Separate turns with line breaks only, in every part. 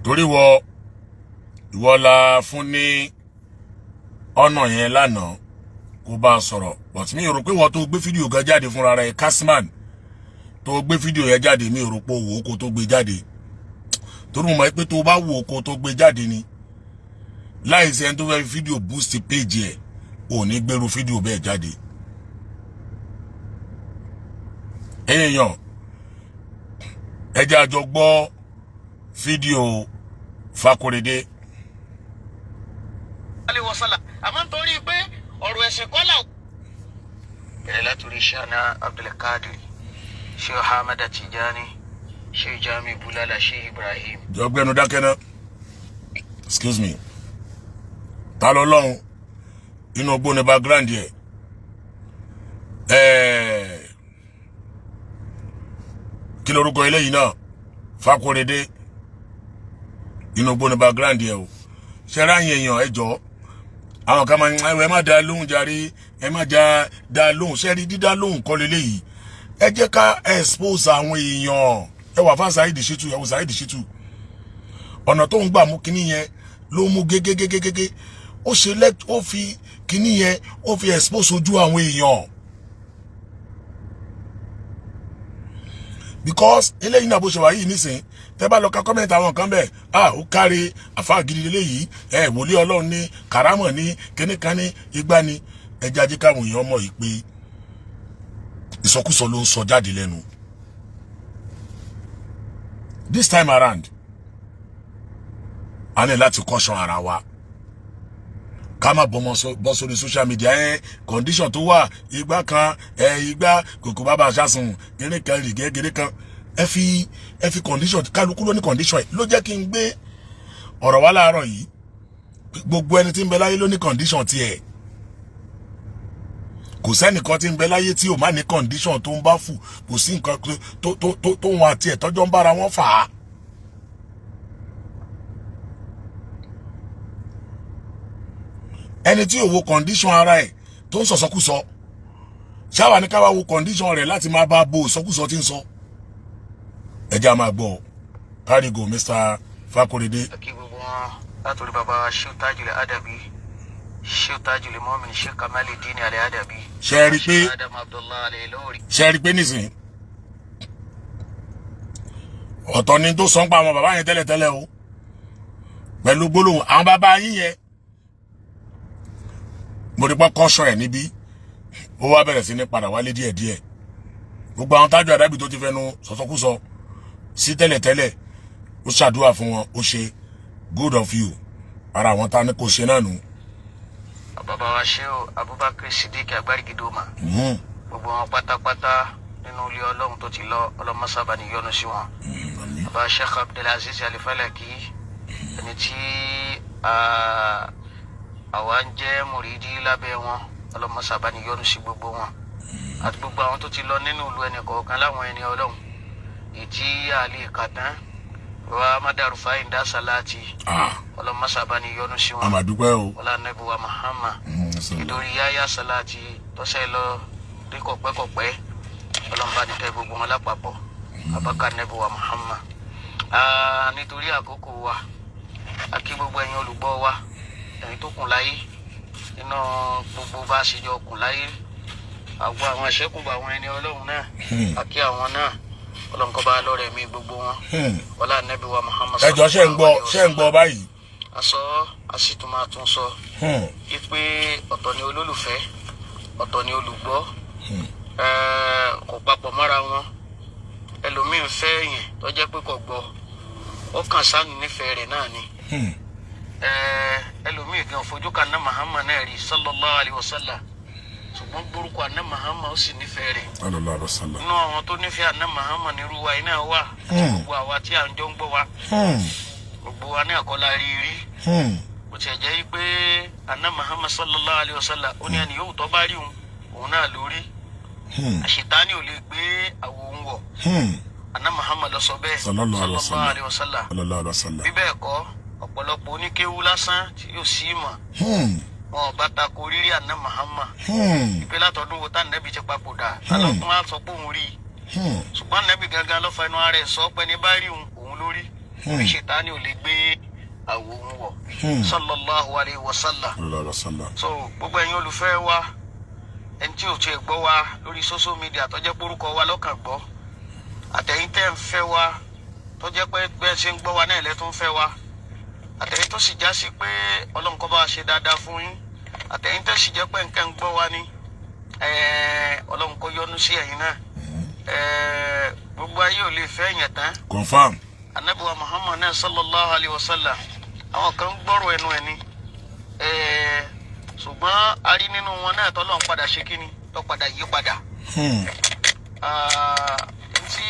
torí ìwọ la fún ní ọ̀nà yẹn lánàá kó bá sọ̀rọ̀ but mi rò pé wọ́n tó gbé fídíò gan jáde fúnra rẹ̀ Kasman tó gbé fídíò yẹn jáde mi rò pé wò ó kó tó gbé jáde torí mo mọ̀ pé tó bá wò ó kó tó gbé jáde ni láìsí ẹni tó fẹ́ fi fídíò boost page ẹ̀ ò ní gbèrú fídíò bẹ́ẹ̀ jáde. èèyàn ẹ jẹ́ àjọ gbọ́ fídíò Fakorede.
àmọ́ nítorí pé ọ̀rọ̀ ẹ̀sìn kọ́là. bẹ̀rẹ̀ látòrí Shana Abdulkadir Sheikh Ahmed Tijani Sheikh Jami Bulala Sheikh Ibrahim.
jọgbẹ́nu dákẹ́ náà excuse me ta ló lọ́hùn inú ogbó ní background yẹ kí lorúkọ eléyìí náà Fakorede inú ogbó ní background yẹ o ṣe ráyìn èèyàn ẹjọ́ àwọn kan máa ń ẹ má dá lóhùn jàre ẹ má dá lóhùn ṣe rí dídá lóhùn kọ́ leléyìí ẹ jẹ́ ká expose àwọn èèyàn ẹ wà fún Saheed Shittu ẹ wò Saheed Shittu ọ̀nà tó ń gbà mú kinní yẹn ló mú gégégégégé ó ṣe ó fi kinní yẹn ó fi expose ojú àwọn èèyàn because eléyìí náà bó ṣe wà yìí nísìn tẹ́ bá lọ ka comment àwọn kan bẹ́ẹ̀ ó kárí àfáà gidi eléyìí Woli Olohun ní karamọ̀ ní kíníkan ní igbá ní ẹja jẹ́ káwọn èèyàn mọ̀ yìí pé ìsọkúsọ ló ń sọ jáde lẹ́nu. This time around a ní láti caution ara wa ká má bọ́ sórí social media condition tó wà ìgbà kan ìgbà kòkó bàbá aṣáṣun gẹ́rẹ́ kan gẹ́gẹ́rẹ́ kan ẹ fi condition kálukú ló ní condition ló jẹ́ kí n gbé ọ̀rọ̀ wá láàárọ̀ yìí gbogbo ẹni tí ń bẹ láyé ló ní condition tiẹ̀ kò sẹ́nìkan tí ń bẹ láyé tí ò má ní condition tó ń bá fù kò sí nǹkan tó wọn àti ẹ̀tọ́jọ́ ń bára wọn fà á. ẹni tí ò wo condition ara ẹ̀ tó ń sọ̀sọ́kúsọ ṣáwa ní ká wá wo condition rẹ̀ láti máa bá bo ìsọkúsọ tí ń sọ. ẹ jẹ́ a máa gbọ́ carry go Mr. Fakorede.
kí gbogbo wọn látòrí bàbá Sheikh Tajul Adabi Sheikh Tajul Mu'min Sheikh Kamaluddin Al-Adabi.
ṣe rí pé nísìnyí ọ̀tọ̀ ni tó sọ ń pa àwọn bàbá yẹn tẹ́lẹ̀tẹ́lẹ̀ o pẹ̀lú gbólóhùn àwọn bàbá yín yẹn mo rí pọ́ kọ́ṣọ́ ẹ̀ níbí ó wá bẹ̀rẹ̀ sí ní padà wálé díẹ̀díẹ̀ gbogbo àwọn Tajul Adabi tó ti fẹnu sọ̀sọ́kúsọ sí tẹ́lẹ̀tẹ́lẹ̀ ó ṣàdúrà fún wọn ó ṣe good of you ara àwọn tá ní kò ṣe náà nù.
bàbá wa Sheikh Abubakar Siddiq Agbarigidoma gbogbo wọn pátápátá nínú ilé Ọlọ́run tó ti lọ ọlọ́mọsábà ní yọ́nú sí wọn. bàbá Sheikh Abdulaziz Al-Falaki ẹni tí àwa ń jẹ́ mùrídí lábẹ́ wọn ọlọ́mọsábà ní yọ́nú sí gbogbo wọn àti gbogbo àwọn tó ti lọ nínú ìlú ẹnì kọ̀ọ̀kan láwọn ẹni Ọlọ́run ìtí àlè kàtán wa madarufa inda salati ọlọ́mọsábà ní yọ́nú sí wọn
àmàdúpẹ́ o
ọlá nẹ́bù wa Muhammad ìdórí yáyá salati tọ́sẹ̀ lọ rí kọ̀pẹ́kọ̀pẹ́ ọlọ́mọba ní kẹ́ gbogbo wọn lápapọ̀ abaka nẹ́bù wa Muhammad. nítorí àkókò wa àkí gbogbo ẹ̀yin olùgbọ́ wa ẹ̀yin tó kùn láyé nínú gbogbo bá ṣe jọ kùn láyé àwọn àṣẹ́kùnbà àwọn ẹni Ọlọ́run náà àkí àwọn náà Ọlọ́run kó bá lọ́rẹ̀ mi gbogbo wọn ọlá nẹ́bí wa Muhammad.
ẹjọ́ ṣe ń gbọ́ báyìí.
aṣọ àṣìtúmọ̀ àtúnṣọ wípé ọ̀tọ̀ ni olólùfẹ́ ọ̀tọ̀ ni olùgbọ́ kò papọ̀ mọ́ra wọn ẹlòmíín fẹ́ yẹn tó jẹ́ pé kò gbọ́ ó kàn sáà nífẹ̀ẹ́ rẹ̀ náà ni. ẹlòmíì gan fojú kan ná Muhammad náà rí sallallahu alaihi wasallam ṣùgbọ́n gbórúkọ àná Muhammad ó sì nífẹ̀ẹ́ rẹ̀.
sallallahu alaihi wasallam.
inú àwọn tó nífẹ̀ẹ́ àná Muhammad nírú wa iná wà gbogbo àwa tí à ń jọ ń gbọ́ wa gbogbo wa ní àkọlá rírí bó ti jẹ́ pé àná Muhammad sallallahu alaihi wasallam ó ní ẹni yóò tọ́ bá rí òun náà lórí àṣetánì ò lè gbé àwọ̀ òun wọ̀ àná Muhammad lọ sọ bẹ́ẹ̀ sallallahu alaihi wasallam bí bẹ́ẹ̀ kọ́ ọ̀pọ̀lọpọ̀ oníkéwú lásán tí yóò sí mọ̀ wọn ò bá tako rírí àná Muhammad ìpè látọdún wo tá nẹ́bí ti papòdà alọ́kùn á sọ pé òun rí i ṣùgbọ́n nẹ́bí gangan ló fẹnu ara ẹ̀ sọ pé ní bá rí òun lórí ṣètánì ò lè gbé àwọ̀ òun wọ̀ sallallahu alayhi wa sallam. So gbogbo ẹ̀yin olùfẹ́ wa ẹni tí ò tiẹ̀ gbọ́ wa lórí social media tó jẹ́ porúkọ wa lọ́kàn gbọ́ àtẹ̀yin tẹ́ ń fẹ́ wa tó jẹ́ pé bẹ́ẹ̀ ṣe ń gbọ́ wa náà lẹ́tún fẹ́ wa àtẹ̀yin tó sì já sí pé Ọlọ́run kó bá ṣe dáadáa fún yín àtẹ̀yin tó sì jẹ́ pé nǹkan ń gbọ́ wa ni Ọlọ́run kó yọ́nú sí ẹ̀yin náà gbogbo ayé ò lè fẹ́ yẹn tán.
Confirm.
Ànábì wa Muhammad náà sallallahu alayhi wa sallam àwọn kan gbọ́rọ̀ ẹnu ẹni ṣùgbọ́n a rí nínú wọn náà tọ́lọ́run padà ṣe kíni tó padà yí padà. Tí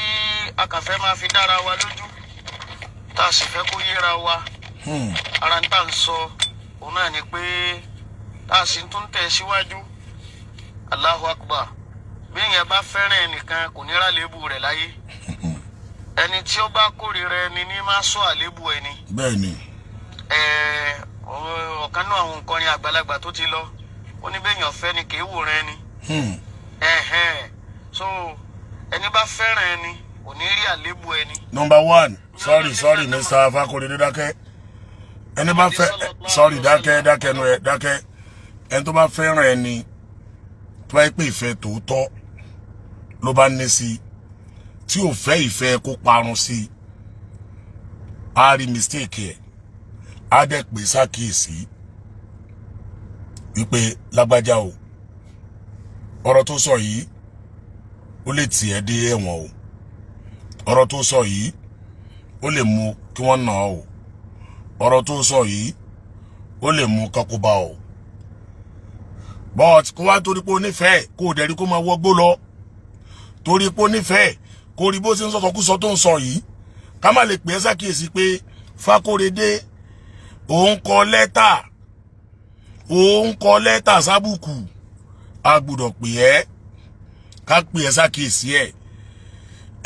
a kàn fẹ́ máa fi dára wa lójú tá a sì fẹ́ kó yéra wa ara ń tà ń sọ òun náà ni pé tá a sì tún tẹ̀ síwájú Allahu Akbar bí èèyàn bá fẹ́ràn ẹnìkan kò ní ra léèbù rẹ̀ láyé ẹni tí ó bá kórìíra ẹni ní máa sọ àléébù ẹni.
Bẹ́ẹ̀ni.
Ọ̀kan náà àwọn nǹkan ní àgbàlagbà tó ti lọ ó ní béèyàn fẹ́ ni kì í wò rẹ ni. So ẹni bá fẹ́ràn ẹni kò ní rí àléébù ẹni.
Number one, sorry Mr. Ifakorede dákẹ́. Ẹni bá fẹ́ dákẹ́ nu ẹ dákẹ́. Ẹni tó bá fẹ́ràn ẹni tó bá yẹ pé ìfẹ́ tòótọ́ ló bá ní sí tí ò fẹ́ ìfẹ́ kó parun sí á rí mistake ẹ̀ á dẹ̀ pé sákìyèsí wípé lágbájá o ọ̀rọ̀ tó sọ yìí ó lè tì ẹ́ dé ẹ̀wọ̀n o ọ̀rọ̀ tó sọ yìí ó lè mú kí wọ́n nà ọ́ o ọ̀rọ̀ tó sọ yìí ó lè mú kakuba o but kó wá torí pé ó nífẹ̀ẹ́ kó o dẹ̀ rí kó máa wọgbó lọ torí pé ó nífẹ̀ẹ́ kó rí bó ṣe ń sọ̀sọ̀kúsọ tó ń sọ yìí ká má lè pè é sákìyèsí pé Fakorede òun kọ lẹ́tà sábùkù a gbọ́dọ̀ pè ẹ́ ká pè ẹ́ sákìyèsí ẹ̀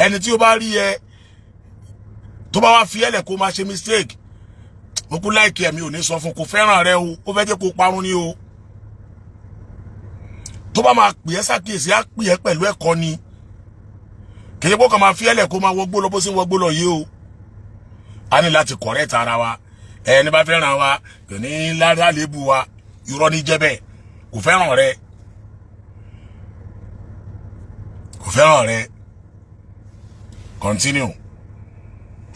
ẹni tí ó bá rí ẹ tó bá wá fi ẹlẹ̀ kó máa ṣe mistake mo kú láìkí ẹ̀mí ò ní sọ fún kò fẹ́ràn rẹ o ó fẹ́ jẹ́ kó parun ni o tó bá máa pè ẹ́ sákìyèsí á pè ẹ́ pẹ̀lú ẹ̀kọ́ ni kìí kó kàn máa fi ẹlẹ̀ kó máa wọgbó lọ bó sí wọgbó lọ yìí o a ní láti correct ara wa ẹni bá fẹ́ràn wa kò ní lára lébu wa irọ́ ní jẹ́bẹ̀ kò fẹ́ràn rẹ continue.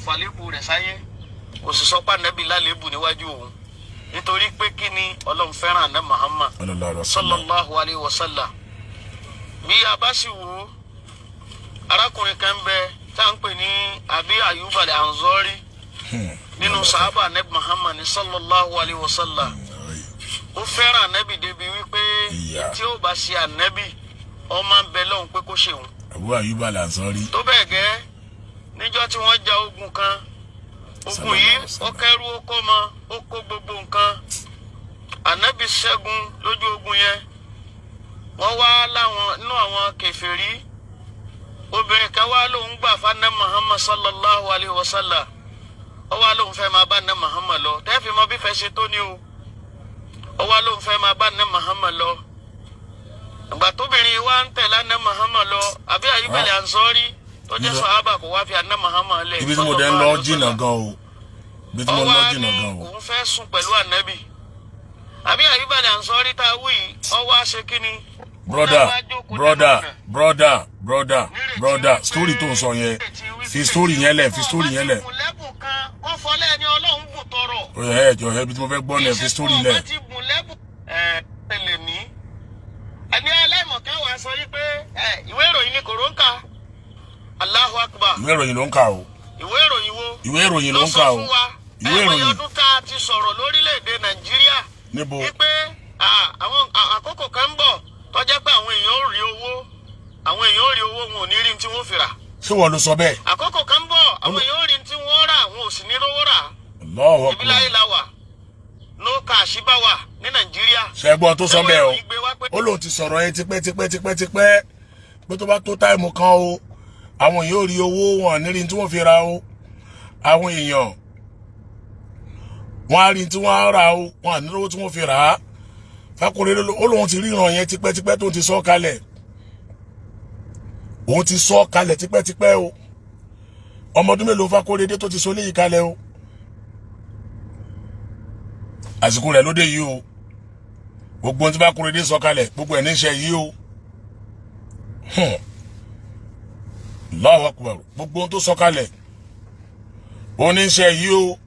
Fàlébù rẹ̀ sáyé kò sì sọ pé ànábì lálébù níwájú òun nítorí pé kí ni Ọlọ́run fẹ́ràn àná Muhammad sallallahu alayhi wa sallam bí a bá sì wò ó arákùnrin kan bẹ tá à ń pè ní Abi Ayyub al-Ansari nínú sahaba ànábì Muhammad sallallahu alayhi wa sallam ó fẹ́ràn ànábì débi wípé tí ó bá ṣe ànábì ó máa ń bẹ lọ́hùn pé kó ṣeun.
Abu Ayyub al-Ansari.
tó bẹ́ẹ̀ gẹ́ níjọ́ tí wọ́n ja ogun kan ogun yìí ó kẹ́rù ó kó mọ ó kó gbogbo nǹkan ànábì ṣẹ́gun lójú ogun yẹn wọ́n wá láwọn nínú àwọn kèfèrí obìnrin kan wá lóun gbà fáná Muhammad sallallahu alayhi wa sallam ó wá lóun fẹ́ máa bá ná Muhammad lọ tẹ́ẹ̀fì mọ bí fẹ́ ṣe tó ní o ó wá lóun fẹ́ máa bá ná Muhammad lọ ìgbà tóbìnrin wa ń tẹ̀lé ná Muhammad lọ Abi Ayyub al-Ansari tó jẹ́ sàhábà kò wá fi àná Muhammad lẹ̀.
ibi tí mo dẹ̀ ń lọ jìnnà gan o ibi tí mo lọ jìnnà gan o.
òun fẹ́ sùn pẹ̀lú ànábì Abi Ayyub al-Ansari tá a wí yìí ó wá ṣe kí ni. brother story tó ń sọ yẹn fi story yẹn lẹ̀ wọ́n fọlẹ́ ẹni Ọlọ́run bù tọrọ.
ẹjọ ibi tí mo fẹ́ gbọ́ lẹ̀ fi story lẹ̀.
ẹni aláìmọ̀kẹ́ wàá sọ yí pé ìwé ìròyìn ni kòró ń kà. Allahu Akbar.
ìwé ìròyìn ló ń kà o.
ìwé ìròyìn wo.
ìwé ìròyìn ló ń kà o. ìwé ìròyìn.
ọdún tá a ti sọ̀rọ̀ lórílẹ̀‐èdè Nàìjíríà.
níbo.
wípé àwọn àkókò kan ń bọ̀ tó jẹ́ pé àwọn èèyàn ò rí owó wọn ò ní rí tí wọ́n fi rà.
ṣé wọ́n ló sọ bẹ́ẹ̀.
àkókò kan ń bọ̀ àwọn èèyàn ò rí tí wọ́n rà wọn ò sì ní rówó rà.
Allahu Akbar.
ìbíláyé la wà no cash bá wà ní Nàìjíríà.
ṣẹ́gbọ́n tó sọ bẹ́ẹ̀ o ó lóun ti sọ̀rọ̀ yẹn tipẹ́ pé tó bá tó táìmù kan o àwọn èèyàn ò rí owó wọn ní rí tí wọ́n fi ra o àwọn èèyàn wọn á rí tí wọ́n á rà o wọn à ní rówó tí wọ́n fi rà á Fakorede ó lóun ti ríran yẹn tipẹ́ tó ti sọ kalẹ̀ òun ti sọ kalẹ̀ tipẹ́ o ọmọdún mélòó Fakorede tó ti sọ léyìí kalẹ̀ o àsìkò rẹ̀ lóde yìí o gbogbo ohun tí Fakorede sọ kalẹ̀ gbogbo ẹ̀ níṣẹ́ yìí o Allahu Akbar gbogbo ohun tó sọ kalẹ̀ oníṣẹ́ yìí o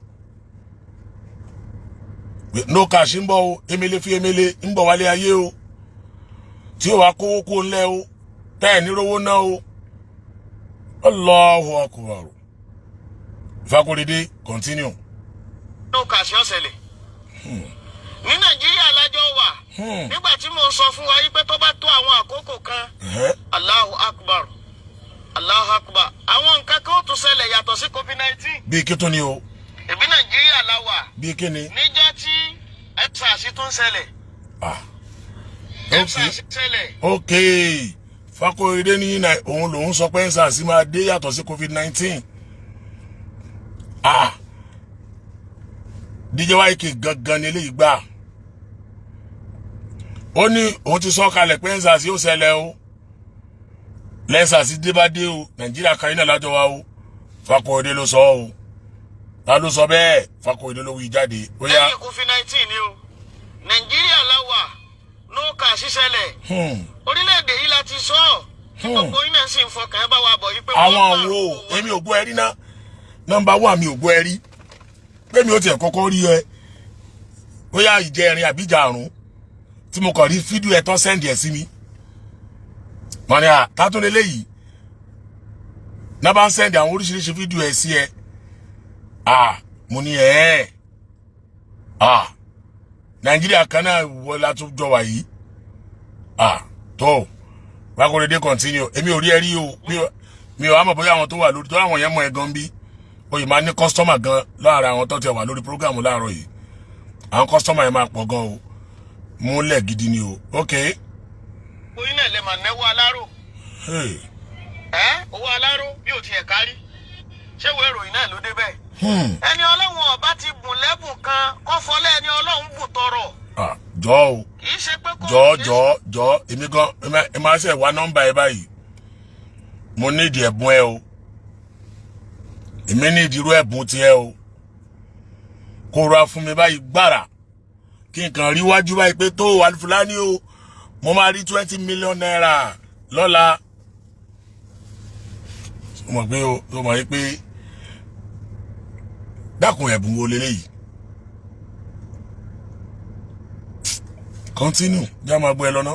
no cash ń bọ̀ o emele fi emele ń bọ̀ wálé ayé o tí ó wá kówó kó ńlẹ̀ o tẹ́ẹ̀ ní rówó náà o Allahu Akbar Fakorede continue.
no cash ó ṣẹlẹ̀ ní Nàìjíríà lájọ wà nígbà tí mo sọ fún wa yí pé tó bá tó àwọn àkókò kan Allahu Akbar Allahu Akbar àwọn nǹkan kan ó tún ṣẹlẹ̀ yàtọ̀ sí COVID-19.
bí kí tó ní o.
Èbí Nàìjíríà la wà.
bí kí ni.
níjọ́ tí ẹ̀sàsì tó ń ṣẹlẹ̀. ẹ̀sàsì ṣẹlẹ̀.
ok Fakorede ní òun lòun sọ pé ẹ̀sàsì máa dé yàtọ̀ sí COVID-19. DJ YK gangan ni eléyìí gbà. ó ní òun ti sọ kalẹ̀ pé ẹ̀sàsì ó ṣẹlẹ̀ o lẹ́sàsì dé bá dé o Nàìjíríà kan iná lájọ wa o Fakorede ló sọ o ta ló sọ bẹ́ẹ̀ Fakorede ló wí jáde ó yá.
lẹ́yìn COVID-19 ni o Nàìjíríà la wà no cash ṣẹlẹ̀ orílẹ̀-èdè yìí la ti sọ gbogbo iná sì ń fọkàn bá wa bọ̀ yí pé
àwọn wo èmi ò gbọ́ ẹ rí ná nọ́mbà 1 mi ò gbọ́ ẹ rí pé mi ò tiẹ̀ kọ́kọ́ rí ẹ ó yá ìjẹrin àbíjà àrùn tí mo kàn rí fídíò ẹ tán sẹ́ndì ẹ̀ sí mi wọ́n ní tátún lélẹ́yìí náà bá ń sẹ́ndì àwọn oríṣiríṣi fídíò ẹ̀ sí ẹ mo ní Nàìjíríà kan náà wọ́n látún jọ wà yìí tó Fakorede continue èmi ò rí ẹ rí o mi ò àmọ̀ bóyá àwọn tó wà lórí tó àwọn yẹn mọ̀ ẹ̀ gan bí oyè máa ní kọ́sítọ́mà gan láàárín àwọn tó ti wà lórí prógrámù láàárọ̀ yìí àwọn kọ́sítọ́mà yẹn máa pọ̀ gan o múlẹ̀ gidi ni o ok.
oyin náà lè máa náwó aláró owó aláró bí ò tiẹ̀ kárí ṣé wo èròyìn náà ló dé bẹ́ẹ̀. ẹni Ọlọ́run ọba ti bùn lẹ́bùn kan kọ́ fọlẹ́ ẹni Ọlọ́run bùn tọrọ.
jọ o
kì í ṣe pé kò
jọ èmi gan ẹ máa ṣe wá nọ́mbà ẹ báyìí mo nídìí ẹ̀bùn ẹ o èmi nídìí irú ẹ̀bùn tiẹ̀ o kó ra fún mi báyìí gbàrà kí n kàn rí wájú báyìí pé tó Al-Fulani o mo máa rí 20 million naira lọ́la ó mọ̀ pé o tó mọ̀ yí pé dákun ẹ̀bùn wo leléyìí continue já máa gbọ́ ẹ lọ́nà.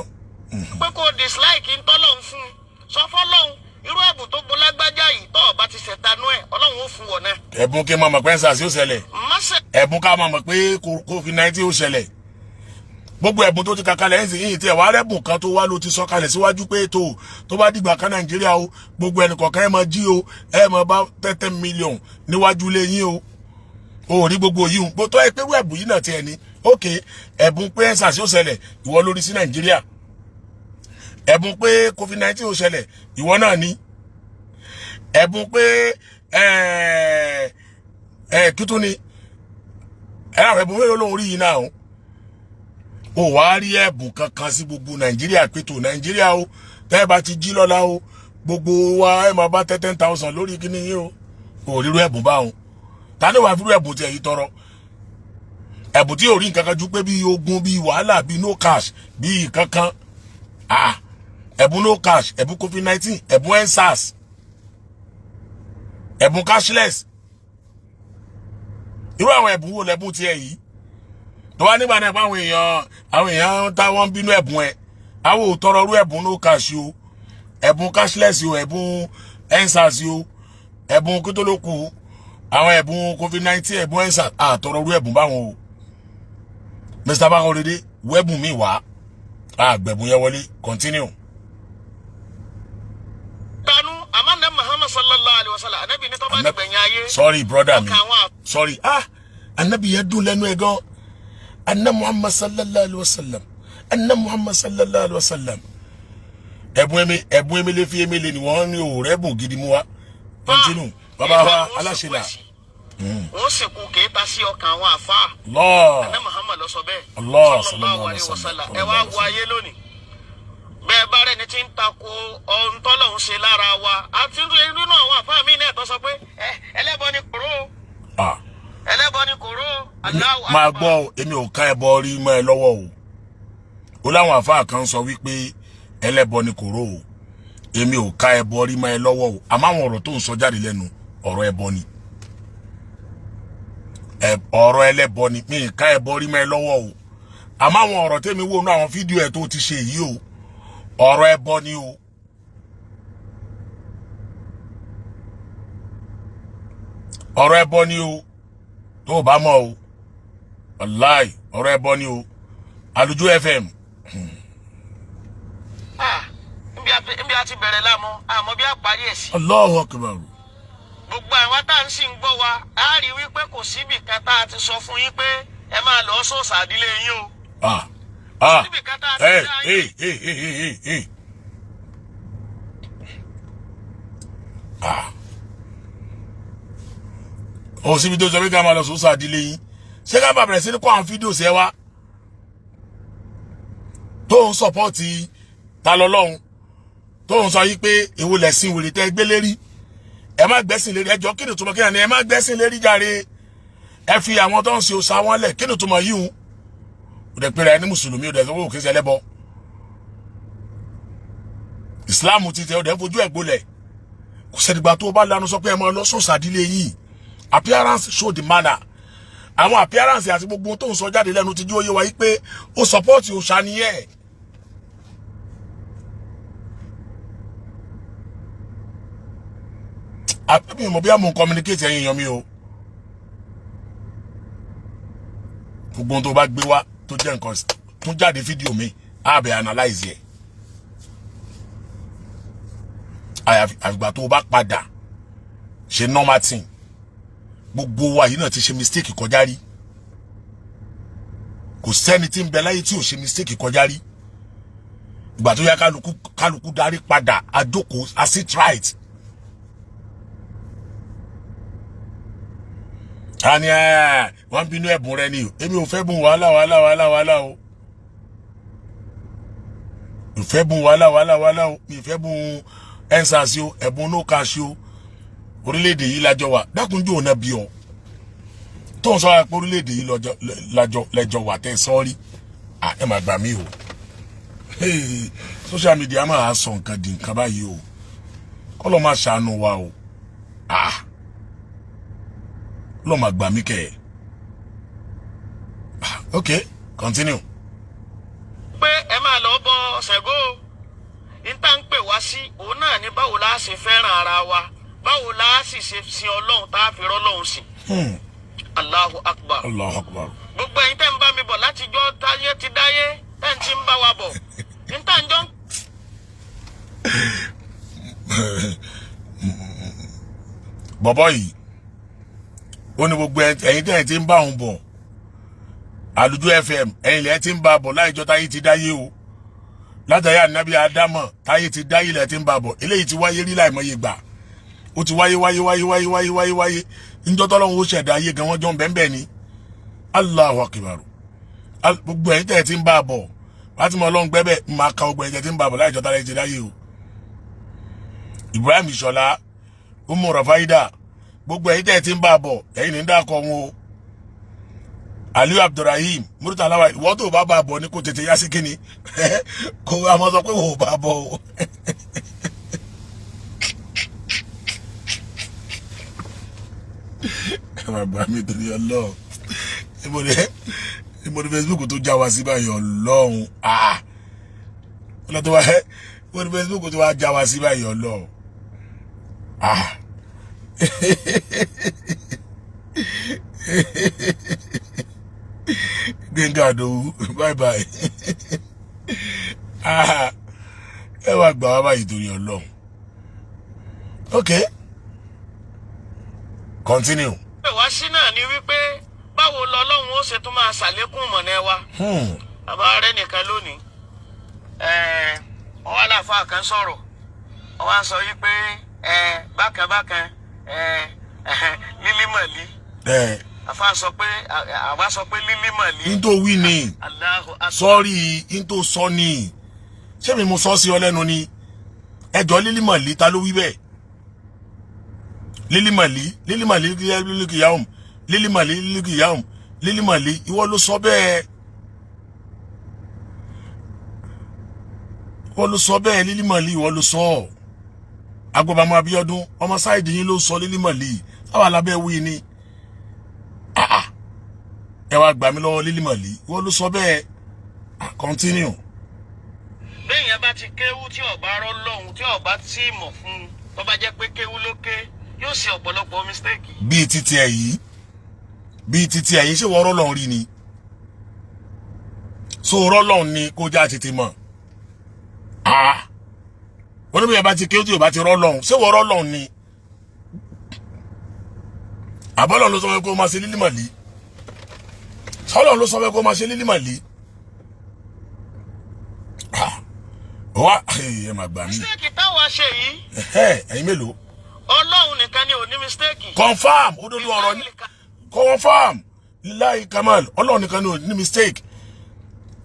pé kò dislike ń tọ́lọ́hún fún sọ fọ́lọ́hún irú ẹ̀bùn tó bọ́ lágbájá yìí tọ́ ọba ti ṣẹ̀tanú ẹ̀ Ọlọ́run ó fún wọn náà.
ẹ̀bùn kí n máa mọ̀ pé ẹ̀sà sí ó ṣẹlẹ̀ ẹ̀bùn ká máa mọ̀ pé COVID-19 ó ṣẹlẹ̀ gbogbo ẹ̀bùn tó ti kàkalẹ̀ ẹ̀sìn yìí tí ẹ̀wà rẹ̀bùn kan tó wá ló ti sọ kalẹ̀ síwájú pé tó bá dìgbà kan Nàìjíríà o gbogbo ẹnìkọ̀ọ̀kan ẹ̀ máa jí o ẹ̀ máa bá 10 million níwájú ilé yín o rí gbogbo yìí o tó ẹ pé ẹ̀bùn yìí náà tiẹ̀ ní ok ẹ̀bùn pé ẹ̀sà sí ó ṣẹlẹ̀ ìwọ lórí sí Nàìjíríà ẹ̀bùn pé COVID-19 ó ṣẹlẹ̀ ìwọ náà ní ẹ̀bùn pé kí tó ní àwọn ẹ̀bùn mélòó lòun rí yìí náà o wá rí ẹ̀bùn kankan sí gbogbo Nàìjíríà pé tó Nàìjíríà o tẹ́ bá ti jí lọ́la o gbogbo wa ẹ̀ máa bá 10,000 lórí kíní yìí o rírú ẹ̀bùn báwọn ta ni wàá fi rú ẹ̀bùn tiẹ̀ yìí tọrọ ẹ̀bùn tí ò rí nǹkan kan ju pé bí ogun bí wàhálà bí no cash bí kankan ẹ̀bùn no cash ẹ̀bùn COVID-19 ẹ̀bùn EndSARS ẹ̀bùn cashless irú àwọn ẹ̀bùn wo lẹ́bùn tiẹ̀ yìí tó wá nígbà náà pé àwọn èèyàn táwọn bínú ẹ̀bùn ẹ̀ àwọn ò tọrọ rú ẹ̀bùn no cash o ẹ̀bùn cashless o ẹ̀bùn EndSARS o ẹ̀bùn kótólókù àwọn ẹ̀bùn COVID-19 ẹ̀bùn EndSARS àtọrọ rú ẹ̀bùn báwọn o Mr. Fakorede wẹ́bùn mi wá àgbẹ̀bùn yẹn wọlé continue.
Amanda Muhammad sallallahu alaihi wasallam anabi ni tó bá gbẹ̀yìn ayé.
Sorry brother mi sorry anabi yẹn dùn lẹ́nu ẹ̀ gan anna Muhammad sallallahu alaihi wasallam anna Muhammad sallallahu alaihi wasallam ẹ̀bùn emele fi emele ni wọ́n ní o rẹ́bùn gidi mu wa continue bàbá wa aláṣẹlá
wọ́n sì kú kéta sí ọkàn àwọn àfa anna Muhammad ló sọ bẹ́ẹ̀ sallallahu alaihi wasallam ẹ wá wo ayé lónìí bẹ́ẹ̀ bá rẹ̀ ní ti ń tako ohun tọ́lọ́hún ṣe lára wa àti nínú àwọn àfáà mi náà tó sọ pé
máa gbọ́ èmi ò ká ẹbọ rí mọ́ ẹ lọ́wọ́ o ó láwọn àfáà kan sọ wípé ẹlẹ́bọ ni kòró o èmi ò ká ẹbọ rí mọ́ ẹ lọ́wọ́ o àmọ́ àwọn ọ̀rọ̀ tó ń sọ jáde lẹ́nu ọ̀rọ̀ ẹbọ ni ọ̀rọ̀ ẹlẹ́bọ ni mi ì ká ẹbọ rí mọ́ ẹ lọ́wọ́ o àmọ́ àwọn ọ̀rọ̀ tèmi wò nú àwọn fídíò ẹ̀ tó ti ṣe yìí o ọ̀rọ̀ ẹbọ ni o ọ̀rọ̀ ẹbọ ni o tó o bá mọ̀ o wàláì ọ̀rọ̀ ẹbọ ni o Àlùjọ FM.
nbí a ti bẹ̀rẹ̀ lámọ́ àmọ́ bí a parí ẹ̀ sí.
Allahu Akbar.
gbogbo àwọn tá à ń sì ń gbọ́ wa á rí wípé kò síbì kan tá a ti sọ fún yín pé ẹ máa lọ sóòsà àdílé yín o. síbì kan tá a ti dá yín.
Ó síbi tó sọ pé ká máa lọ sóòsà àdílé yín ṣé ká bàbẹ̀rẹ̀ sí ní kó àwọn fídíò sí ẹ wá tó ń sọpọ́ọ̀tì ta lọ́lọ́run tó ń sọ yí pé èwo lẹ̀sìn wèrè tẹ́ gbé lérí ẹ má gbẹ́sìn lérí ẹjọ́ kí ni túmọ̀ kí ni ẹ má gbẹ́sìn lérí jàre ẹ fi àwọn tó ń ṣe òòṣà wọn lẹ̀ kí ni túmọ̀ yìí hùn ó dẹ̀ pé rẹ̀ ní mùsùlùmí ó dẹ̀ sọ pé òkè ṣẹlẹ́bọ ìsìláàmù ti tẹ ó dẹ̀ fojú ẹ̀ gbolẹ̀ kò sẹ́dìgbà tó bá lanu sọ pé ẹ máa lọ sóòsàdílé yìí appearance show the manner àwọn appearance àti gbogbo tó ń sọ jáde lẹ́nu ti jí òye wa yí pé ó sọpọ́ọ̀tì òòṣà nìyẹn. àbí mo bí àmọ́ communicate ẹ̀yin èèyàn mi o gbogbo tó bá gbé wá tó jẹ́ nǹkan tó jáde fídíò mi àbẹ̀ analyze ẹ̀ àfìgbà tó bá padà ṣe normal thing gbogbo wa yìí náà ti ṣe mistake kọjá rí kò sẹ́ni tí ń bẹ láyé tí ò ṣe mistake kọjá rí ìgbà tó yá kálukú darí padà àjókòó a sit right. Ani wọ́n bínú ẹ̀bùn rẹ ni o èmi ò fẹ́ bùn wàhálà o ìfẹ́ bùn wàhálà o mi ìfẹ́ bùn ẹ̀nsàsí o ẹ̀bùn no cash o orílẹ̀-èdè yìí lájọ wà dákúnjú ọ̀nà bí ọ tó ń sọ wá pé orílẹ̀-èdè yìí lẹ́jọ wà tẹ́ sọ́ọ́rí ẹ má gbà mí o social media máa sọ nǹkan di nǹkan báyìí o kọ́ ló máa ṣàánú wa o ló máa gbà mí kẹ́ ẹ̀ okay continue.
pé ẹ máa lọ bọ Ṣàngó níta ń pè wá sí òun náà ní báwo la ṣe fẹ́ràn ara wa báwo la sì ṣe sin Ọlọ́run tá a fi rọ́lọ́run sìn. Allahu Akbar.
Allahu Akbar.
gbogbo ẹ̀yin tẹ́ ń bá mi bọ̀ látijọ́ táyé ti dáyé tẹ́ ń ti ń bá wa bọ̀ níta ń jọ.
bọ̀bọ̀ yìí ó ní gbogbo ẹ̀yin tẹ́ ẹ̀ ti ń bá òun bọ̀ Àlùjọ FM ẹ̀yin lẹ́ẹ̀ ti ń bá bọ̀ láìjọ́ táyé ti dáyé o látàrí ànábì Ádámọ̀ táyé ti dáyé lẹ́ẹ̀ ti ń bá bọ̀ eléyìí ti wáyé rí láìmọye gbà ó ti wáyé níjọ́ tọ́lọ́run ó ṣẹ̀dá ayé gan wọ́n jọ ń bẹ́ẹ̀ ni Allahu Akbar gbogbo ẹ̀yin tẹ́ ẹ̀ ti ń bá bọ̀ láti mọ Ọlọ́run gbẹ́bẹ̀ máa ka gbogbo ẹ̀yin tẹ́ ẹ̀ ti ń bá bọ̀ láìjọ́ táyé ti dáyé o Ibrahim Ìṣọ̀lá Umu Rafaida gbogbo ẹ̀yin tẹ́ ẹ̀ ti ń bá bọ̀ ẹ̀yin ní dákọ̀ wọn o Aliyu Abdulrahim Murtala wa ìwọ tó bá bọ̀ ní kò tètè yá sí kíni kò àmọ́ sọ pé wò ó bá bọ̀ o. ẹ máa bá mi torí Ọlọ́run ìmọ̀lẹ́ Facebook tó já wa sí báyìí Ọlọ́run ìmọ̀lẹ́ Facebook tó wá já wa sí báyìí Ọlọ́run Gbẹ̀ngà Àdòwú bye bye ẹ wá gbà wá báyìí torí Ọlọ́run okay continue.
wá sí náà ni wípé báwo lọ́lọ́run ó ṣe tún máa ṣàlékún mọ̀nẹ́ wa. bàbá rẹ nìkan lónìí wọ́n wá láfa kan sọ̀rọ̀ wọ́n wá sọ wípé bákan lílí mọ̀lí. àfa sọ pé àwa sọ pé lílí mọ̀lí.
n tó wí ni sọ́ọ̀rì n tó sọ ni ṣé mi mo sọ sí ọ lẹ́nu ni ẹjọ́ lílí mọ̀lí ta ló wí bẹ́ẹ̀. Lili mali kiyahum lili mali lili kiyahum Lili Mali ìwọ ló sọ bẹ́ẹ̀. Ìwọ ló sọ bẹ́ẹ̀ Lili Mali ìwọ ló sọ. Agbobamo Abiodun ọmọ side yín ló sọ Lili Mali. Àwa lábẹ́ wí ni. Ẹ wá gbà mí lọ́wọ́ Lili Mali ìwọ ló sọ bẹ́ẹ̀. Continue.
Béèyàn bá ti kéwú tí ọba rọ lọ́hùn tí ọba tí mọ̀ fún tó bá jẹ́ pé kéwú ló ké yóò ṣe ọ̀pọ̀lọpọ̀ mistake.
Bí títí ẹ̀ yìí. Bí títí ẹ̀ yìí ṣé wọ́n rọ́ lọ́hùn rí ni. So rọ́ lọ́hùn ni kó já tètè mọ̀. Wọ́n ní bí ẹ bá ti kéwú tí ò bá ti rọ́ lọ́hùn ṣé wọ́n rọ́ lọ́hùn ni. Àbọ́lọ́hùn ló sọ fẹ́ kó máa ṣe Lili Mali. Sọ́lọ́hùn ló sọ fẹ́ kó máa ṣe Lili Mali. Wá ẹ má gbà mí.
Mistake táwa ṣe yìí.
Ẹ̀yin mélòó?
Ọlọ́run nìkan ni ò ní mistake.
Confirm òdodo ọ̀rọ̀ ni. Confirm Lillahi Kamal Ọlọ́run nìkan ni ò ní mistake.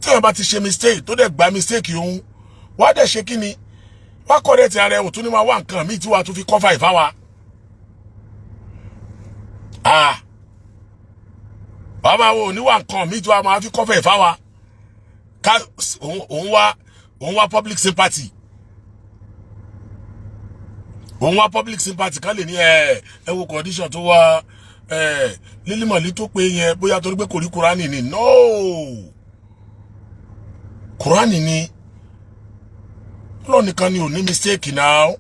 Tí ẹ bá ti ṣe mistake tó dẹ̀ gba mistake òun wá dẹ̀ ṣe kí ni wá correct ara ẹ̀ ò tún ní máa wá nǹkan míì tí wàá tún fi cover ìfá wa. Bàbá wo ní wá nǹkan míì tí wàá máa fi cover ìfá wa. Òun wá public sympathy. Òun wá public sympathy kan lè ní ẹ wo condition tó wá Lili Mali tó pé yẹn bóyá torí pé kò rí Kùránì ni. No. Kùránì ni. Ọlọ́run nìkan ni ò ní mistake now.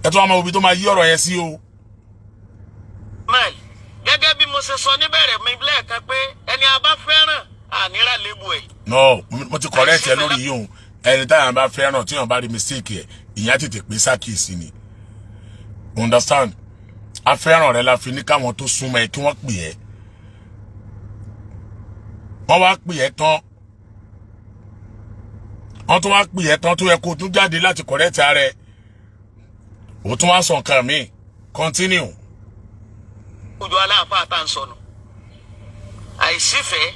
Ẹ tó wá máa wo bí tó máa yí ọ̀rọ̀ yẹn sí o.
Gẹ́gẹ́ bí mo ṣe sọ níbẹ̀rẹ̀ mi lẹ́ẹ̀kan pé ẹni a bá fẹ́ràn ànírà lébu ẹ̀.
No, mo ti correct ẹ lórí yìí o. Ẹni táyà bá fẹ́ràn tí wọ́n bá rí mistake ẹ̀ ìyẹn tètè pé sákìsì ni. Understand? A fẹ́ràn rẹ la fi ní káwọn tó súnmọ́ ẹ kí wọ́n pè ẹ́. Wọ́n wá pè ẹ́ tán. Wọ́n tún wá pè ẹ́ tán tó yẹ kó tún jáde láti correct ara ẹ. Ó tún wá sọ nǹkan mi. Continue.
Ojú aláàfáà tá ń sọnù. Àìsífẹ́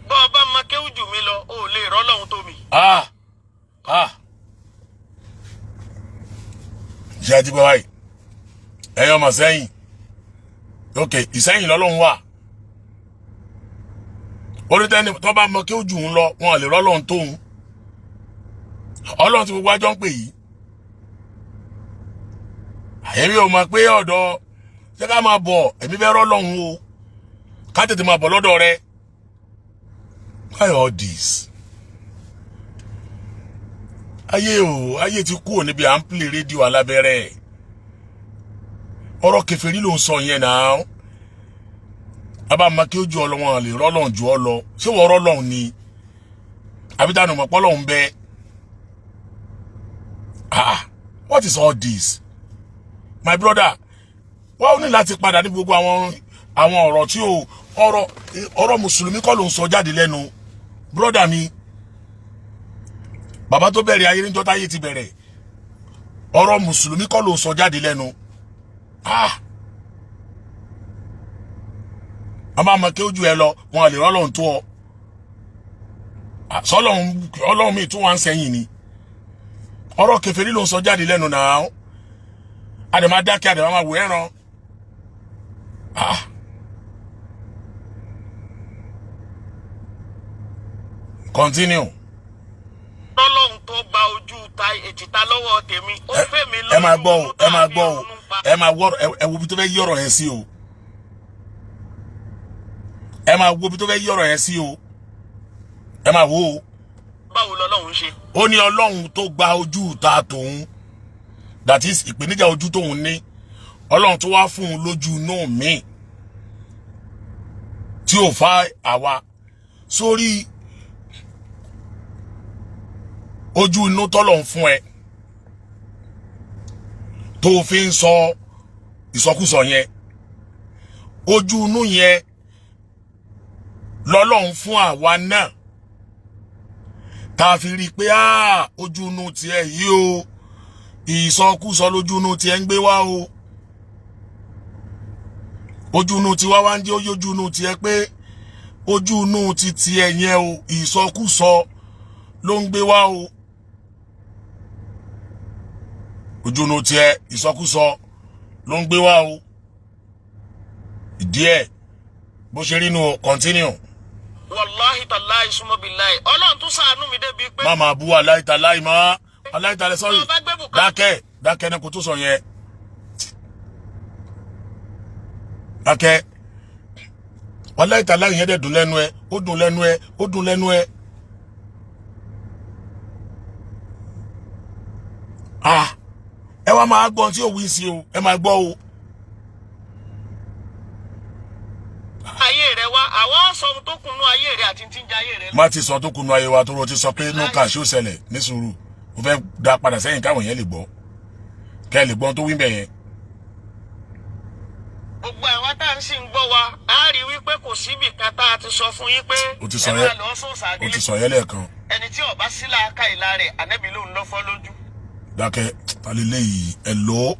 bọ́ ọba makéwù jù mí lọ ó lè rọ́ lọ́hun tó mi.
Jẹ́ àti gbọ́ báyìí. Ẹ̀yin ọmọ sẹ́yìn. Ok, Ìsẹ́yìn lọ́lọ́hun wà. Onítẹ́ni tó bá makéwù jù ń lọ wọn lè rọ́ lọ́hun tóun. Ọlọ́run tí gbogbo ajọ́ ń pè yìí. Èmi ò mọ̀ pé ọ̀dọ̀ ṣé ká máa bọ̀ èmi fẹ́ rọ́ lọ́hun o. Ká tètè máa bọ̀ lọ́dọ̀ rẹ. Why all this? Ayé ti kúrò níbi à ń play rédíò alábẹ́rẹ́. Ọ̀rọ̀ kèfèrí ló ń sọ yẹn náà. Bàbá máa kí ó ju ọlọ́wọ́n lè rọ́lọ́hun ju ọ lọ. Ṣé wọ́n rọ́lọ́hun ni? Àbí tánu mọ̀ pọ́lọ́hun bẹ́. What is all this? My brother, wọ́n ní láti padà ní gbogbo àwọn ọ̀rọ̀ tí ọ̀rọ̀ mùsùlùmí kọ́ ló ń sọ jáde lẹ́nu. Brother mi, bàbá tó bẹ̀rẹ̀ ayé níjọ́ táyé ti bẹ̀rẹ̀. Ọ̀rọ̀ mùsùlùmí kọ́ ló ń sọ jáde lẹ́nu. Àmọ́ àmọ́ kí ojú ẹ lọ, wọn lè rọ́lọ́hun tó ọ. Ọlọ́run mi tún wá ń sẹ́yìn ni. Ọ̀rọ̀ kèfèrí ló ń sọ jáde lẹ́nu náà. Àdèmá dákẹ́ àdèmá máa wò ẹran. Continue.
Ọlọ́run tó gba ojú ta èjìta lọ́wọ́ tèmi ó fẹ́ mi lọ́wọ́.
Ẹ máa gbọ́ o, ẹ máa gbọ́ o, ẹ máa wọ́ ẹ wo bí tó fẹ́ yí ọ̀rọ̀ yẹn sí o. Ẹ máa wo bí tó fẹ́ yí ọ̀rọ̀ yẹn sí o. Ẹ máa wo o.
Báwo lọ́lọ́run ṣe?
Ó ní Ọlọ́run tó gba ojú ta tòun. That is ìpèníjà ojú tóun ní. Ọlọ́run tó wá fún un lójú inú mi. Tí ò fa àwa sórí ojú inú tọ́lọ̀ ń fún ẹ tó fi ń sọ ìsọkúsọ yẹn. Ojú inú yẹn lọ́lọ́run fún àwa náà tá a fi rí pé ojú inú tiẹ̀ yìí o ìsọkúsọ lójú inú tiẹ̀ ń gbé wá o. Ojú inú tiwa wá ń jẹ́ ojú inú tiẹ̀ pé ojú inú ti tiẹ̀ yẹn o ìsọkúsọ ló ń gbé wá o. Ojú inú tiẹ̀ ìsọkúsọ ló ń gbé wá o. díẹ̀ bó ṣe rí nu continue.
Wallahi tallahi summa billahi. Ọlọ́run tún ṣàánú mi débi pé.
Má máa bú aláìtàláì mọ́. Aláìtàláì sorry. Dákẹ́ ní kò tó sọ yẹn. Dákẹ́. Aláìtàláì yẹn dẹ̀ dùn lẹ́nu ẹ. Ó dùn lẹ́nu ẹ. Ó dùn lẹ́nu ẹ. Ẹ wá máa gbọ́ tí ò wí sí o. Ẹ máa gbọ́ o.
Ayé rẹ wá, àwọn sọ ohun tó kùnú ayé rẹ àti tí ń jẹ ayé rẹ.
Má ti sọ tó kùnú ayé wa tó ro ti sọ pé no cash ó ṣẹlẹ̀ ní sùúrù. Mo fẹ́ dá padà sẹ́yìn káwọn yẹn lè gbọ́. Kẹ́ lè gbọ́ tó wí bẹ̀ yẹn.
Gbogbo àwọn tá à ń sì ń gbọ́ wa, a rí wípé kò síbì kan tá a ti sọ fún yín pé
ó ti sọ yẹn lẹ́ẹ̀kan.
Ẹni tí ó bá sí làákà ìlà rẹ̀, Ànábì ló ń lọ fọ́ lójú.
Dákẹ́ talilé yìí ẹ lò ó.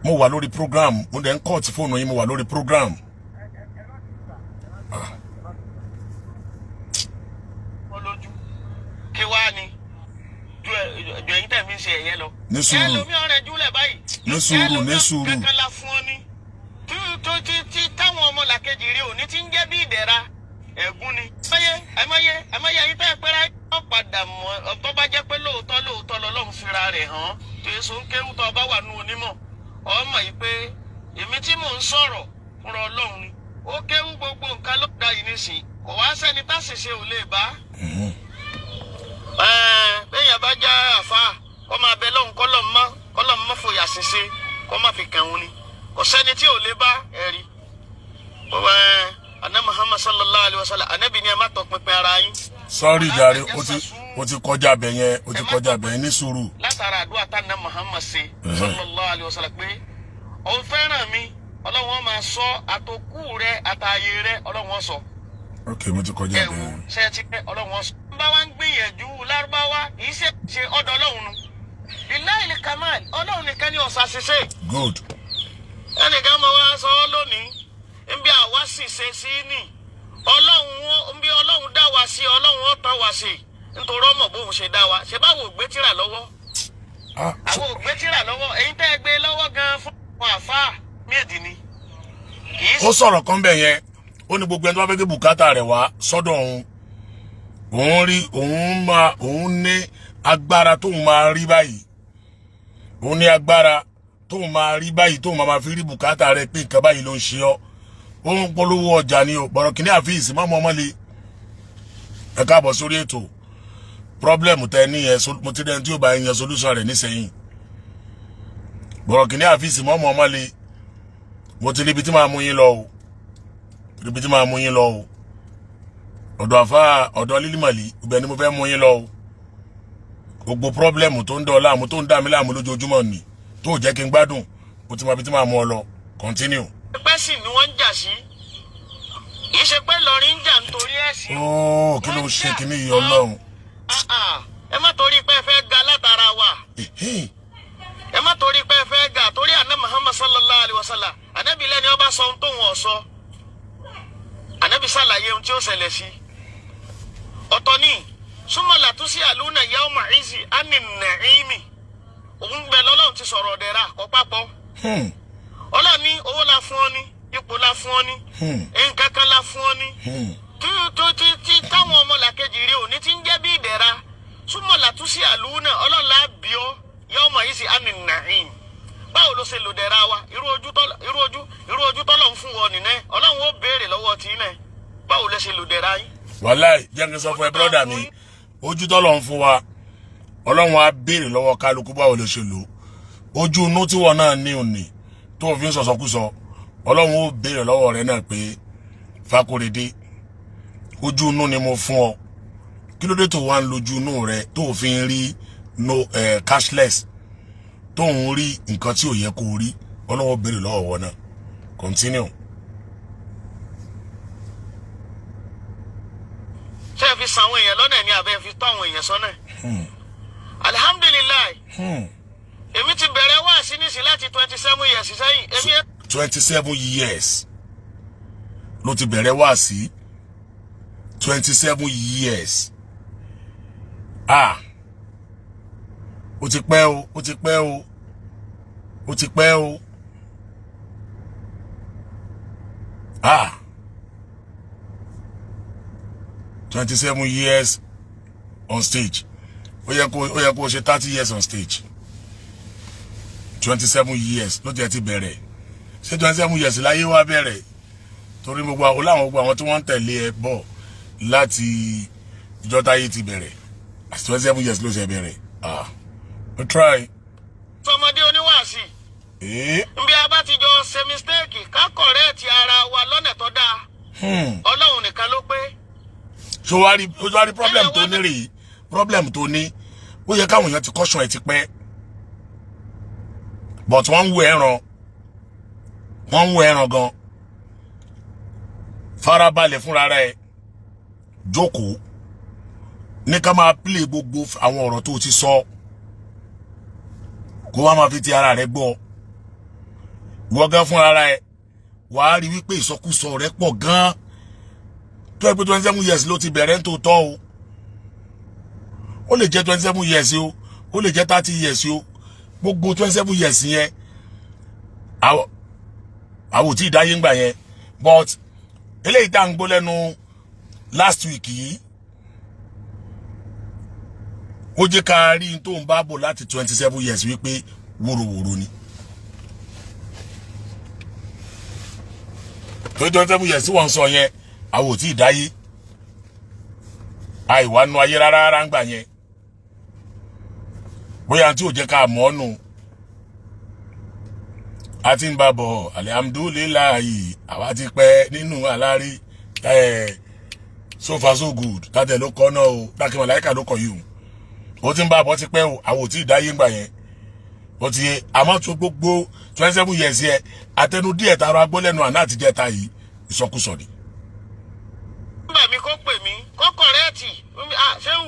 Mo wà lórí program, mo dẹ̀ ń kọ́ ti fóònù yín, mo wà lórí program.
Olójú kí wá ni ju ẹ̀yin tẹ̀ mí ṣe ẹ̀yẹ lọ.
Ní sùúrù.
Ẹlòmí ọ̀rẹ́ júlẹ̀ báyìí.
Ní sùúrù, ní sùúrù.
Kankan la fún ọ ní. Tí táwọn ọmọ làkejì rí òní ti ń jẹ́ bí ìdẹ̀ra ẹ̀gún ni. Àmọ́yé ẹ̀yin tẹ́ ẹ pẹ́ra ọ̀ padà mọ́ tó bá jẹ́ pé lóòótọ́ lọ́lọ́run fira rẹ̀ hàn. Tèso ń kéwú tó bá wà nù onímọ̀. Ọmọ yìí pé èmi tí mò ń sọ̀rọ̀ fúnra Ọlọ́run ni. Ó kéwú gbogbo nǹkan ló dá yìí nísìn. Kò wá sẹ́ni tá ṣèṣe ò lè bá. Bẹ́ẹ̀yàn bá já àfa kọ́ máa bẹ lọ́hùn kọ́lọ́m má fòyà ṣèṣe kọ́ má fi kàn wọ́n ni. Kò sẹ́ni tí ò lè bá ẹ̀rí. Àná Muhammad sallallahu alayhi wa sallam Ànábì ni ẹ má tọpinpin ara yín.
Sọ́ọ́rì jàre ó ti kọjá bẹ̀ yẹn ó ti kọjá bẹ̀ yẹn ní sùúrù.
Látara àdúrà tá Àná Muhammad ṣe sallallahu alayhi wa sallam pé òun fẹ́ràn mi Ọlọ́run máa sọ àtòkù rẹ àtàyè rẹ Ọlọ́run sọ.
Ok mo ti kọjá bẹ̀ yẹn.
Ṣé ti pẹ́ Ọlọ́run sọ. Bá wa ń gbìyànjú lárúbáwá kì í ṣe ọ̀dọ̀ Ọlọ́run nu. Billahi kamal Ọlọ́run nìkan ni ọ̀sà ṣiṣẹ́.
Good.
Ẹnìkan mọ̀ wá sọ lónìí nbí àwa sì ṣe sí ní Ọlọ́run nbí Ọlọ́run dá wa sí Ọlọ́run ó tán wa sí nítorí ọmọ bóun ṣe dá wa ṣe báwo gbé tírà lọ́wọ́. Àwọn ò gbé tírà lọ́wọ́ èyí tẹ́ ẹ gbé lọ́wọ́ gan fún àwọn àfáà méjì ni.
Ó sọ̀rọ̀ kan bẹ̀ yẹn ó ní gbogbo ẹni tó bá fẹ́ gbé bùkátà rẹ̀ wá sọ́dọ̀ òun ní agbára tóun máa rí báyìí òun ní agbára tóun máa rí báyìí tóun máa fi rí bùkátà rẹ̀ pé nǹkan báyìí ló ń ṣe ọ́ ó ń polówó ọjà ni o bọ̀rọ̀ kìíní àfíìsì mọ́mọ́ ọmọlé ẹ káàbọ̀ sórí ètò pọ́blẹ́mù tẹ ní yẹn mo ti dẹ́ni tí ó bá yẹn solúsàn rẹ̀ nísẹ̀yìn bọ̀rọ̀ kìíní àfíìsì mọ́mọ́ ọmọlé mo ti níbi tí máa mú yín lọ o ọ̀dọ̀ lílímọ̀lì ibẹ̀ ni mo fẹ́ mú yín lọ o gbogbo pọ́blẹ́mù tó ń dọ̀ láàmú tó ń dà mí láàmú lójoojúmọ́ ni tó jẹ́ kí n gbádùn mo ti mọ ibi tí máa mú ọ lọ continue.
Pẹ́ sì ni wọ́n ń jà sí kì í ṣe pé lọrin ń jà nítorí ẹ̀sìn.
Ó kí ló ń ṣe kíní yìí Ọlọ́run.
Ẹ má torí pé ẹ fẹ́ ga látara wa ẹ má torí pé ẹ fẹ́ ga torí Àná Muhammad sallallahu alayhi wa sallam Ànábì lẹ́ni ọba sọ ohun tóun ọ̀sọ́ Ànábì ṣàlàyé ohun tí ó ṣẹlẹ̀ sí ọ̀tọ̀ ní súnmọ́ làtúnṣe àlùnà yawma ìzì ánì nàìmí òun bẹ lọ́lọ́run ti sọ̀rọ̀ ọ̀dẹ̀ra kọ́ papọ̀ Ọlọ́run ní owó la fún ọ ní ipò la fún ọ ní nǹkan kan la fún ọ ní tí táwọn ọmọ làkejì rí òní ti ń jẹ́ bí ìdẹ̀ra súnmọ́ làtúnṣe àlùnà Ọlọ́run la bí ọ yawma ìzì ánì nàìmí báwo ló ṣe lò dẹ̀ra wa irú ojú tọ́lọ̀ ń fún wọn nìyẹn Ọlọ́run ó béèrè lọ́wọ́ tí náà báwo lẹ ṣe lò dẹ̀ra yín.
Wàláì jẹ́ kí n sọ fún ẹ brọ́dà mi ojú tọ́lọ̀ ń fún wa Ọlọ́run á béèrè lọ́wọ́ kálukú báwo lè ṣe lò ojú inú tí wọn náà ní òní tó fi ń sọ̀sọ̀kúsọ Ọlọ́run ó béèrè lọ́wọ́ rẹ náà pé Fakorede ojú inú ni mo fún ọ kí ló dé tó wá ń lójú inú rẹ tó fi ń rí cashless tó ń rí nǹkan tí ò yẹ kó rí Ọlọ́run ó béèrè lọ́wọ́ wọn náà continue.
Ṣé ẹ fi san àwọn èèyàn lọ́nà ní abẹ́ fi tọ́ àwọn èèyàn sọ́nà? Alhamdulilayi. Èmi ti bẹ̀rẹ̀ wá sí nísìn láti 27 years sẹ́yìn.
27 years ló ti bẹ̀rẹ̀ wá sí 27 years. Ó ti pẹ́ o. 27 years on stage. Ó yẹ kó ṣe 30 years on stage. 27 years ló jẹ́ ti bẹ̀rẹ̀. Ṣé 27 years láyé wá bẹ̀rẹ̀? Torí gbogbo àwọn tí wọ́n tẹ̀lé ẹ bọ̀ láti ìjọ táyé ti bẹ̀rẹ̀. 27 years ló ṣe bẹ̀rẹ̀. We try.
Sọmọdé oníwàásì. Nbí a bá ti jọ ṣe mistake ká correct ara wa lọ́nà tó dáa. Ọlọ́run nìkan ló pé.
So wá rí problem tó ní rí. Problem tó ní. Ó yẹ káwọn èèyàn ti caution ẹ ti pẹ́. But wọ́n ń wo ẹran gan. Farabalẹ̀ fúnra rẹ̀. Jókòó. Ní ká máa play gbogbo àwọn ọ̀rọ̀ tó ti sọ. Kó wá máa fi ti ara rẹ̀ gbọ́. Ìwọ gan fún ara ẹ̀ wàá rí wípé ìsọkúsọ rẹ̀ pọ̀ gan. Tó ẹ pé 27 years ló ti bẹ̀rẹ̀ tó tọ́ o. Ó lè jẹ́ 27 years o, ó lè jẹ́ 30 years o. Gbogbo 27 years yẹn àwò tí ìdáyé ń gbà yẹn. But eléyìí tá ń gbọ́ lẹ́nu last week yìí ó jẹ́ ká rí tó ń bá bọ̀ láti 27 years wípé wòròwòrò ni. 27 years tí wọ́n sọ yẹn àwò tí ìdáyé àìwá nu ayé rárá ń gbà yẹn. Bóyá tí ò jẹ́ ká mọ̀ ọ́nù a ti ń bá bọ̀ alihamudulilayi àwa ti pẹ́ nínú alárí so far so good tàtẹ̀ ló kọ́ náà o dákẹ́ màláíkà ló kọ̀ yìí o ti ń bá bọ̀ ti pẹ́ o àwò tí ìdáyé ń gbà yẹn ó ti yé àmọ́ tó gbogbo 27 years yẹn àtẹnu díẹ̀ tààrà agbólẹ́nu àná àtijẹ́ta yìí ìsọkúsọ ni.
Nígbà mi kó pè mí kó kọ̀rẹ́ẹ̀tì ṣéwù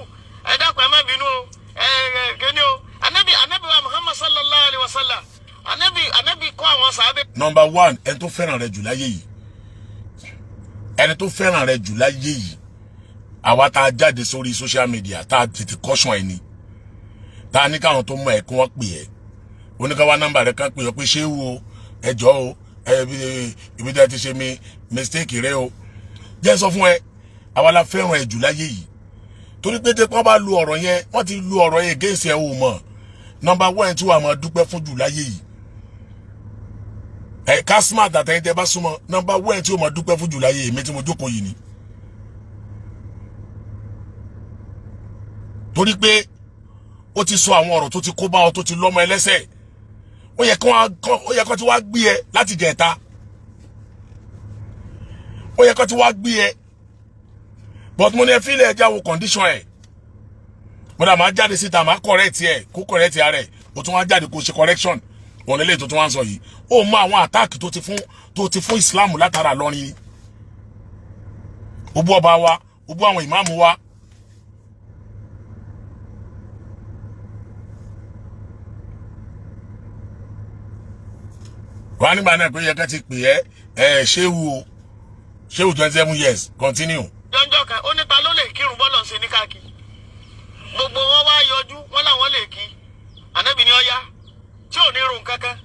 ẹ dákun ẹ má bínú o kíni o anabi wa Muhammad sallallahu alaihi wasallam anabi kọ́ àwọn sàábé. Number
1 ẹni tó fẹ́ràn rẹ jù láyé yìí ẹni tó fẹ́ràn rẹ jù láyé yìí àwa tá a jáde sórí social media tá a tètè kọ́sùn ẹni tá a ní káwọn tó mọ ẹ̀ kí wọ́n pè ẹ́ oníkàwá nọ́mbà rẹ kan pè ọ́ pé ṣé wo ẹjọ́ o ibi tí a ti ṣe mi mistake rẹ o jẹ́ sọ fún ẹ àwa la fẹ́ràn ẹ jù láyé yìí torí pé tẹ́pọ́n bá lu ọ̀rọ̀ yẹn wọ́n ti lu ọ̀rọ̀ yẹn gẹ́sẹ̀ ò mọ̀ Number 1 tí wàá máa dúpẹ́ fún jù láyé yìí ká smart àtẹ̀yìn tẹ́ bá súnmọ́ Number 1 tí ó máa dúpẹ́ fún jù láyé yìí mi tí mo jókòó yìí ni. Torí pé ó ti sọ àwọn ọ̀rọ̀ tó ti kó bá ọ tó ti lọ́mọ ẹlẹ́sẹ̀ ó yẹ kó ti wá gbé ẹ láti jẹ̀ta ó yẹ kó ti wá gbé ẹ but mo ní ẹ fílẹ̀ ẹja wo condition ẹ mo dà máa jáde síta máa correct ẹ kó correct ara ẹ o tún wá jáde kó ṣe correction òun lélẹ̀ tó tún wá ń sọ yìí ó mọ àwọn attack tó ti fún Islam látara lọ́rin ó bú ọba wa ó bú àwọn ìmáàmù wa. wọ́n nígbà náà pé yẹ ká ti pè ẹ́ ṣéwù 27 years continue.
jọjọ kan ó níta ló lè kírun bọ́lọ̀ ṣe ní káàkiri gbogbo wọn wá yọjú wọn làwọn lè kí Ànábì ní ọyá tí ò ní rùn kankan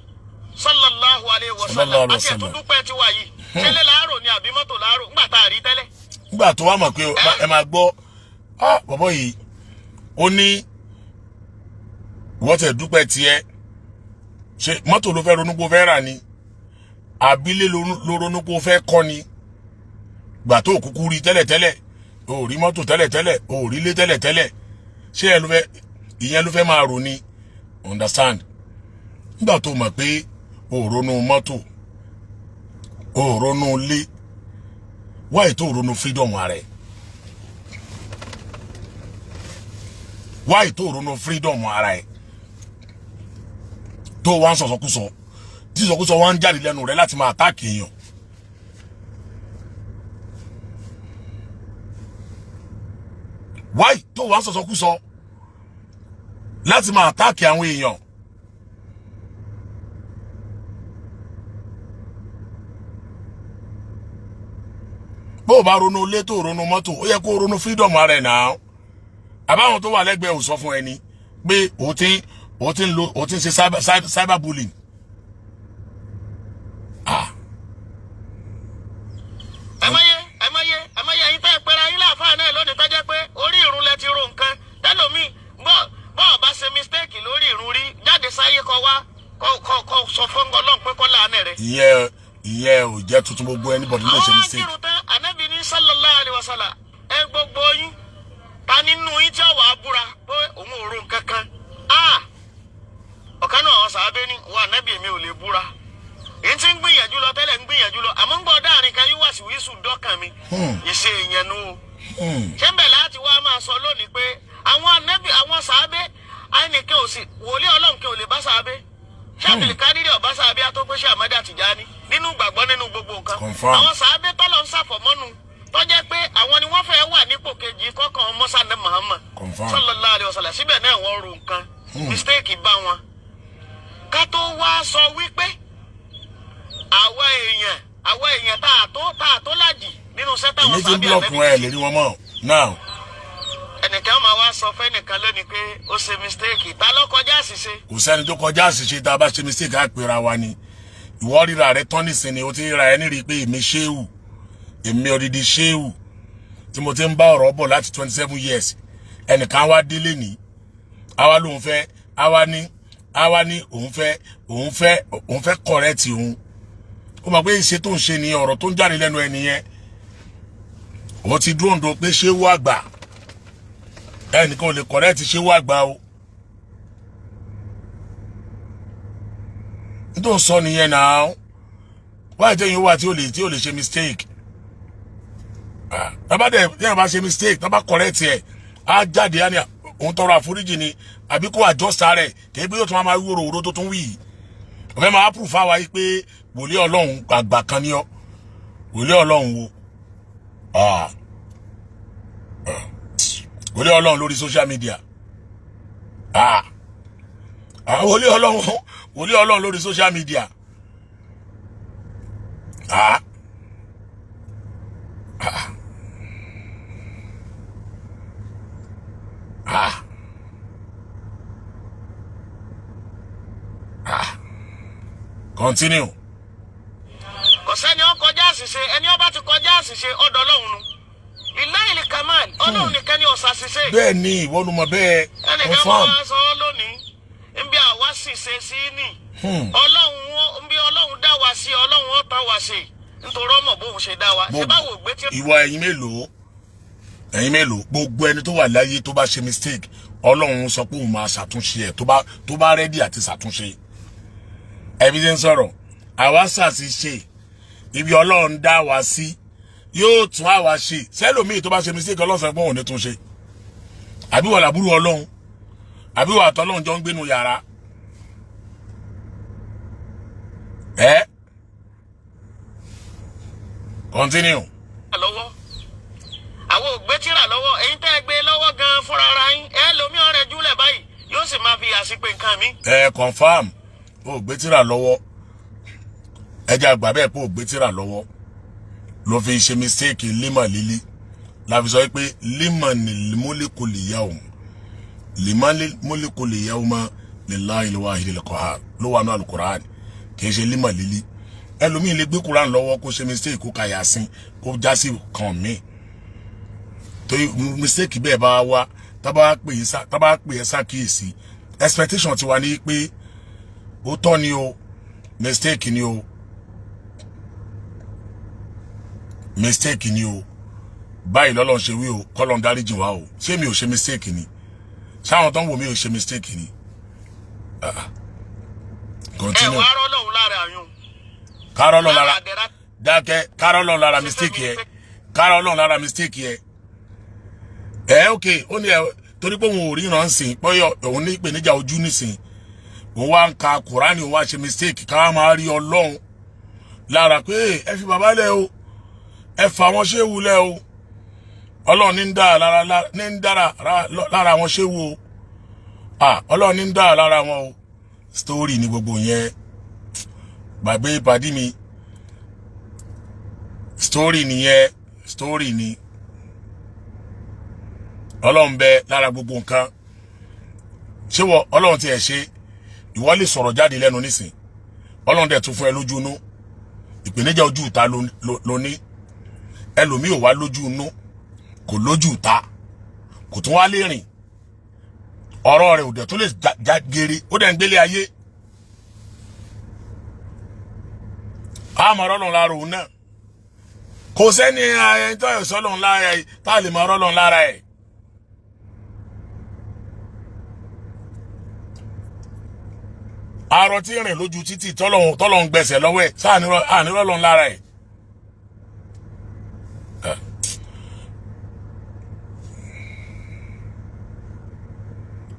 sallallahu alaihi wasallam àti ẹ̀túndúpẹ́ ti wà yìí ṣẹlẹ̀ láàárọ̀ ni àbí mọ́tò láàárọ̀ ńgbà tá a rí tẹ́lẹ̀.
nígbà tó wá mọ̀ pé ẹ máa gbọ́ bọ̀bọ̀ yìí ó ní wọ́n tẹ̀ dúpẹ́ tiẹ̀ ṣe mọ́tò ló fẹ́ ronú kó fẹ́ rà ni àbílẹ̀ ló ronú kó fẹ́ kọ́ ni gbà tó kúkú rí tẹ́lẹ̀tẹ́lẹ̀ o rí mọ́tò tẹ́lẹ̀tẹ́lẹ̀ o rí lé tẹ́lẹ̀tẹ́lẹ̀ ṣé ìyẹn ló fẹ́ máa rò ní understand nígbà tó mọ̀ pé o ronú mọ́tò o ronú lé wáyé tó ronú freedom ara ẹ̀ wáyé tó ronú freedom ara ẹ̀ tó wá ń sọ̀sọ̀kúsọ tí sọ̀kúsọ wá ń jáde lẹ́nu rẹ̀ láti máa attack èèyàn. why tó wá ń sọ̀sọ̀kúsọ láti máa attack àwọn èèyàn. bó o bá ronú ilé tó ronú mọ́tò ó yẹ kó ronú freedom ara ẹ̀ náà àbáwọn tó wà lẹ́gbẹ̀ẹ́ ò sọ fún ẹni pé ó ti ń ṣe cyber bullying. tuntun gbogbo anybody lè ṣe mistake.
Ànábì ní sallallahu alaihi wasallam ẹ gbogbo yín ta nínú yín tí ó wá búra pé òun ò ro nǹkan kan ọ̀kan náà sàábé ní wa Ànábì mi ò lè búra èyí tí ń gbìyànjú lọ tẹ́lẹ̀ ń gbìyànjú lọ àmọ́ ń gbọ́ dáàrin kan yíwà sí wíṣù dọ́kàn mi ìṣe èèyàn nu ṣé ń bẹ̀ láti wá máa sọ lónìí pé àwọn Ànábì àwọn sàábé àìníkẹ́ ò sí wòlíì Ọlọ́run kẹ́ ò lè bá sàábé ṣáàbìlì kádìrì ọ̀bá sàábé àtọ́gbéṣẹ́ àmọ́dá Tìjání nínú gbàgbọ́ nínú gbogbo nǹkan àwọn sàábé tọ́lọ̀ ń ṣàfọ̀mọ́nu tó jẹ́ pé àwọn ni wọ́n fẹ́ wà nípò kejì kọ́kàn mọ́sánná Muhammad sallallahu alaihi wasallam síbẹ̀ náà wọ́n ro nǹkan mistake bá wọn ká tó wá sọ wípé àwọn èèyàn tá a tó lájì nínú sẹ́tà wọn sábẹ́
àlẹ́bí. Now
ẹnìkan máa wá sọ fẹ́nìkan lónìí pé ó ṣe mistake ta ló kọjá àṣìṣe.
kò sẹ́ni tó kọjá àṣìṣe tá a bá ṣe mistake á pera wa ni ìwọ ríra rẹ tán nísìnyí o ti ríra ẹni rí i pé èmi ṣéwù èmi odidi ṣéwù tí mo ti ń bá ọ̀rọ̀ bọ̀ láti 27 years ẹnìkan wá délé ní àwa lóun fẹ́ àwa ní òun fẹ́ correct òun ó mọ̀ pé ìṣe tó ń ṣe ní ọ̀rọ̀ tó ń jáde lẹ́nu ẹni yẹn ó ti dúró ń do pé ṣéwù àgbà ẹnìkan ò lè correct ṣéwù àgbà o nítorí sọ nìyẹn náà wáyé tẹ́yìn wà tí ó lè ṣe mistake tọ́ba dẹ̀ tẹ́yìn bá ṣe mistake tọ́ba correct ẹ̀ á jáde á ní òun tọrọ àforíjì ni àbí kó adjust rẹ̀ kìí pé yóò tún máa wúro òwúrò tó tún wí ọ̀fẹ́ máa proof àwa yìí pé wòlíì Ọlọ́run àgbà kan ní ọ wòlíì Ọlọ́run wo wòlíì Ọlọ́run lórí social media wòlíì Ọlọ́run lórí social media continue.
kò sẹ́ni ó kọjá àṣìṣe ẹni ó bá ti kọjá àṣìṣe ọ̀dọ̀ Ọlọ́run nu ilayi kamal Ọlọ́run nìkan ni ó ṣàṣìṣe.
bẹ́ẹ̀ ni ìwọ ló mọ̀ bẹ́ẹ̀.
ẹnìkan máa sọ lónìí nbí àwa ṣìṣe sí ní Ọlọ́run nbí Ọlọ́run dá wa sí Ọlọ́run ó tán wa sí nítorí ọmọ bóun ṣe dá wa ṣe báwo gbé tí.
ìwọ ẹ̀yin mélòó gbogbo ẹni tó wà láyé tó bá ṣe mistake Ọlọ́run sọ pé òun máa ṣàtúnṣe ẹ̀ tó bá rẹ́dí àti ṣàtúnṣe ẹbí tí ń sọ̀rọ̀ àwa ṣàṣìṣe ibi Ọlọ́run dá wa sí yóò tún àwa ṣe sẹ́lòmíì tó bá ṣe mistake Ọlọ́run sọ pé òun ní tún ṣe àbí wà lábúrú Ọlọ́run àbí wà tọ́lọ́run jọ ń gbénu yàrá continue.
lọ́wọ́ àwọn ògbé tíra lọ́wọ́ èyí tẹ́ ẹ gbé lọ́wọ́ gan fúnra ara yín lómi ọ̀rẹ́ júlẹ̀ báyìí yóò sì máa fi àṣìpé nǹkan mi.
Confirm ó gbé tíra lọ́wọ́ ẹjẹ àgbà bẹ́ẹ̀ pé ó gbé tíra lọ́wọ́ ló fi ṣe mistake lima lílí la fi sọ pé lima ni molecule yawm lima molecule yawma lillahi al-wahid al-qahhar ló wà ní al-Qur'an kì í ṣe lima lílí ẹlòmíì lè gbé Quran lọ́wọ́ kó ṣe mistake kó ka Yasin kó já sí kan mi tó mistake bẹ́ẹ̀ bá wá tá bá pè é ṣàkíyèsí expectation ti wà ní pé ó tọ́ ni o mistake ni o báyìí lọ́lọ́ ṣe wí o kọ́lọ́n dáríjì wá o ṣé mi ò ṣe mistake ni ṣáwọn tó ń wò mí ò ṣe mistake ni. Continue.
wá rọ́lọ́hún lára àyùn.
kárọ́lọ́ lára dákẹ́ kárọ́lọ́ lára mistake yẹ kárọ́lọ́ lára mistake yẹ ok ó ní torí pé òun ò ríran sìn pé òun ní ìpèníjà ojú nísìn òun wá ń ka Kùránì òun wá ṣe mistake ká máa rí Ọlọ́run lára pé ẹ fi bàbá lẹ o ẹ fà wọn ṣéwù lẹ o Ọlọ́run ní ń dá lára wọn ṣéwù o Ọlọ́run ní ń dá lára wọn o story ni gbogbo yẹn gbàgbé ìpàdé mi story ni Ọlọ́run bẹ lára gbogbo nǹkan ṣé wọ Ọlọ́run tí ẹ ṣe ìwọ lè sọ̀rọ̀ jáde lẹ́nu nísìn Ọlọ́run dẹ̀ tún fún ẹ lójú inú ìpèníjà ojú ìta ló ní ẹlòmíì ò wá lójú inú kò lójú ìta kò tún wá lè rìn ọ̀rọ̀ rẹ̀ ò dẹ̀ tún lè já gere ó dẹ̀ ń gbélé ayé àmọ́ Ọlọ́run lára òun náà kò sẹ́ni ẹni tó yẹ sọ́lọ́run lára ẹ̀ tá a lè máa rọ́lọ́run lára ẹ̀. arọ tí rìn lójú títì tọ́lọ́run gbẹ̀sẹ̀ lọ́wọ́ ẹ̀ sáà ní rọ́lọ́run lára ẹ̀.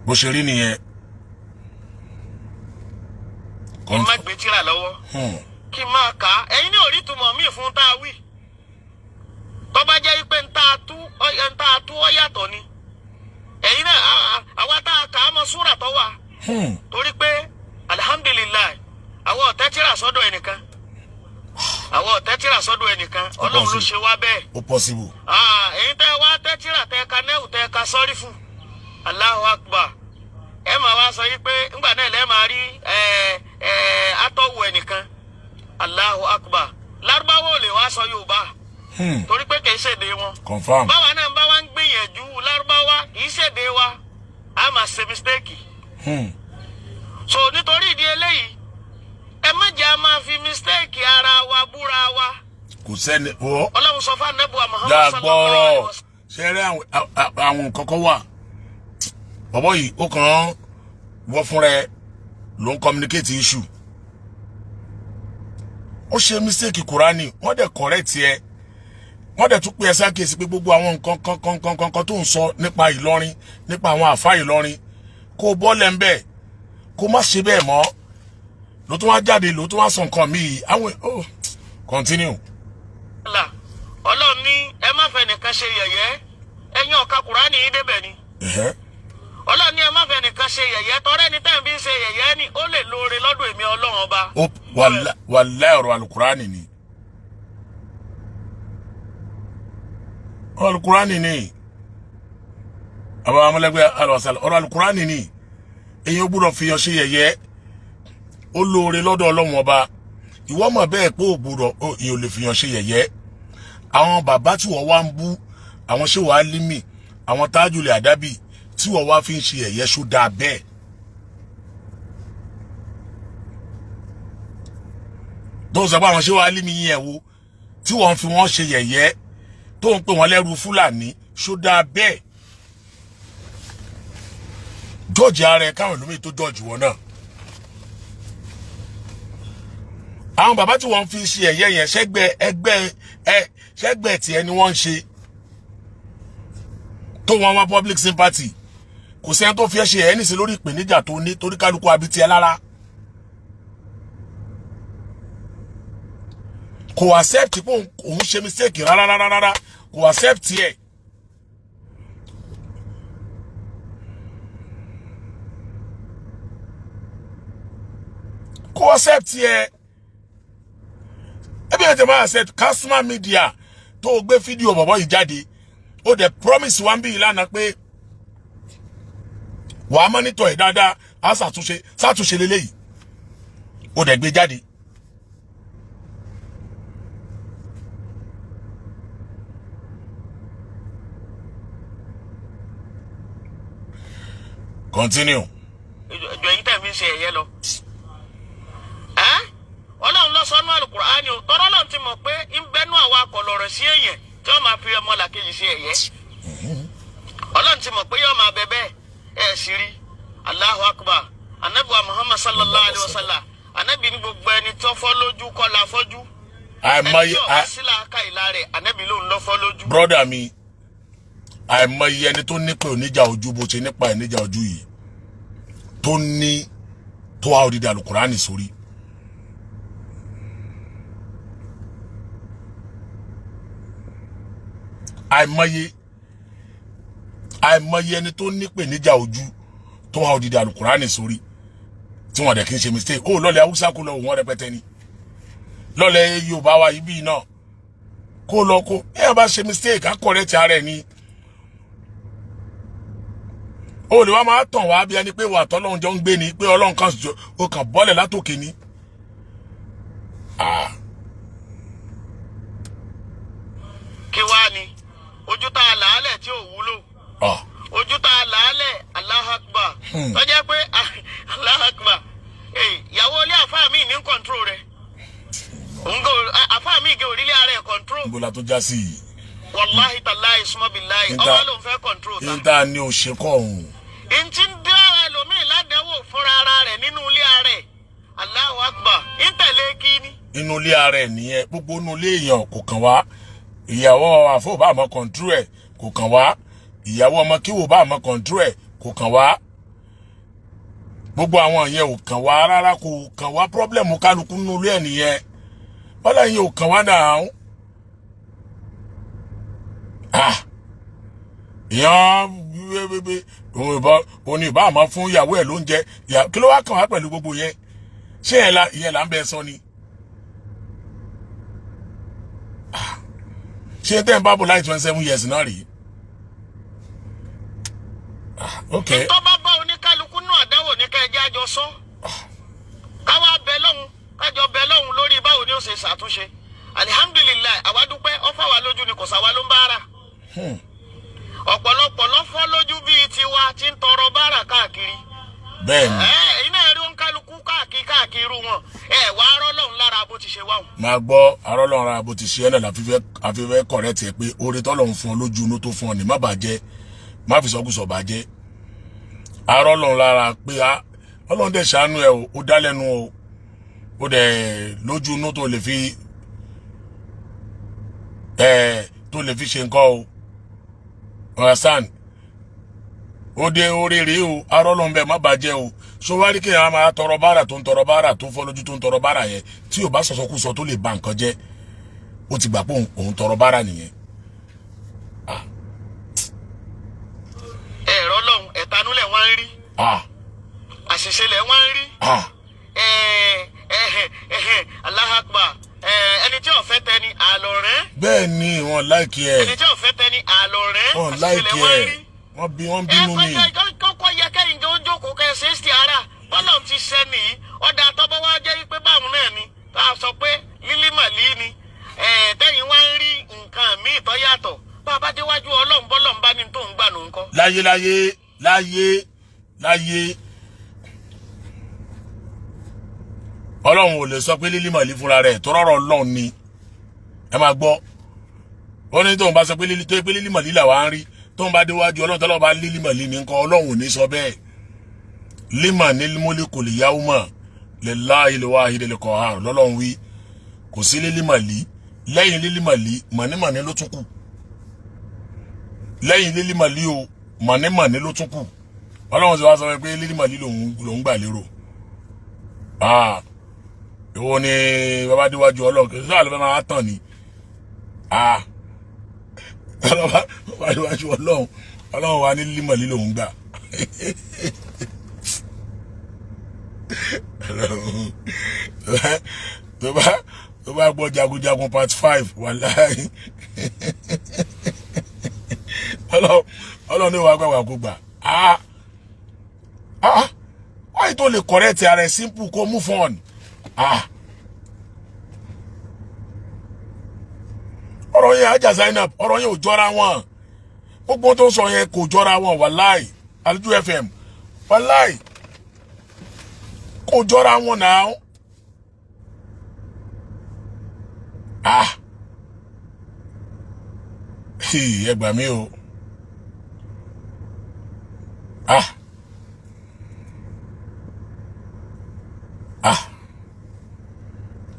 bó ṣe rí nìyẹn.
kí n má gbé tírà lọ́wọ́ kí n máa kà á ẹ̀yin ní orí túmọ̀ mí fún tá a wí tó bá jẹ́ pé ń tá a tú ọ yàtọ̀ ni ẹ̀yin náà àwa tá a kà á mọ súrà tó wà torí pé alihamdulilayi àwọn ọ̀tẹ́ tírà sọ́dọ̀ ẹnìkan ọlọ́run ló ṣe wá bẹ́ẹ̀.
ó possible.
ẹ̀yin tẹ́ wá tẹ́ tírà tẹ́ ka nẹ́wù tẹ́ ka sọ́rí fún Allahu Akbar ẹ máa wá sọ yí pé ńgbà náà lẹ́ẹ̀ máa rí atọ́wò ẹnìkan Allahu Akbar lárúbáwò lè wá sọ Yorùbá torí pé kìí ṣèdè wọn.
confam.
báwa náà bá wá ń gbìyànjú lárúbáwá kìí ṣèdè wa a máa ṣe mistake. so nítorí ìdí eléyìí ẹ má jẹ́ a máa fi mistake ara wa búra wa.
kò sẹ́ni o.
Ọlọ́run sọ fún anábùwà Muhammad sallallahu alaihi wasallam.
ṣe rí àwọn kọ́kọ́ wà bọ́bọ́ yìí ó kàn án wọ́ fúnra ẹ ló ń communicate issue. ó ṣe mistake Kùránì wọ́n dẹ̀ correct ẹ wọ́n dẹ̀ tún pé ẹ sákèsí pé gbogbo àwọn nǹkan tó ń sọ nípa Ìlọrin nípa àwọn àfáà Ìlọrin kó bọ́ọ̀lẹ̀ ń bẹ̀ kó má ṣe bẹ́ẹ̀ mọ́ ló tún wá jáde ló tún wá sọ nǹkan míì àwọn continue.
Ọlọ́run ní ẹ má fẹ́ nìkan ṣe yẹ̀yẹ́ ẹ̀yin ọ̀ka Kùránì yìí débẹ̀ ni. Ọlọ́run ní ẹ má fẹ́ nìkan ṣe yẹ̀yẹ́ tọ́rẹ́ ní tẹ́ẹ̀ bí ń ṣe yẹ̀yẹ́ ni ó lè lóore lọ́dọ̀ èmi Ọlọ́run ọba.
wàláhì ọ̀rọ̀ Al-Qur'ani ni. Al-Qur'ani ni. àbá amúlẹ́gbẹ́ alọ́sàlẹ̀ ọ̀rọ̀ Al-Qur'ani ni. èyàn gbọ́dọ̀ fi yan ṣe yẹ̀yẹ́ ó lóore lọ́dọ̀ Ọlọ́run ọba. ìwọ mọ̀ bẹ́ẹ̀ pé ò gbọ́dọ̀ èyàn ò lè fi yan ṣe yẹ̀yẹ́. àwọn bàbá tí wọ́n wá ń bú àwọn ṣé wàá límì àwọn Tajul Adabi tí wọ́n wá fi ń ṣe yẹ̀yẹ́ ṣó dáa bẹ́ẹ̀. tó ń sọ pé àwọn ṣé wàá límì yẹn wo tí wọ́n fi wọ́n ṣe yẹ̀yẹ́ tó ń pè wọ́n lẹ́rú Fúlàní ṣó dáa bẹ́ẹ̀. jọ́ọ̀jì ara ẹ̀ káwọn ìlúmi tó jọ́ọ̀jì wọn náà. àwọn bàbá tí wọ́n fi ń ṣe yẹ̀yẹ́ yẹn ṣẹ́gbẹ́ tiẹ̀ ni wọ́n ń ṣe tó wọn wá public sympathy kò sẹ́ni tó fi ẹ́ ṣe ẹ̀ níṣẹ́ lórí ìpèníjà tó ní torí kálukú àbí tiẹ̀ lára. kò accept pé òun ṣe mistake rárá kò accept ẹ̀. kò accept ẹ̀. ẹbí ẹ̀ tẹ̀ máa accept customer media tó gbé fídíò bọ̀bọ̀ yìí jáde ó dẹ̀ promise wa ń bí ìlànà pé wàá mọ́nítọ̀ ẹ̀ dáadáa á ṣàtúnṣe lélẹ́yìí ó dẹ̀ gbé jáde. continue.
ìjọ yìí tẹ̀ fi ń ṣe ẹ̀yẹ lọ. Ọlọ́run lọ sọ́nù Al-Qur'ani o tọ́rọ́ lọ́n ti mọ̀ pé ń bẹ́nu àwọn akọ̀lọ̀rọ̀ sí èèyàn tí wọ́n máa fi ọmọ làkejì sí ẹ̀yẹ. Ọlọ́run ti mọ̀ pé yóò máa bẹ bẹ́ẹ̀ ẹ̀ sì rí Allahu Akbar anabiwa Muhammad sallallahu alayhi wa sallam anabi ní gbogbo ẹni tó fọ́ lójú kọ́ la fọ́jú. ẹni tí ọba sílá aka ìlà rẹ̀ anabi ló ń lọ fọ́ lójú.
brother mi àìmọye ẹni tó nípa oníjà ojú bó ṣe nípa ìníjà ojú yìí tó ní tó wá odidi Al-Qur'ani sórí. àìmọye ẹni tó ní ìpèníjà ojú tó wá odidi Al-Qur'ani sórí tí wọ́n dẹ̀ kí n ṣe mistake ó lọ́lẹ̀ Haúsá kó lọ wọ́n rẹpẹtẹ ni lọ́lẹ̀ Yorùbá wa ibi náà kó lọ kó ẹ bá ṣe mistake á correct ara ẹ̀ ni ó lè wá máa tàn wá bí ẹni pé wà tọ́lọ́run jọ ń gbé ni pé Ọlọ́run kan ó kàn bọ́lẹ̀ látòkè ni.
kí wá ni ojú tá a làálẹ̀ tí ò wúlò ojú tá a làálẹ̀ Allahu Akbar tó jẹ́ pé Allahu Akbar ìyàwó ilé àfáà mi ní kọ̀ǹtró rẹ̀ àfáà mi gé orílẹ̀ ara ẹ̀ kọ̀ǹtró
la tó já sí yìí.
Wallahi tallahi suma billahi ọwọ́ ló ń fẹ́ control ta.
níta ni ò ṣe kọ́ ọ̀hún.
Ntí ń dá ẹlòmíì ládàáwò fúnra ara rẹ̀ nínú ilé ara rẹ̀. Allahu Akbar ìtẹ̀lé kíní.
inú ilé ara ẹ̀ nìyẹn gbogbo inú ilé èèyàn kò kàn wá. ìyàwó àfọwọ́bá àmọ́ control ẹ̀ kò kàn wá. ìyàwó ọmọ kíwò bá àmọ́ control ẹ̀ kò kàn wá. gbogbo àwọn yẹn ò kàn wá rárá kò kàn wá pọ́blẹ́mù kálukú nínú ilé ẹ̀ nìyẹn. wọ́n lẹ́yìn ò kàn wá náà. òní ìbá àmọ́ fún ìyàwó ẹ̀ lóúnjẹ kí ló wá kàn wá pẹ̀lú gbogbo yẹn ṣé ìyẹn là ń bẹ sọ ni. ṣé tẹ́ ń bá bò láì 27 years náà rí. okay.
tó bá bá oníkálukú náà dáwò ní kẹjẹ àjọ sọ káwá bẹ lọ́hùn kájọ bẹ lọ́hùn lórí báwo ni ó ṣe ṣàtúnṣe alihamdulilayi àwa dúpẹ́ ọfà wa lójú ni kò sáwa ló ń bára. ọ̀pọ̀lọpọ̀ ló fọ́ lójú bíi tiwa tí ń tọrọ bára káàkiri.
bẹ́ẹ̀ni.
iná ẹ̀rí ń kálukú káàkiri wọn wà á rọ́lọ́run lára bó ti ṣe wá wọn.
máa gbọ́ arọ́lọ́run lára bó ti ṣe ẹ́ náà àfihàn kọ̀rẹ́tì ẹ̀ pé oore tọ́lọ́run fún ọ lójú inú tó fún ọ ní má bàjẹ́ má fi sọ́kùsọ̀ bàjẹ́. arọ́lọ́run lára pé ọlọ́run dẹ̀ ṣàánú ẹ̀ ó dá lẹ́nu o ó dẹ̀ lójú inú tó lè fi ṣe nǹkan o. understand ó dé oríire o arọ́lọ́run bẹ́ẹ̀ má bàjẹ́ o so wá rí kí àwọn máa tọrọ bára tó ń tọrọ bára tó fọ́ lójú tó ń tọrọ bára yẹn tí ò bá sọ̀sọ́kùsọ tó lè ba nǹkan jẹ́ ó ti gbà pé òun tọrọ bára nìyẹn.
ẹ̀rọ lọ́hùn ẹ̀tanúlẹ̀ wọ́n ń rí àṣìṣe lẹ̀ wọ́n ń rí Allahu Akbar ẹni tí ó fẹ́ tẹ ni àlọ́rẹ́.
bẹ́ẹ̀ ni wọ́n láìkí ẹ̀.
ẹni tí ó fẹ́ tẹ ni àlọ́rẹ́.
wọ́n láìkí ẹ̀ wọ́n bínú ni.
kọ́kọ́ yẹ kẹ́yìn tó ń jókòó kẹ́ ṣe é sí ara bọ́lọ̀ ti ṣẹ́ nìyí ọ̀dà tọ́bọ̀ wá jẹ́ pé báwọn náà ni tá a sọ pé lílí màlí ni tẹ́yìn wá ń rí nǹkan míì tó yàtọ̀ bá a bá déwájú ọlọ́run bọ́lọ̀ ń bá ní tó ń gbà nù ń kọ́. láyé ọlọ́run ò lè sọ pé lílí màlí fúnra rẹ̀ tó rọrọ̀ ọlọ́run ni ẹ máa gbọ́ ó ní tóun bá sọ pé lílí màlí làwa ń rí tóun bá déwájú ọlọ́run tọ́lọ́ bá lílí màlí ní nǹkan ọlọ́run ò ní sọ bẹ́ẹ̀. lima ní múlíkù lè yáwó mọ̀ lè láàyè lè wá àhídẹ̀ lè kọ̀ àrùn lọ́lọ́run wí kò sí lílí màlí lẹ́yìn lílí màlí mọ̀nímọ̀ní ló tún kù lẹ́yìn lílí màlí o mọ̀nímọ̀ní ló tún kù ọlọ́run ti wá sọ pé lílí màlí lòún gbà lérò. ìwọ ni bàbá déwájú ọlọ́run kì í sọ àlọ́ máa tàn ní. bàbá déwájú ọlọ́run wa ní lílí màlí lòún gbà. tó bá gbọ́ jagunjagun part 5 wàláhì ọlọ́run ní wàá gbàgbà kó gbà wáyé tó lè correct ara ẹ̀ simple kó move on. ọ̀rọ̀ yẹn ajá Zainab ọ̀rọ̀ yẹn ò jọra wọn gbogbo tó sọ yẹn kò jọra wọn wàláhì Alju FM wàláhì kò jọra wọn náà. ẹ gbà mí o.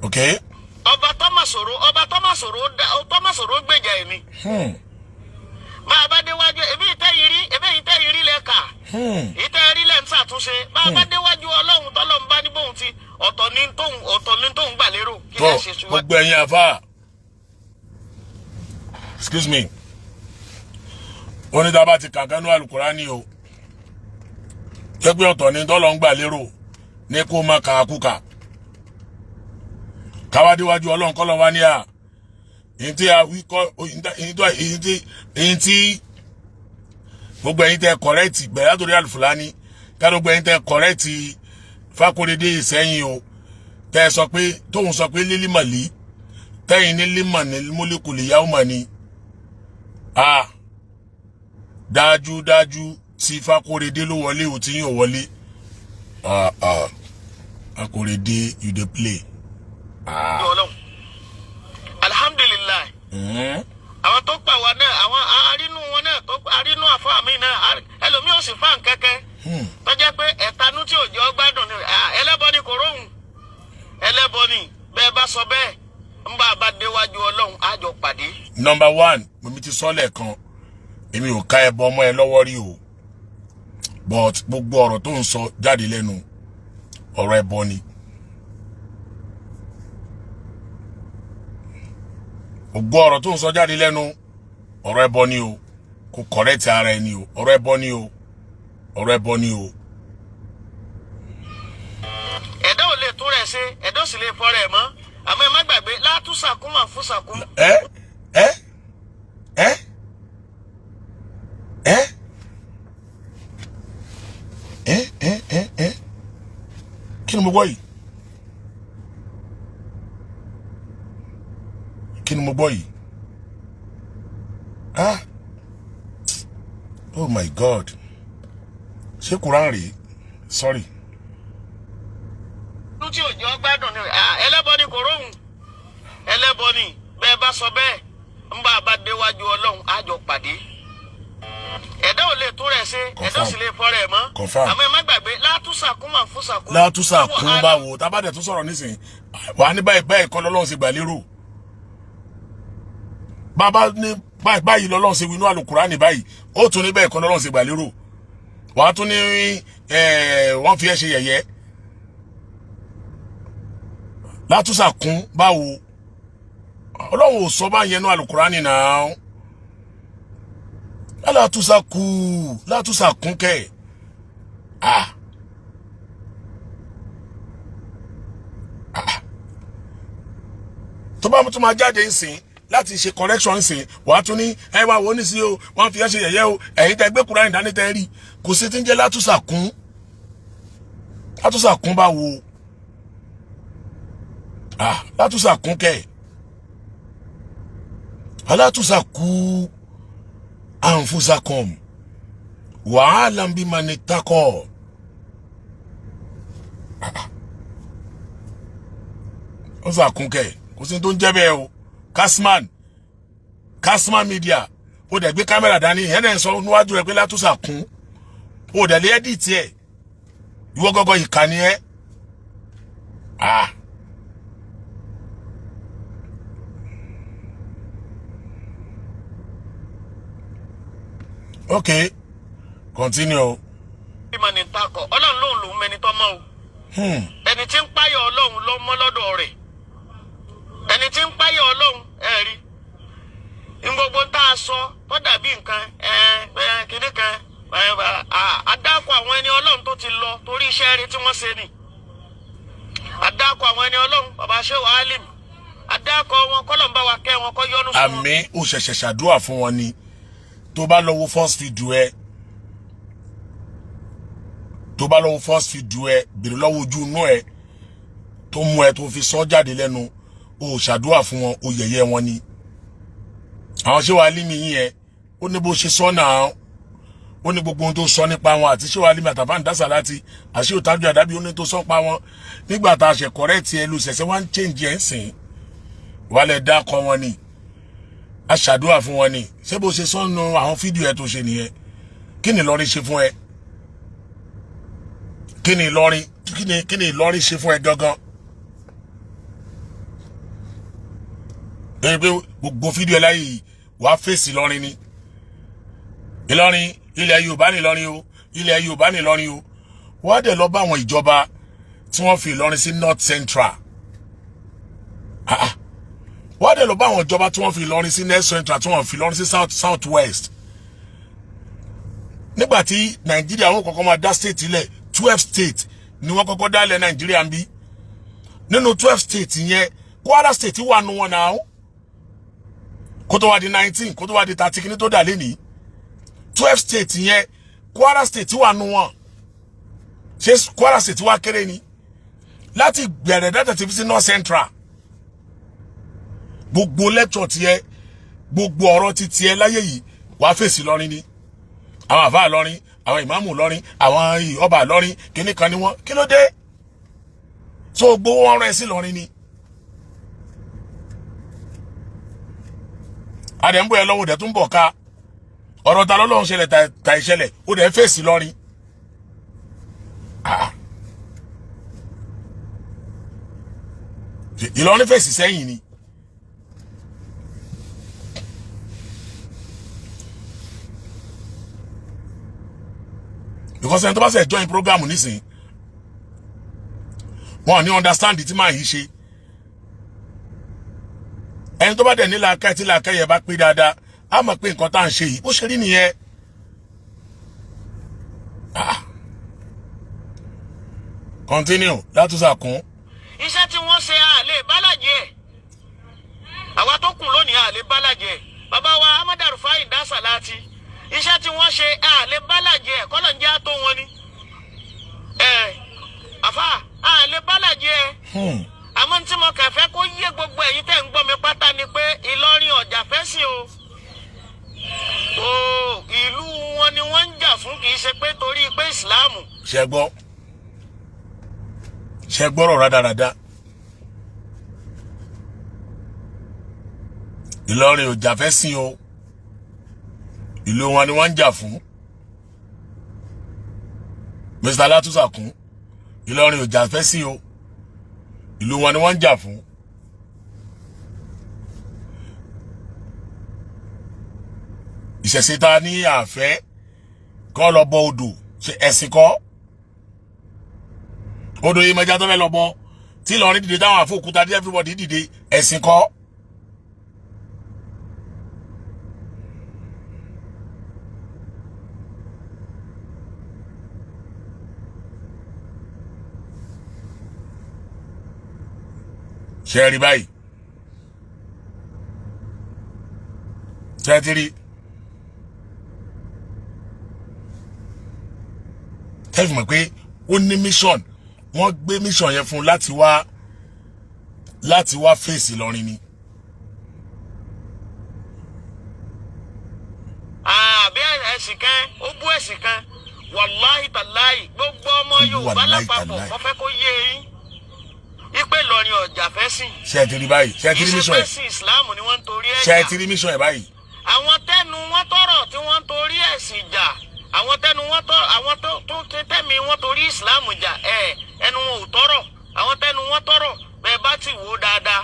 Okay. ọba tọ́mọ̀sọ̀rọ̀ gbèjà ẹ̀mí. bá a bá déwájú ẹbí ìtẹ́yìí rí lẹ́ka ìtẹ́yìí lẹ́ ń ṣàtúnṣe bá a bá déwájú ọlọ́run tọ́lọ́run bá ní bóun ti ọ̀tọ̀ ní tóun gbà lérò kí lè ṣe ṣùgbọ́n. gbogbo ẹ̀yin àfà excuse me onídàbà ti kàkánú Al-Fulani o jẹ́ pé ọ̀tọ̀ ní tọ́lọ́run gbà lérò ní kó má kàákùkà káwádìíwájú ọlọ́run kọ́lọ́ wá ní à èyí tí gbogbo ẹ̀yin tẹ́ correct bẹ̀rẹ̀ látòrí Al-Fulani ká gbogbo ẹ̀yin tẹ́ correct Ifakorede Iseyin o tẹ́ sọ pé tóun sọ pé lílí màlí tẹ́yìn ní límà ní múlíkù lè yáwó mà ní dájúdájú tí Ifakorede ló wọlé ò tí yín ò wọlé Ifakorede you dey play. alhamdulilayi àwọn tó pa wá náà àwọn arínú wọn náà tó arínú àfáà mi náà ẹlòmíì ò sì fà ń kẹ́kẹ́ tó jẹ́ pé ẹ̀tanú tí òjò gbádùn ni ẹlẹ́bọ ni kò róhùn ẹlẹ́bọ ni bẹ́ẹ̀ bá sọ bẹ́ẹ̀ ń bá a bá déwájú Ọlọ́run á jọ pàdé.
Number 1 mo ti sọ lẹ́ẹ̀kan èmi ò ká ẹbọ ọmọ ẹ lọ́wọ́ rí o but gbogbo ọ̀rọ̀ tó ń sọ jáde lẹ́nu ọ̀rọ̀ ẹbọ ni. gbogbo ọ̀rọ̀ tó ń sọ jáde lẹ́nu ọ̀rọ̀ ẹbọ ni o kò correct ara ẹni o ọ̀rọ̀ ẹbọ ni o ọ̀rọ̀ ẹbọ ni o.
ẹ̀dá ò lè tún rẹ̀ ṣe ẹ̀dá ò sì lè fọ́ rẹ̀ mọ́ àmọ́ ẹ má gbàgbé látúnṣàkún mà fún ṣàkún.
Kí ni mo gbọ́ yìí? Kí ni mo gbọ́ yìí? Oh my God. Ṣé Quran rèé? Sorry.
tí òjò gbádùn ni ẹlẹ́bọ ni kò róhùn ẹlẹ́bọ ni bẹ́ẹ̀ bá sọ bẹ́ẹ̀ ń bá a bá déwájú Ọlọ́run á jọ pàdé. ẹ̀dá ò lè tún rẹ̀ ṣe ẹ̀dá ò sì lè fọ́ rẹ̀ mọ́ àmọ́ ẹ má gbàgbé látúnṣàkún mà fún ṣàkún.
Látúnṣàkún báwo tá a bá dẹ̀ tún sọ̀rọ̀ nísìnyí wà á ní báyìí báyìí kọ́ lọ́lọ́run ṣe gbà lérò. Bàbá ní báyìí lọ́lọ́run ṣe wínú Al-Fulani báyìí ó tún ní bẹ́ẹ̀ kọ́ lọ́lọ́run ṣe gbà lérò. Wà á tún ní wọ́n fi ẹ́ ṣe yẹ̀yẹ́. Látúnṣàkún báwo Ọlọ́run ò sọ báyẹn nú Al-Fulani náà. Látúnṣàkún kẹ́ tó bá tún máa jáde ńsìn láti ṣe correction ńsìn wàá tún ní ẹ wá wo ní sí o wọ́n fi ẹ́ ṣe yẹ̀yẹ́ o ẹ̀yin tẹ́ gbé Kùránì dání tẹ́ rí kò sí tí ń jẹ́ látúnṣàkún báwo látúnṣàkún kẹ́ alátúnṣàkún anfusakum wàhálà ń bí mani takọ. Ó ṣàkún kẹ́ kò sí tó ń jẹ́ bẹ́ẹ̀ o. Kasman media ó dẹ̀ gbé kámẹ́rà dání ẹ̀ẹ́dẹ̀ ń sọ níwájú rẹ̀ pé látúnṣàkún ó dẹ̀ lé ẹ́dìtì ẹ̀ ìwọ gọ́gọ́ ìkànnì ẹ̀. Okay, continue.
ìmọ̀ni takọ̀ Ọlọ́run lòun lòun mẹni tọ́ mọ́ o. ẹni tí ń páyọ̀ Ọlọ́run ló mọ́ lọ́dọ̀ rẹ̀ ẹni tí ń páyọ̀ Ọlọ́run rí gbogbo tá a sọ tó dàbí nǹkan kìnnì kan adákọ̀ àwọn ẹni Ọlọ́run tó ti lọ torí iṣẹ́ rí tí wọ́n ṣe ni adákọ̀ àwọn ẹni Ọlọ́run bàbá Shehu Alim adákọ̀ wọn kọ́lọ̀ ń bá wa kẹ́ wọn kọ́ yọ́nú fún wọn.
Àmín ó ṣẹ̀ṣẹ̀ ṣàdúrà fún wọn ni tó bá lọ́wọ́ first video ẹ bèrè lọ́wọ́ ojú inú ẹ tó mú ẹ tó fi sọ jáde lẹ́nu ó ṣàdúrà fún wọn ó yẹ̀yẹ́ wọn ni. Àwọn Shehu Alim yín ẹ ó ní bó ṣe sọ náà ó ní gbogbo ohun tó sọ nípa wọn àti Shehu Alim àtàfà ń dásà láti àṣẹ òtájú àdábì ó ní tó sọ pa wọn nígbà tá a ṣe correct ẹ lu ṣẹ̀ṣẹ̀ wá ń change ẹ̀ ń sìn wálẹ̀ dákọ̀ wọn ni a ṣàdúrà fún wọn ni ṣé bó ṣe sọ́nù àwọn fídíò ẹ tó ṣe nìyẹn. Kí ni Ìlọrin ṣe fún ẹ? Kí ni Ìlọrin ṣe fún ẹ gangan? Bẹ́ẹ̀ pé gbogbo fídíò ẹ láyé yìí wàá fèsì Ìlọrin ni. Ìlọrin ilẹ̀ Yorùbá ní Ìlọrin o ilẹ̀ Yorùbá ní Ìlọrin o wọ́n á dẹ̀ lọ bá àwọn ìjọba tí wọ́n fi Ìlọrin sí North Central. Wọ́n á dẹ̀ lọ bá àwọn ìjọba tí wọ́n fi Ìlọrin sí North Central tí wọ́n fi Ìlọrin sí South West. Nígbàtí Nàìjíríà wọn kọ́kọ́ máa dá state ilẹ̀ 12 state ni wọ́n kọ́kọ́ dá ilẹ̀ Nàìjíríà ń bí. Nínú 12 state yẹn Kwara state wà nù wọn náà kó tó wá di 19 kó tó wá di 30 kí ni tó dà lẹ́nìí 12 state yẹn Kwara state wà nù wọn. Ṣé Kwara state wà kéré ni láti bẹ̀rẹ̀ data ti fi sí North Central. Gbogbo lecture tiẹ̀ gbogbo ọ̀rọ̀ ti tiẹ̀ láyé yìí wàá fèsì Ìlọrin ni. Àwọn àfáà Ìlọrin àwọn ìmáàmù Ìlọrin àwọn ọba Ìlọrin kíní kan ni wọ́n kí ló dé so gbowó wọn rẹ̀ sí Ìlọrin ni. adembo e lọ́wọ́ de tún bọ̀ ká ọ̀rọ̀ ta lọ́lọ́run ṣẹlẹ̀ ta ìṣẹ̀lẹ̀ ó de fèsì lọ́rin Ìlọrin fèsì sẹ́yìn ni because ẹni tó bá ṣe join program nísìn wọn ní understand tí máa yìí ṣe ẹni tó bá dẹ̀ nílà ká tí làákẹ́ yẹ bá pé dáadáa á mọ̀ pé nǹkan tá à ń ṣe yìí bó ṣe rí nìyẹn continue látúnṣà kún.
Iṣẹ́ tí wọ́n ṣe àlè bálàjẹ́ àwa tó kù lónìí àlè bálàjẹ́ bàbá wa Ahmadu Rufai dá Sàláàtì iṣẹ́ tí wọ́n ṣe àlè bálàjẹ́ kọ́lọ̀ ń jẹ́ àtó wọn ni àfà àlè bálàjẹ́ àmọ́ tí mo kàn fẹ́ kó yé gbogbo ẹ̀yin tẹ́ ń gbọ́ mi pátá ni pé Ìlọrin ọ̀jà fẹ́ sí o ìlú wọn ni wọ́n ń jà fún kì í ṣe pé torí pé ìsìláàmù.
ṣe gbọ́rọ̀ rádaràda Ìlọrin ọ̀jà fẹ́ sí o ìlú wọn ni wọ́n ń jà fún Mr. Látúnṣàkún Ìlọrin ọ̀jà fẹ́ sí o ìlú wọn ni wọ́n ń jà fún ìṣẹ̀ṣe ta ní àfẹ́ kọ́ lọ bọ odò ṣe ẹ̀sìn kọ́ odò yìí mẹja tó fẹ́ lọ bọ tí Ìlọrin dìde táwọn àfọkúta dí everybody dìde ẹ̀sìn kọ́ ṣe rí báyìí ṣe ti rí tẹ́fì mọ̀ pé ó ní mission wọ́n gbé mission yẹn fún láti wá fèsì Ìlọrin ni.
àbí ẹ̀sìn kan ó bú ẹ̀sìn kan wàláhì tàláhì gbogbo ọmọ Yorùbá lápapọ̀ wọ́n fẹ́ kó yé yín ipe Ìlọrin ọ̀jà fẹ́ sìn.
ṣe ti rí báyìí ṣe ti rí mission ẹ̀.
ìṣèpèsì Islam ni wọ́n ń torí ẹ̀ jà.
ṣe ti rí mission ẹ̀ báyìí.
àwọn tẹnu wọn tọrọ tí wọ́n ń torí ẹ̀sìn jà àwọn tẹnu wọn tọrọ àwọn tó tẹ̀mí wọn torí Islam jà ẹnu wọn ò tọrọ àwọn tẹnu wọn tọrọ bẹ́ẹ̀ bá ti wò ó dáadáa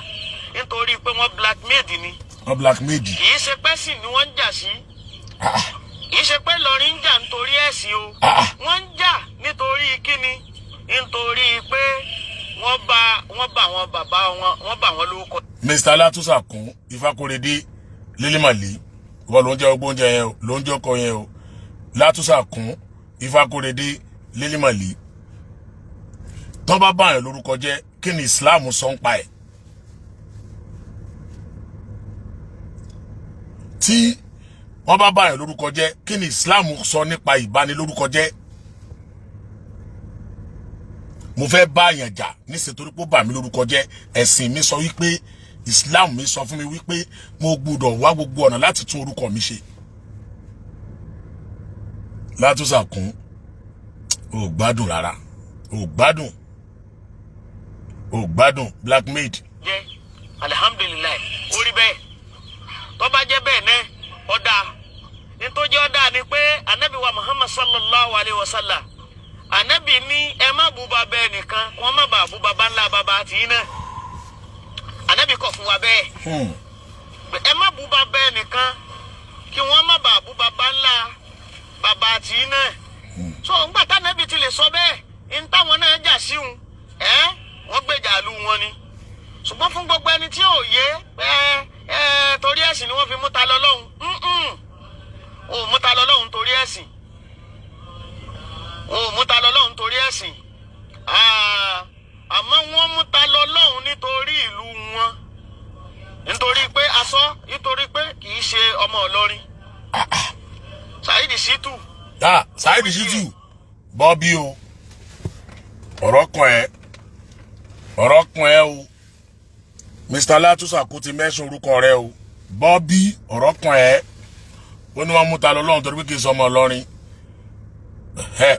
nítorí pé wọ́n blackmaid ni.
wọ́n blackmaid.
kì í ṣe pẹ́sìn ni wọ́n ń jà sí. kì í ṣe pé Ìlọrin ń jà nítorí ẹ̀sìn o. wọ́n ń jà nítorí kíni nítorí pé wọ́n bá wọn bàbá wọ́n bá wọn lórúkọ.
Mr. Látúnṣàkún Ifakorede Iseyin wọ́n ló ń jẹ́ ogbóúnjẹ yẹn o ló ń jẹ́ ọkọ yẹn o Látúnṣàkún Ifakorede Iseyin tán bá báyàn lórúkọ jẹ́ kí ni Islam sọ ń pa ẹ̀ tí wọ́n bá báyàn lórúkọ jẹ́ kí ni Islam sọ nípa ìbanilórúkọ jẹ́ mo fẹ́ bá àyàn jà níṣẹ́ torí pé ó bà mí lórúkọ jẹ́ ẹ̀sìn mi sọ wípé Islam mi sọ fún mi wípé mo gbọ́dọ̀ wá gbogbo ọ̀nà láti tún orúkọ mi ṣe. Látúnṣàkún ò gbádùn rárá ò gbádùn blackmaid.
jẹ́ alihamdulilayi orí bẹ́ẹ̀ tó bá jẹ́ bẹ́ẹ̀ náà ọ̀dà nítorí ọ̀dà ni pé anabi wa Muhammad sallallahu alayhi wa sallam anabi ní ẹ má bú bàbá ẹnìkan wọ́n má bàa bú bàbá ńlá bàbá àti iná anabi kọ̀ fún wa bẹ́ẹ̀ ẹ má bú bàbá ẹnìkan kí wọ́n má bàa bú bàbá ńlá bàbá àti iná so ńgbà tá anabi ti lè sọ bẹ́ẹ̀ ń táwọn náà jà síhun wọ́n gbèjà lu wọn ni ṣùgbọ́n fún gbogbo ẹni tí ò yé torí ẹ̀sìn ni wọ́n fi mú ta lọ lọ́hùn ò mú ta lọ lọ́hùn torí ẹ̀sìn mú ta lọ lọ́hùn torí ẹ̀sìn àmọ́ wọ́n mú ta lọ lọ́hùn nítorí ìlú wọn nítorí pé aṣọ nítorí pé kì í ṣe ọmọ Ìlọrin Saheed Shittu.
Saheed Shittu bọ́bí o ọ̀rọ̀ kan ẹ o Mr. Látúnṣàkún ti mẹ́sùn orúkọ rẹ o bọ́bí ọ̀rọ̀ kan ẹ ó ní wọ́n mú ta lọ lọ́hùn torí pé kì í ṣe ọmọ Ìlọrin.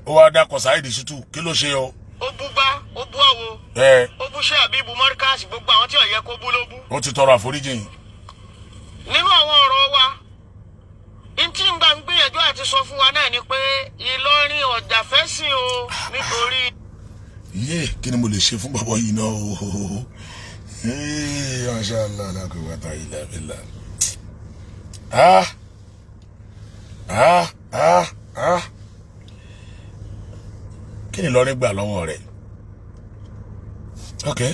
Ó wá dákọ̀ Saheed Shittu kí ló ṣe o.
ó bú bá ó bú àwo ó bú ṣé àbíbu mọ́ríkàsì gbogbo àwọn tí ó yẹ kó bú ló bú.
ó ti tọrọ àforíjì.
nínú àwọn ọ̀rọ̀ wa ntí ń gbà ń gbìyànjú àti sọ fún wa náà ni pé Ìlọrin ọjà fẹ́ sìn o nítorí.
kí ni mo lè ṣe fún bàbá yìí náà o mashallah la quwwata illa billah. Kí ni Ìlọrin gbà lọ́wọ́ rẹ̀? Okay,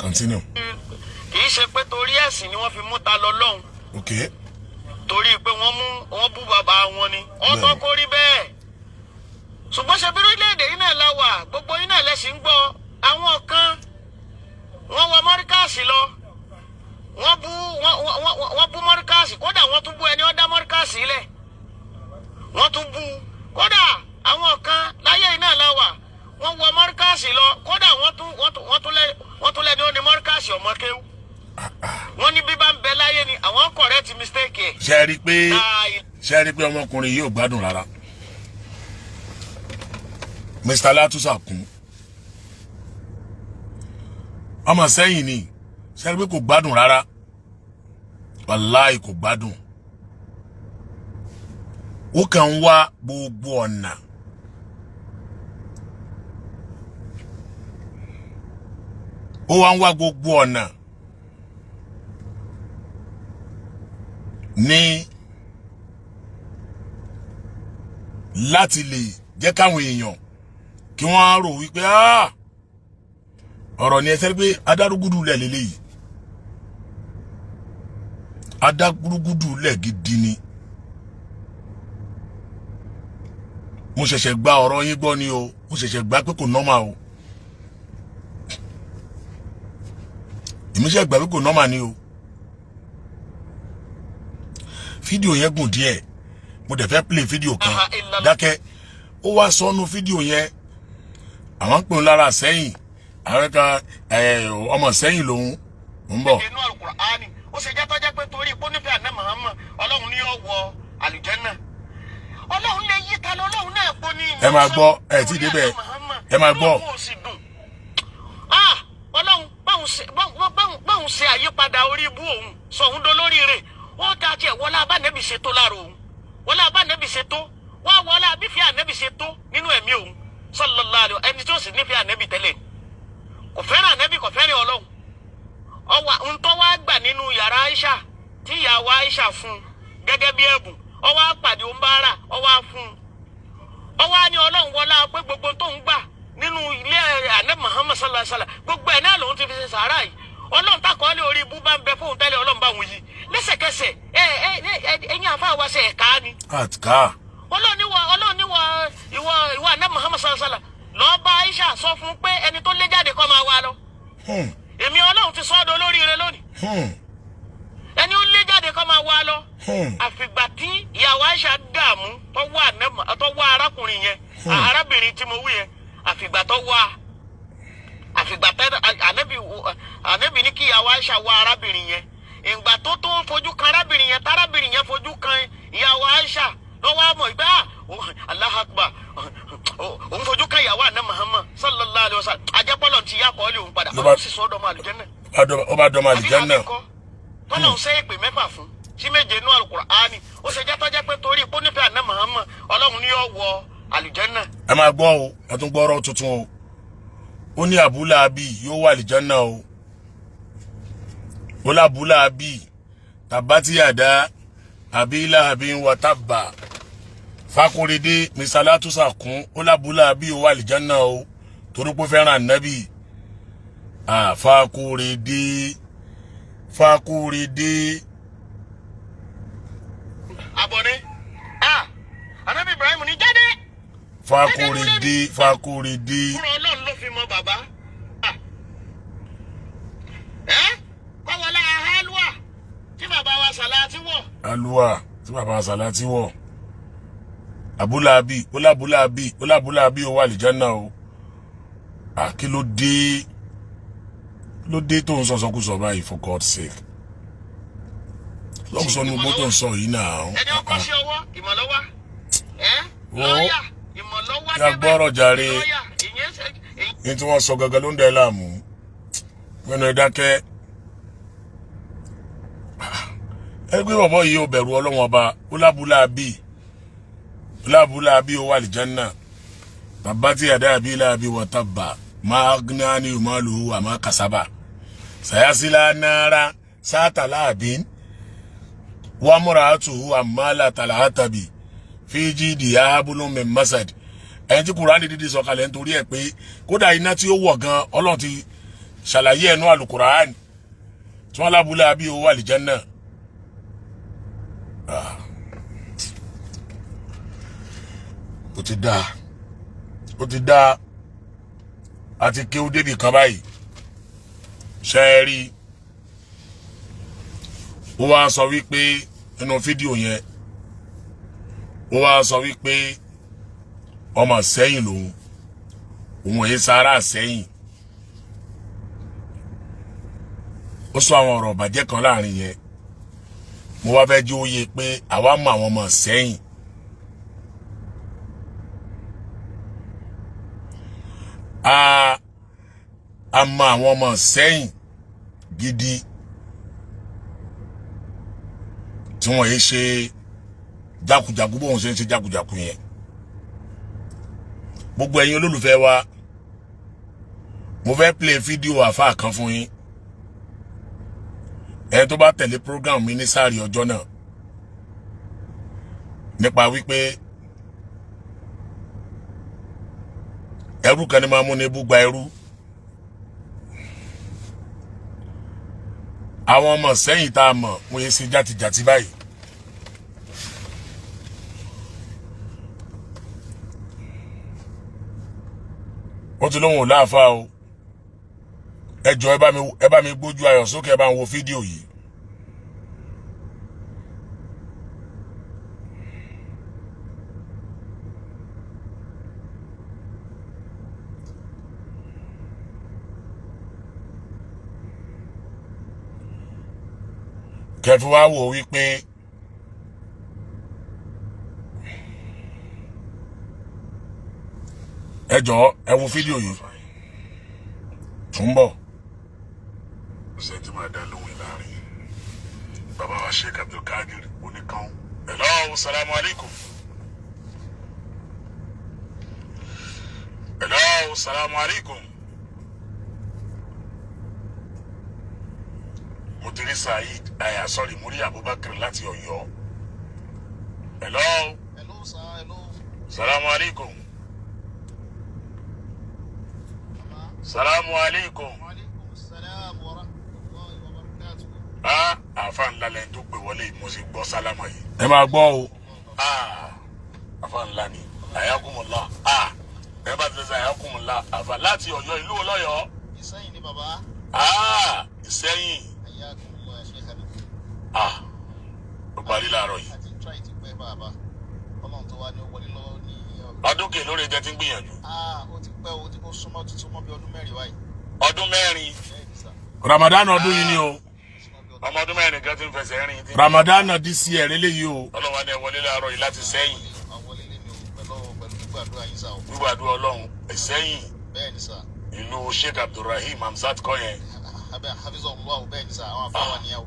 continue.
kì í ṣe pé torí ẹ̀sìn ni wọ́n fi mú ta lọ lọ́hùn.
Okay.
torí pé wọ́n bú bàbá wọn ni wọ́n tó kó rí bẹ́ẹ̀. ṣùgbọ́n ṣe bí orílẹ̀-èdè yìí náà la wà gbogbo yìí náà lẹ́sìn ń gbọ́ àwọn kan wọ́n wọ mọ́ríkàsì lọ wọ́n bú mọ́ríkàsì kódà wọ́n tún bú ẹni ó dá mọ́ríkàsì lẹ̀ wọ́n tún bú kódà àwọn kan láyé yìí náà la wà wọ́n wọ mọ́ríkàsì lọ kódà wọ́n tún lẹ́ni ó ní mọ́ríkàsì ọmọ kéwú wọ́n ní bí bá ń bẹ láyé ni àwọn correct mistake ẹ̀.
ṣe rí pé ọmọkùnrin yìí ò gbádùn rárá. Mr. Latusa kún ọmọ sẹ́yìn ni ṣe rí pé kò gbádùn rárá wàláì kò gbádùn. Ó kàn ń wá gbogbo ọ̀nà gbogbo ọ̀nà ní láti lè jẹ́ káwọn èèyàn kí wọ́n rò wípé ọ̀rọ̀ ni ẹsẹ̀ pé adárúgúdù lẹ̀ lélẹ́yìí adárúgúdù lẹ̀ gidi ni. Mo ṣẹ̀ṣẹ̀ gba ọ̀rọ̀ yín gbọ́ ni o mo ṣẹ̀ṣẹ̀ gbà pé kò nọ́mà o èmi ṣẹ̀ gbà pé kò nọ́mà ni o. Fídíò yẹn gùn díẹ̀ mo dẹ̀ fẹ́ play fídíò kan dákẹ́ ó wá sọnù fídíò yẹn àwọn ń pè ń lára sẹ́yìn àwọn kan ọmọ sẹ́yìn lòun ń bọ̀.
inú Al-Fulani ó ṣe jẹ́ tọ́jẹ́ pé torí ipò nífẹ̀ẹ́ àná Muhammad Ọlọ́run ní yóò wọ àlùjánnà Ọlọ́run lè yí ta lọ Ọlọ́run náà pọ̀ ní.
ẹ máa gbọ́ ẹ tí débẹ̀ ẹ máa gbọ́.
Ọlọ́run báwọn ṣe àyípadà orí ibú òun sọ òun dolórí rẹ̀ wọ́n ta tiẹ̀ wọlé abánẹ́bí ṣètò lára òun wọlé abánẹ́bí ṣètò wọ́n wọlé abífẹ́ ànẹ́bí ṣètò nínú ẹ̀mí òun sallallahu alaihi ẹni tí ó sì nífẹ̀ẹ́ ànẹ́bí tẹ́lẹ̀ kò fẹ́ràn ànẹ́bí kò fẹ́ràn Ọlọ́run ọwà ntọ́ wá gbà nínú yàrá Aisha tí ìyàwó Aisha fún gẹ́gẹ́ bí ẹ̀bùn ọwọ́ àpàdé òun bá rà ọwọ́ àfún ọwọ́ á ní Ọlọ́run wọlé pé gbogbo tó ń gbà nínú ilé ànẹ́ Muhammad sallallahu alaihi wasallam gbogbo ẹ̀ náà lòun ti fi ṣe sàárà yìí Ọlọ́run takọ̀ ní orí ibú bá ń bẹ fóun tẹ́lẹ̀ Ọlọ́run bá wọn yìí lẹ́sẹ̀kẹsẹ̀ ẹ̀yin àfa wa ṣe ẹ̀ka ni.
àtìká.
Ọlọ́run ní ìwọ àná Muhammad sallallahu alaihi wasallam lọ́ọ́ bá Aisha sọ fún pé ẹni tó lé jáde kọ́ máa wá lọ. èmi Ọlọ́run ti sọ ọ́ dolórí rẹ lónìí. ẹni ó lé jáde kọ́ máa wá lọ. àfìgbà tí ìyàwó Aisha dààmú tọ́wọ́ arákùnrin yẹn arábìnrin tí mo wí yẹn àfìgbà ànábì ní kí ìyàwó Aisha wá arábìnrin yẹn ìgbà tó fojú kan arábìnrin yẹn tárábìnrin yẹn fojú kan ìyàwó Aisha lọ́wọ́ àmọ́ ìgbà Allahu Akbar òun fojú kan ìyàwó àná Muhammad sallallahu alaihi wasallam ajẹ́pọ̀lọ̀ ti yá kọ́ọ́lì òun padà ó sì sọ ọdọ̀mọ àlùjẹ́nà.
ọba dọmọ àlùjẹ́nà.
tọ́lọ̀ ń sẹ́ ìpè mẹ́fà fún sí méje inú Al-Qur'ani ó ṣe jẹ́ tọ́jẹ́ pé torí ipò nífẹ̀ẹ́ àná Muhammad Ọlọ́run ní yóò wọ àlùjẹ́nà.
ẹ máa gbọ́ o ẹ tún gbọ́ ọ̀rọ̀ tuntun o ó ní Abu Lahabi yóò wà àlùjẹ́nà o ó Abu Lahabi tabati yada Abi Lahabin wa tabba Ifakorede Mr. Latusa kún ó Abu Lahabi ó wà àlùjẹ́nà o torí pé fẹ́ràn Ànábì Ifakorede
abọ́ni Ànábì Ibrahim ní jáde.
Ifakorede
fúnra Ọlọ́run ló fi mọ bàbá. kọ́wọ́lá alúwà tí bàbá wa Sàlátì wọ̀.
alúwà tí bàbá wa Sàlátì wọ̀. Abu Lahabi ó Abu Lahabi ó wà àlùjànnà o. Kí ló dé tó ń sọ̀sọ̀kúsọ báyìí for God's sake. lọ́kùn sọ ní gbogbo tó ń sọ yìí náà.
ẹni ọkọ̀ sí ọwọ́ ìmọ̀lọ́wọ́ lọ́ọ̀yà ìmọ̀lọ́wọ́
ya gbọ́rọ̀ jàre ní tí wọ́n sọ gangan ló ń dẹ láàmú. gbẹ́nu ẹ dákẹ́ ẹgbẹ́ bọ̀bọ̀ yìí ó bẹ̀rù Ọlọ́run ọba ó lábúlá bí ó wà lìjánná bàbá tí àdá àbí láàbí wọ́tàbà máa gná ní ìmọ̀lù àmọ́ kàsábà sàyásílá náírà sáàtà láàbín wà múra àtúhù àmàlà tàlàátàbì fíjì dìyàbùnú min masad ẹni tí Kùránì dídí sọ̀kalẹ̀ nítorí ẹ̀ pé kódà iná tí ó wọ̀ gan Ọlọ́run ti ṣàlàyé ẹnu àlùkùránì tí wọ́n lábúlá bí ó wà lìjánná. ó ti dá àti kéwú débì kan báyìí ṣe é rí ó wá sọ wípé nínú fídíò yẹn ó wá sọ wípé ọmọ Ìsẹ́yìn lòun òun èyí sára Ìsẹ́yìn ó sọ àwọn ọ̀rọ̀ ìbàjẹ́ kan láàrin yẹn mo wá fẹ́ jí ó yé pé àwa mọ àwọn ọmọ Ìsẹ́yìn a mọ àwọn ọmọ Ìsẹ́yìn gidi tí wọ́n yé ṣe jákujàku bóun ṣe ń ṣe jákujàku yẹn gbogbo ẹ̀yin olólùfẹ́ wa mo fẹ́ play fídíò àfáà kan fún yín ẹni tó bá tẹ̀lé program mi ní sáàrí ọjọ́ náà nípa wípé ẹrú kan ní máa mú ní búgba ẹrú àwọn ọmọ Ìsẹ́yìn tá a mọ̀ wọ́n yé sí játijàti báyìí ó ti lóhùn láàfáà o ẹ jọ̀ọ́ ẹ bá mi gbójú ayọ̀ sókè ẹ bá ń wo fídíò yìí. kẹfì wá wò wípé ẹ jọ̀ọ́ ẹ wo fídíò yìí tún bọ̀. ṣe tí máa dá lóhùn láàrin bàbá wa Sheikh Abdulkadir oníkan. hello salamu alaikum. hello salamu alaikum. Mutiri Said sorry Muri Abubakar láti Ọ̀yọ́. hello.
hello sir hello.
salamu alaikum. salamu alaikum. àfa ńlá lẹ́yìn tó pè wọlé mo sì gbọ́ sálámà yìí. ẹ máa gbọ́ o. àfa ńlá ni àyàkùmọ̀lá ẹ bá ti sọ àyàkùmọ̀lá àfa láti Ọ̀yọ́ ìlú Ọlọ́yọ̀.
Ìsẹ́yìn ni bàbá.
Ìsẹ́yìn.
àyàkùmọ̀lá ṣe kàdé.
ó parí láàárọ̀ yìí.
àti tíráì ti pẹ́ bàbá Ọlọ́run tó wá ní wọlé lọ́wọ́ ní.
ọdún kè lórí ẹjẹ tí ń gbìyànjú.
ó ti pẹ́ o ti kó súnmọ́ tuntun mọ́ bí ọdún mẹ́rin wáyé.
ọdún mẹ́rin. Ramadan ọdún yìí ni o. ọmọ ọdún mẹ́rin kan ti ń fẹsẹ̀ rìn. Ramadan this year eléyìí o. Ọlọ́run wa ni ẹ wọlé láàárọ̀ yìí láti Sẹ́yìn.
àwọlé lé mi o pẹ̀lú gbígbàdúrà yín sá o.
gbígbàdúrà Ọlọ́run Ìsẹ́yìn.
bẹ́ẹ̀ ni sá.
ìlú Sheikh Abdulrahim Hamzat kọ́ yẹn.
Hafizahullah bẹ́ẹ̀ ni sá àwọn afáwa ni ẹ o.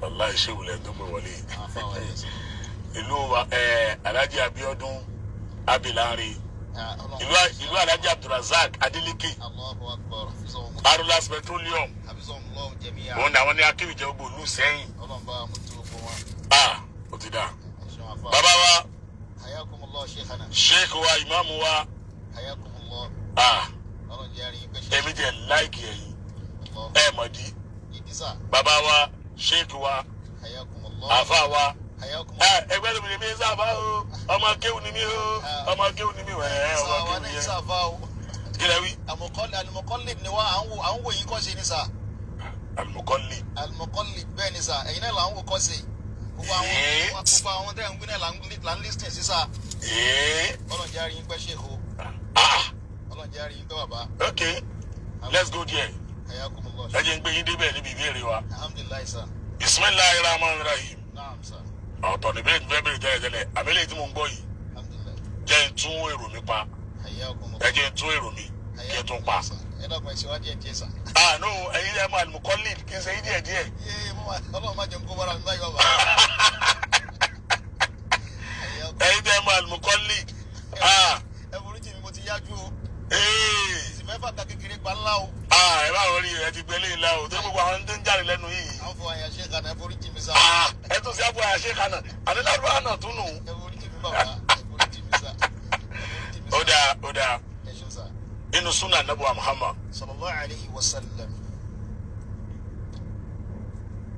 Wallahi ìṣèwùlẹ̀ tó gbé wọlé.
afáwa yẹn sá.
ìlú Alhaji Abiodun Abilari. ìlú Alhaji Abdulrazak Adeleke.
Allahu Akbar.
Arulas Petroleum. òun ni àwọn ní akéwìjẹ gbogbo ìlú Sẹ́yìn. ó ti dá. bàbá wa sheikh wa imaamu wa èmi jẹ láìkì ẹ̀yin ẹ mọ̀ di bàbá wa sheikh wa àfa wa ẹgbẹ́ lómi ni mi sábà o ọmọ kéwù ni mi o ọmọ kéwù ni mi wẹ̀ ọmọ kéwù yẹn kílẹ̀ wí.
Al-Muqallid ni wa à ń wò yín kọ́ ṣe ni sà.
Al-Muqallid.
Al-Muqallid bẹ́ẹ̀ ni sà ẹ̀yin náà là ń wò kọ́ ṣe. gbogbo àwọn tẹ́ ń gbé náà là ń lísìn sí sà. Ọlọ́run jẹ́ àríyìn pẹ́ ṣèkó. Ọlọ́run jẹ́ àríyìn pẹ́ bàbá.
Okay, let's go there.
Ayakumullah.
ẹ jẹ́ ń gbé yín débẹ̀ níbi ìbéèrè wa.
Alhamdulilayi sà.
Bismillahir Rahmanir Rahim.
Naam sà.
ọ̀tọ̀ ní bẹ́ẹ̀ bẹ́ẹ̀ bẹ́ẹ̀ tẹ́lẹ̀ àbẹ́lẹ̀ tí mo ń gbọ́ yìí.
Alhamdulilayi.
jẹ́ ń tún èrò mi pa.
Ayakumullah.
ẹ jẹ́ ń tún èrò mi kí ẹ tún pa.
ẹ dàgbà ìṣèwádìí ẹ̀ díẹ̀ sà.
No ẹ̀yin ẹ̀ máa mú kọ́lì kí n ṣe díẹ̀ díẹ̀.
Ọlọ́run má jẹun kó bára mi báyìí bàbá.
ẹ̀yin ẹ̀ máa mú kọ́lì.
Ẹ foríjì mi mo ti yájú o. Sì mẹ́fà ta kékeré pa ńlá o.
Ẹ bá wọlé ẹ ti gbélé ńlá o tó gbogbo àwọn tó ń jáde lẹ́nu yìí.
Àwọn fọ àyà ṣe kànáà ẹ foríjì mi sà.
Ẹ tún sí àbọ̀ àyà ṣe kànáà àdéhùn náà tún nù.
Ẹ foríjì mi bàbá ẹ foríjì mi sà.
Ó dáa.
Ẹ ṣeun sà.
Inú súnà Ànábì Muhammad.
Sallallahu alayhi wa sallam.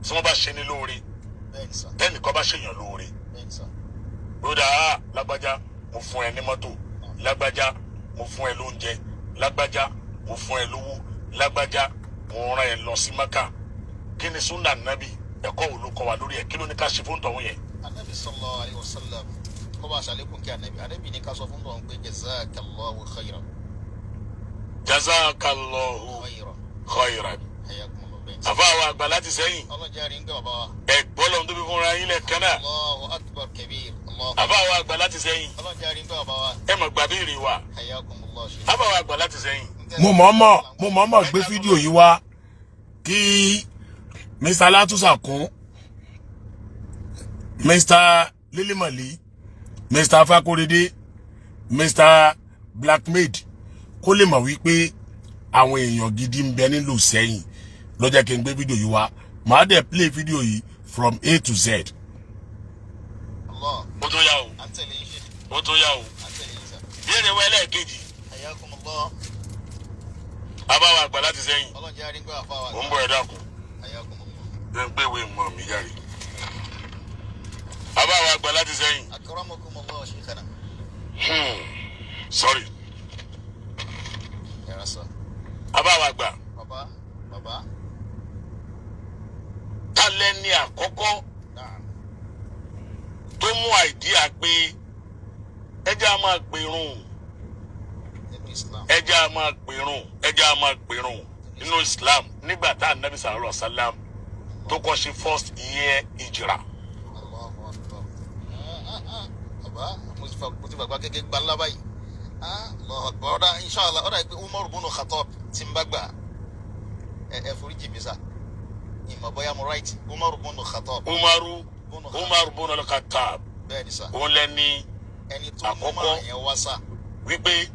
Tí wọ́n bá ṣe ní lóore,
Bẹ́ẹ̀ni sà.
tẹ́nì kan bá ṣèyàn lóore.
Bẹ́ẹ̀ni sà.
Ó dáa lágbájá mo fún ẹ ní mọ́tò, lágbájá mo fún ẹ lóúnjẹ, lágbájá mo fún ẹ lówó, lágbájá mo rán ẹ lọ sí Mákà. Kí ni súnà Ànábì ẹ̀kọ́ wo ló kọ́ wa lórí ẹ̀? Kí ló ní ká ṣe fún tọ̀hún yẹn?
Ànábì sallallahu alayhi wa sallam kó bá ṣàlékún kí Ànábì ní ká sọ fún tọ̀hún pé jazakallahu khayran.
Jazakallahu khayran. Àfa àwọn àgbà láti sẹ́yìn.
Ọlọ́jà rí ń gbé bàbá wa.
Ẹ̀gbọ́n lọ́n tó fi fúnra yín lẹ́ẹ̀kan náà.
Allahu akbar kabir.
Àfa àwọn àgbà láti sẹ́yìn.
Ọlọ́jà rí ń gbé bàbá wa.
Ẹ mọ̀ gbà béèrè wa.
Hayyakumullah shaykh.
Àfa àwọn àgbà láti sẹ́yìn.
mo mọ̀ọ́mọ̀ gbé fídíò yìí wá kí Mr. Latusa kún, Mr. Lilimali, Mr. Ifakorede, Mr. Blackmaid kó lè mọ̀ wípé àwọn èèyàn gidi ń bẹ nílùú Ìṣẹ̀yìn ló jẹ́ kí n gbé fídíò yìí wá. Màá dẹ̀ play fídíò yìí from A to Z.
Allah.
Ó tún yá o.
À ń tẹ̀lé yín ṣe.
Ó tún yá o.
À ń tẹ̀lé yín sà.
Béèrè wọ ẹlẹ́ẹ̀kejì.
Hayyakumullah.
Àfa àwọn àgbà láti sẹ́yìn.
Ọlọ́jà rí ń gbé bàbá wa.
Ó ń bọ̀ ẹ dákun.
Hayyakumullah.
Ẹ ń gbéwèé mọ̀ mí járe. Àfa àwọn àgbà láti sẹ́yìn.
Akramakumullah shaykhana.
Sorry.
Yàrá sà.
Àfa àwọn àgbà.
Bàbá.
Tálẹ́ ní àkọ́kọ́
Naam.
tó mú àìdíà pé ẹjẹ́ a máa pèrún.
Nínú Islam.
ẹjẹ́ a máa pèrún nínú Islam nígbà tá Ànábì sallallahu alaihi wasallam tó kọ́ ṣe first year ìjìrà.
Allahu akbar. Bàbá mo ti gbàgbá kékeré gbá ńlá báyìí. Allahu akbar. Ọ̀dà inshallah ọ̀dà ìpè Umar ibn Khattab tí ń bá gbà ẹ foríjì mi sà. Ìmọ̀ bóyá mo right. Umar ibn Khattab.
Umar ibn al-Khattab.
Bẹ́ẹ̀ni sà.
Òun lẹ́ni
Ẹni tó mú mọ́ yẹn wá sà.
wípé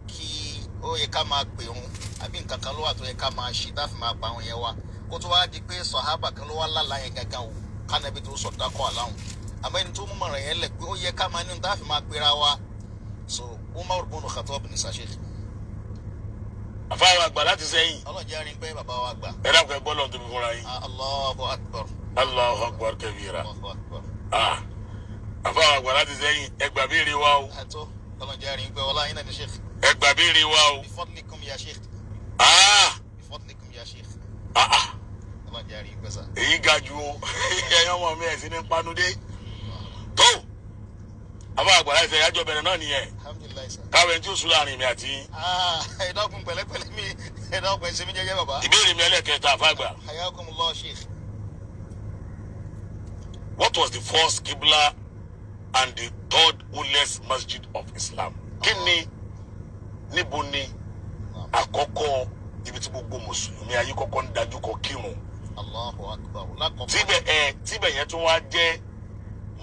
Kí ó yẹ ká máa pè wọn àbí nǹkan kan ló wà tó yẹ ká máa ṣe tá fi máa pa àwọn yẹn wá kó tó wá di pé sọ̀hábà kan ló wá lálàá yẹn gangan o kánàbí tó sọ̀ dákọ̀ àláhùn àmọ́ ẹni tó mú mọ̀ràn yẹn lẹ̀ pé ó yẹ ká máa ní tá fi máa pera wa so Umar ibn Khattab ní sàṣẹ́lẹ̀.
àfa àwọn àgbà láti sẹ́yìn.
Ọlọ́jà rí pé bàbá wa gbà.
ẹ dákun ẹ gbọ́ lọ́n tó fi fúnra yín.
Allahu akbar.
Allahu akbar kabira.
Allahu akbar.
Àfa àwọn àgbà láti sẹ́yìn ẹ gbà béèrè wa o.
Àtọ́ ọlọ́jà rí pé ọlá yín náà ní sheikh.
ẹ gbà béèrè wa o.
Bifadlikum ya sheikh. Bifadlikum ya sheikh. Ọlọ́jà rí pé sà.
Èyí ga ju o ẹyọ ọmọ mi ẹ̀sìn ní panudé tó àfa àgbà láti sẹ́yìn àjọ bẹ̀rẹ̀ náà nìyẹn.
Alhamdulillah sà.
káwé tí ó sùn láàrin mi àti.
Ẹ dákun pẹ̀lẹ́pẹ̀lẹ́ mi ẹ dákun ẹ ṣe mí jẹ́jẹ́ bàbá.
ìbéèrè mi ẹlẹ́kẹta àfa àgbà.
Hayyakumullah sheikh.
What was the first Qibla and the third oldest masjid of Islam? Kí ni níbo ni àkọ́kọ́ ibi tí gbogbo mùsùlùmí ayé kọ́kọ́ ń dájú kọ kírun?
Allahu akbar. Lákọ̀ọ́kọ́.
Tíbẹ̀ yẹn tún wá jẹ́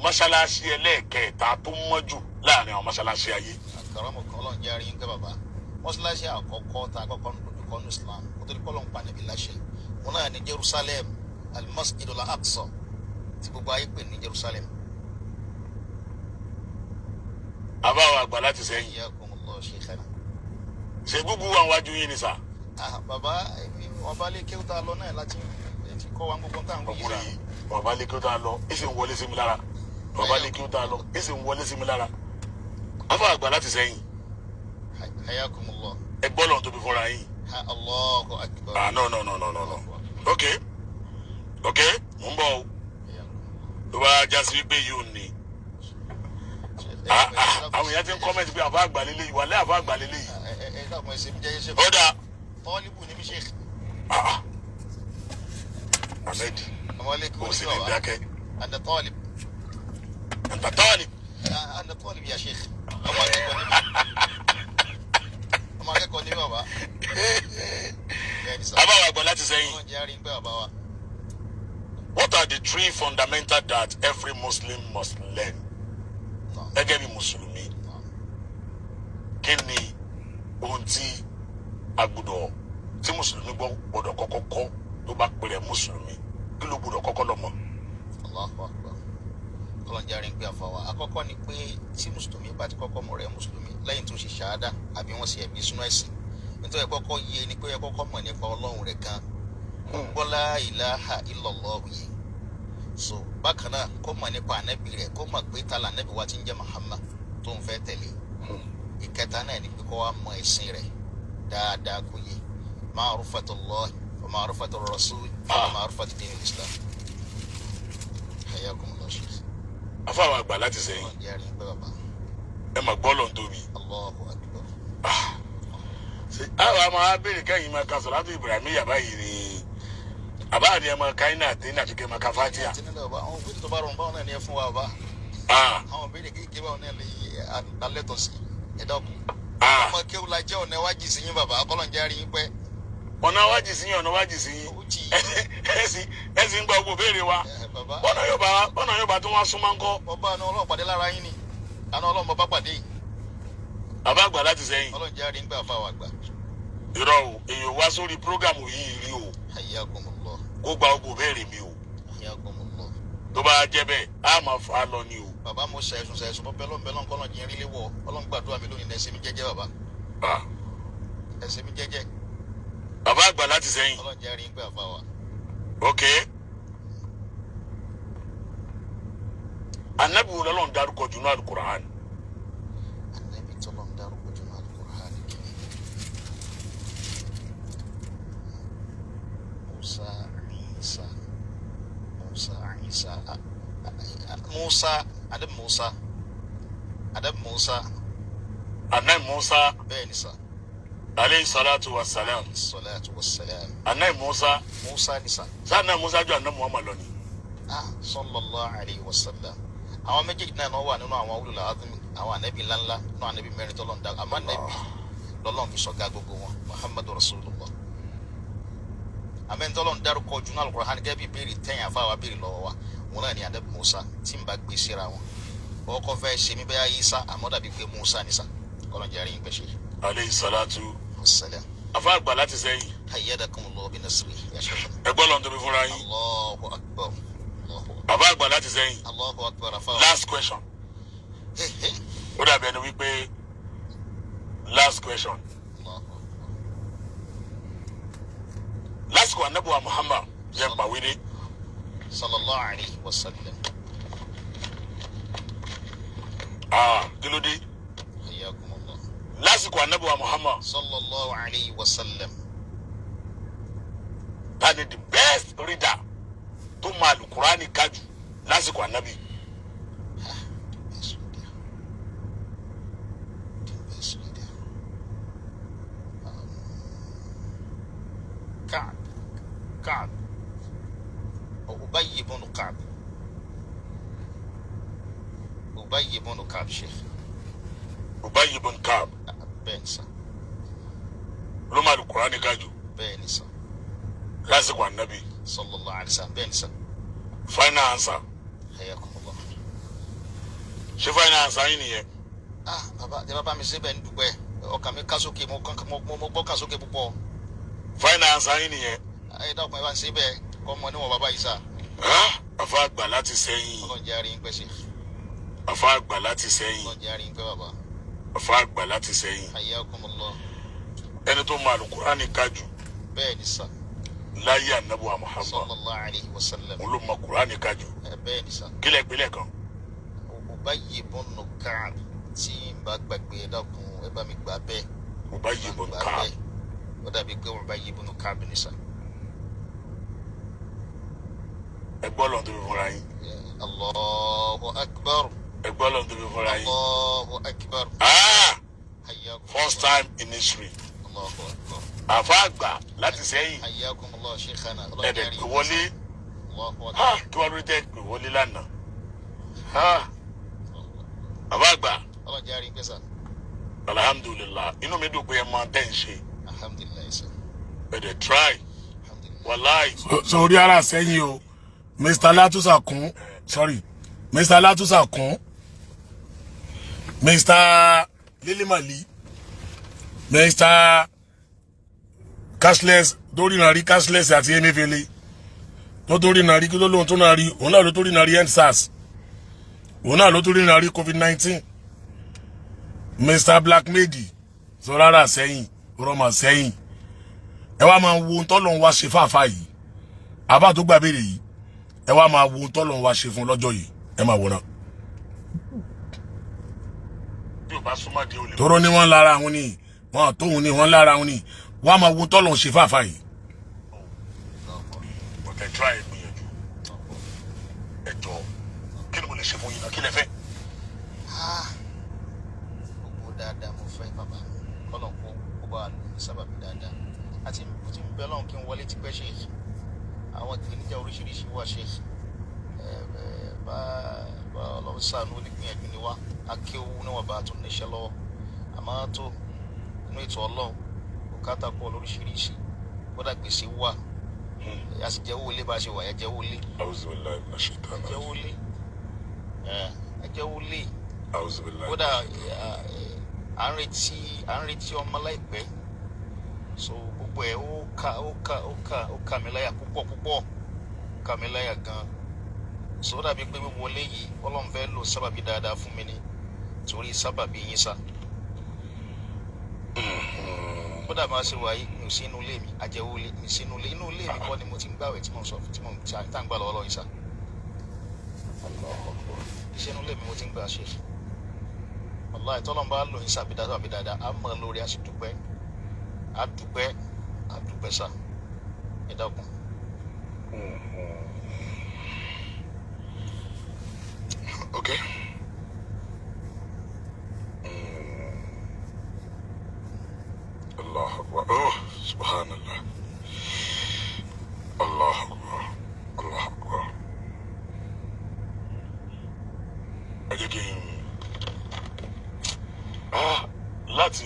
mọ́ṣáláṣí ẹlẹ́ẹ̀kẹta tó mọ́ jù láàrin àwọn mọ́ṣáláṣí ayé.
Àkàràmọ̀ kan lọ́n jẹ́ àríyìn pé bàbá. Mọ́ṣáláṣí àkọ́kọ́ tá a kọ́kọ́ ń dojú kọ ní Islam. Kó tó di kọ́ lọ́n pa níbi láṣẹ. Wọn náà ní Jerusalem, al-Masjid al-Aqsa. Tí gbogbo ayé pè ní Jerusalem.
Àbáwọ̀ àgbà láti sẹ́yìn.
Hayyakumullah shaykhana.
Ṣé gbogbo àwọn wájú yín ni sà?
Bàbá wọn bá lé kéwù tá a lọ náà láti kọ́ wa gbogbo tá à ń wí
Ọkùnrin
sà.
yìí, bàbá lé kí ó tá a lọ, èsì ń wọlé sí mi lára. Bàbá lé kí ó tá a lọ, èsì ń wọlé sí mi lára. Àbáwọ̀ àgbà láti sẹ́yìn.
Hayyakumullah.
Ẹ gbọ́ lọ́n tóbi fúnra yín.
Allahu akbar.
No. Okay. Mo ń bọ̀ o. Tó bá já sí wípé yóò ní. Àwọn èèyàn ti ń kọ́mẹ̀tì pé àbá àgbà lélẹ́yìí, wà lẹ́ àbá àgbà lélẹ́yìí.
Ẹ dákun ẹ ṣe mí jẹ́jẹ́ sheikh.
Ó dáa.
Tọ́líbù ní mi sheikh.
Ahmed,
Ọmọ ilé kí
ó
wọ́n
sì
ní
ní
bàbá.
dákẹ́.
Ana talib.
Anta talib.
Ana talib ya sheikh. Ọmọ akẹ́kọ̀ọ́ ní mi bàbá.
What are the three fundamentals that every Muslim must learn? Gẹ́gẹ́ bí Mùsùlùmí, kí ni ohun tí a gbọ́dọ̀ tí Mùsùlùmí gbọ́dọ̀ kọ́kọ́ kọ́ tó bá pèrè Mùsùlùmí? Kí ló gbọ́dọ̀ kọ́kọ́ lọ mọ̀?
Allahu Akbar. Ọlọ́run jẹ́ àárín pé àfàwà. Àkọ́kọ́ ni pé tí Mùsùlùmí bá ti kọ́kọ́ mọ̀ rẹ̀ Mùsùlùmí lẹ́yìn tó ṣe ṣàhádà àbí wọ́n ṣe ẹ̀bí sínú ẹ̀sìn. Nítorí kọ́kọ́ yé ni pé ẹ kọ́kọ́ mọ̀ nípa Ọlọ́run rẹ̀ kan. Gbọ́ la ilaha illallah yìí. So bákan náà kó mọ̀ nípa ànábì rẹ̀ kó mọ̀ pé tala ànábì wa ti ń jẹ́ Muhammad tó ń fẹ́ tẹ̀lé. Ìkẹta náà ni pé kó wá mọ̀ ẹ̀sìn rẹ̀ dáadáa kó yé. Ma'rifatullahi wa ma'rifatur rasul wa ma'rifatu dinil Islam. Hayyakumullah Sheikh.
Àfáà àgbà láti sẹ́yìn. Ẹ mà gbọ́ lọ́n tóbi.
Allahu Akbar.
Àwọn àmọ́ abéèrè kẹ́yìn máa ka Salatu Ibrahim yàbá yìí ni àbá ni ẹ máa ka iná àti iná àfikẹ́ máa ka Fatiha.
Àwọn òbí tó bá rọrùn báwọn náà ni ẹ fún wa bá. Àwọn òbí kékeré báwọn náà lè alẹ́tọ̀ sí ẹ̀dá ọkùn. Ọmọ kéwù la jẹ́ ọ̀nà wájì sí yín bàbá Ọlọ́run jẹ́ àárín pẹ́.
Ọ̀nà wájì sí yín ọ̀nà wájì sí yín. Ẹ̀sìn gba ogun béèrè wa. Bọ́nà yóò bá tó wá súnmọ́ ńkọ́.
Ọba àná Ọlọ́run pàdé lára yín ni. Àná Ọlọ́run bàbá pàdé yìí.
Àbá àgbà láti sẹ́yìn.
Ọlọ́run jẹ́ àárín gbà fáwọn àgbà.
Irọ́ o, èèyàn wá sórí prógámù yìí rí o.
Hayyakumullah.
Kó gba ogun béèrè mi o.
Hayyakumullah.
Tó bá jẹ́ bẹ́ẹ̀, á máa fà á lọ ni o.
Bàbá mo ṣẹ̀sùn bọ́ bẹ́lọ́n kọ́lọ́n jẹ́ rí léwọ́ Ọlọ́run gbàdúrà mi lónìí ẹsẹ̀ mi jẹ́jẹ́ bàbá. Ẹsẹ̀ mi jẹ́jẹ́.
Bàbá àgbà láti sẹ́yìn.
Ọlọ́run jẹ́ rí gbà fáwọn.
Ok. Ànábì wo lọ́lọ́run dárúkọ jù náà Al-Qur'an?
Ànábì tọ́lọ́run dárúkọ jù náà Al-Qur'an kìíní.
Ànábì Musa.
Bẹ́ẹ̀ ni sà.
Alayhi salatu wa salam.
Salatu wa salam.
Ànábì Musa.
Musa ni sà.
Sáà náà Musa jọ Ànábì Muhammad lọ ni.
Sallallahu alayhi wa sallam. Àwọn méjèèjì náà wà nínú àwọn ulul azmi àwọn ànábì ńláńlá nínú ànábì mẹ́rin tọ́lọ́run dá àmọ́ ànábì lọ́lọ́run fi sọ̀gá gbogbo wọn Muhammadu Rasulullah. Àmín tọ́lọ́run dárúkọ jù náà Al-Qur'an gẹ́gẹ́ bí béèrè tẹ́yìn àfáwà béèrè lọ́wọ́ wa wọn náà ni ànábì Musa tí ń bá gbé síra wọn. Ọkọ̀ fẹ́ ṣe mí bẹ́yà Isa àmọ́ dàbí pé Musa ni sà kọ́lọ́n jẹ́ àríyìn pẹ̀ṣẹ̀.
Alayhi salatu
wassalam.
Àfáà àgbà láti sẹ́yìn.
Ayyadakumullahu bi nasrihi ya shaykh.
Ẹgbọ́n lọ́n tóbi fúnra yín.
Allahu akbar.
Bàbá àgbà láti sẹ́yìn.
Allahu akbar àfáà.
Last question. Ó dàbí ẹni wípé last question. Lásìkò ànábì wa Muhammad jẹ́ pàwéré.
Sallallahu alayhi wa sallam.
Kí ló dé?
Hayyakumullah.
Lásìkò ànábì wa Muhammad.
Sallallahu alayhi wa sallam.
That is the best reader tó máa Al-Qur'ani kájù lásìkò ànábì.
Ka'b. Ubay ibn Ka'b. Ubay ibn Ka'b Sheikh.
Ubay ibn Ka'b.
Bẹ́ẹ̀ ni sà.
Ló máa Al-Qur'ani kájù
Bẹ́ẹ̀ ni sà.
lásìkò ànábì.
Sallallahu alayhi wa sallam. Bẹ́ẹ̀ ni sà.
Final answer.
Hayyakumullah.
Ṣé final answer yín nìyẹn?
Bàbá mi ṣe bẹ́ẹ̀ ní dùgbẹ́ ọkàn mi ká sókè mo gbọ́ ká sókè púpọ̀.
Final answer yín nìyẹn.
Ayé dákun ẹ bá ń ṣe bẹ́ẹ̀ kọ́ mọ níwọ̀n bàbá yìí sà.
Àfáà àgbà láti sẹ́yìn.
Ọlọ́run jẹ́ àárín pẹ́ sí.
Àfáà àgbà láti sẹ́yìn.
Ọlọ́run jẹ́ àárín pẹ́ bàbá.
Àfáà àgbà láti sẹ́yìn.
Hayyakumullah.
Ẹni tó máa Al-Qur'ani kájù
Bẹ́ẹ̀ ni sà.
láyé ànábì wa Muhammad.
Sallallahu alayhi wa sallam.
Òun ló máa Qur'ani kájù.
Bẹ́ẹ̀ ni sà.
Kílẹ̀ ìpínlẹ̀ kan.
Ubay ibn Ka'b tí n bá gbàgbé dákun ẹ bá mi gbà bẹ́ẹ̀.
Ubay ibn Ka'b.
Ó dàbí pé Ubay ibn Ka'b ni sà.
Ẹgbọ́n lọ́n tóbi fúnra yín.
Allahu akbar.
Ẹgbọ́n lọ́n tóbi fúnra yín.
Allahu akbar. Hayyakum.
First time in history.
Allahu akbar.
Àfáà àgbà láti sẹ́yìn.
Hayyakumullah sheikhana.
Ẹ̀dẹ̀ pè wọlé.
Allahu akbar.
Kí wọ́n lórí tẹ́ pè wọlé lánàá. Bàbá àgbà.
Ọlọ́run jẹ́ àárín pẹ́ sà.
Alhamdulillah. Inú mi dùn pé ẹ máa tẹ̀ ń ṣe.
Alhamdulillah sà.
Ẹ̀dẹ̀ try.
Alhamdulillah.
wàláì.
Sórí ara sẹ́yìn o. Mr. Latusa kún. Sorry. Mr. Latusa kún. Mr. Lilimali. Mr. Cashless. Dórí náà rí cashless àti Emefiele. Tó torí náà rí kí ló lóhun tó náà rí. Òun náà ló torí náà rí EndSARS. Òun náà ló torí náà rí COVID-19. Mr. Blackmade. Sórí ara sẹ́yìn. Rọ́mà sẹ́yìn. Ẹ wá máa wo tọ́lọ́run wá ṣe fáfá yìí. Àbá tó gbà béèrè yìí. Ẹ wá máa wo tọ́lọ́run wá ṣe fún lọ́jọ́ yìí. Ẹ máa wòran. Toro ni wọ́n lára àwọn ni. Wọ́n tóhun ni wọ́n lára àwọn ni. Wá máa wo tọ́lọ́run ṣe fáfá yìí.
But I try gbìyànjú. Ẹ jọ̀ọ́, kí ni mo lè ṣe fún yín náà? Kí lẹ fẹ́?
Gbogbo dáadáa mo fẹ́ bàbá. Ọlọ́run kó bá a lò ní sábàbí dáadáa. Àti mo ti ń bẹ Ọlọ́run kí n wọlé ti pẹ́ ṣe yìí. Àwọn ìpèníjà oríṣiríṣi wà ṣe yìí. Bá Ọlọ́run ṣàánú onígbìyànjú ni wá. Akéwú níwọ̀n bá tún níṣẹ́ lọ́wọ́. Àmọ́ tó inú ètò Ọlọ́run bùkátà pọ̀ lóríṣiríṣi. Kódà gbèsè wà. A sì jẹ́wọ́ ilé bá ṣe wà, ẹ jẹ́wọ́ ilé.
Auzubillahi minash shaitani.
Ẹ jẹ́wọ́ ilé. Ẹ jẹ́wọ́ ilé.
Auzubillahi.
Kódà à ń retí ọmọ láìpẹ́. So gbogbo ẹ̀ ó kà mí láyà púpọ̀. Kà mí láyà gan. So ó dàbí pé wíwọlé yìí Ọlọ́run fẹ́ lò sábàbí dáadáa fún mi ni. Torí sábàbí yín sá. Kódà máa ṣe wáyé mi ò sí inú ilé mi, àjẹwò ilé mi sí inú ilé mi kọ́ ni mo ti ń gbàwẹ̀ tí mo ń sọ tí mo ń tá ń gbà lọ́wọ́ yìí sá. Iṣẹ́ inú ilé mi mo ti ń gbà ṣe. Wallahi tọ́lọ́run bá lò yín sábàbí dáadáa á mọ̀ lórí àṣìdúpẹ́. Á dúpẹ́ sá. Ẹ dákun.
Okay. Allah Akbar. Oh, subhanallah. Allah Akbar. Allah Akbar. Ẹ jẹ́ kí n láti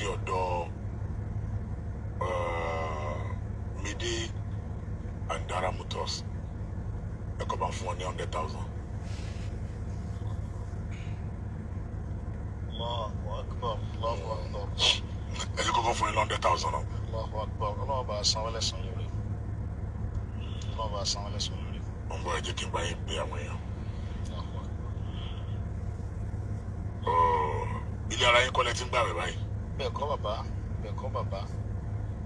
ọ̀dọ̀ Mide and Dara Motors. Ẹ kọ́ bá fún ọ ní 100,000.
Allahu Akbar.
Ẹ jẹ́ kọ́kọ́ fún ẹ ní 100,000 náà.
Allahu Akbar. Ọlọ́run bá san wọlé san lórí.
Wọ́n bọ̀ ẹ jẹ́ kí n bá yín pé àwọn èèyàn. Ilé ara yín kọ́lẹ̀ tí ń gbàwẹ̀ báyìí.
Bẹ́ẹ̀ kọ́ bàbá.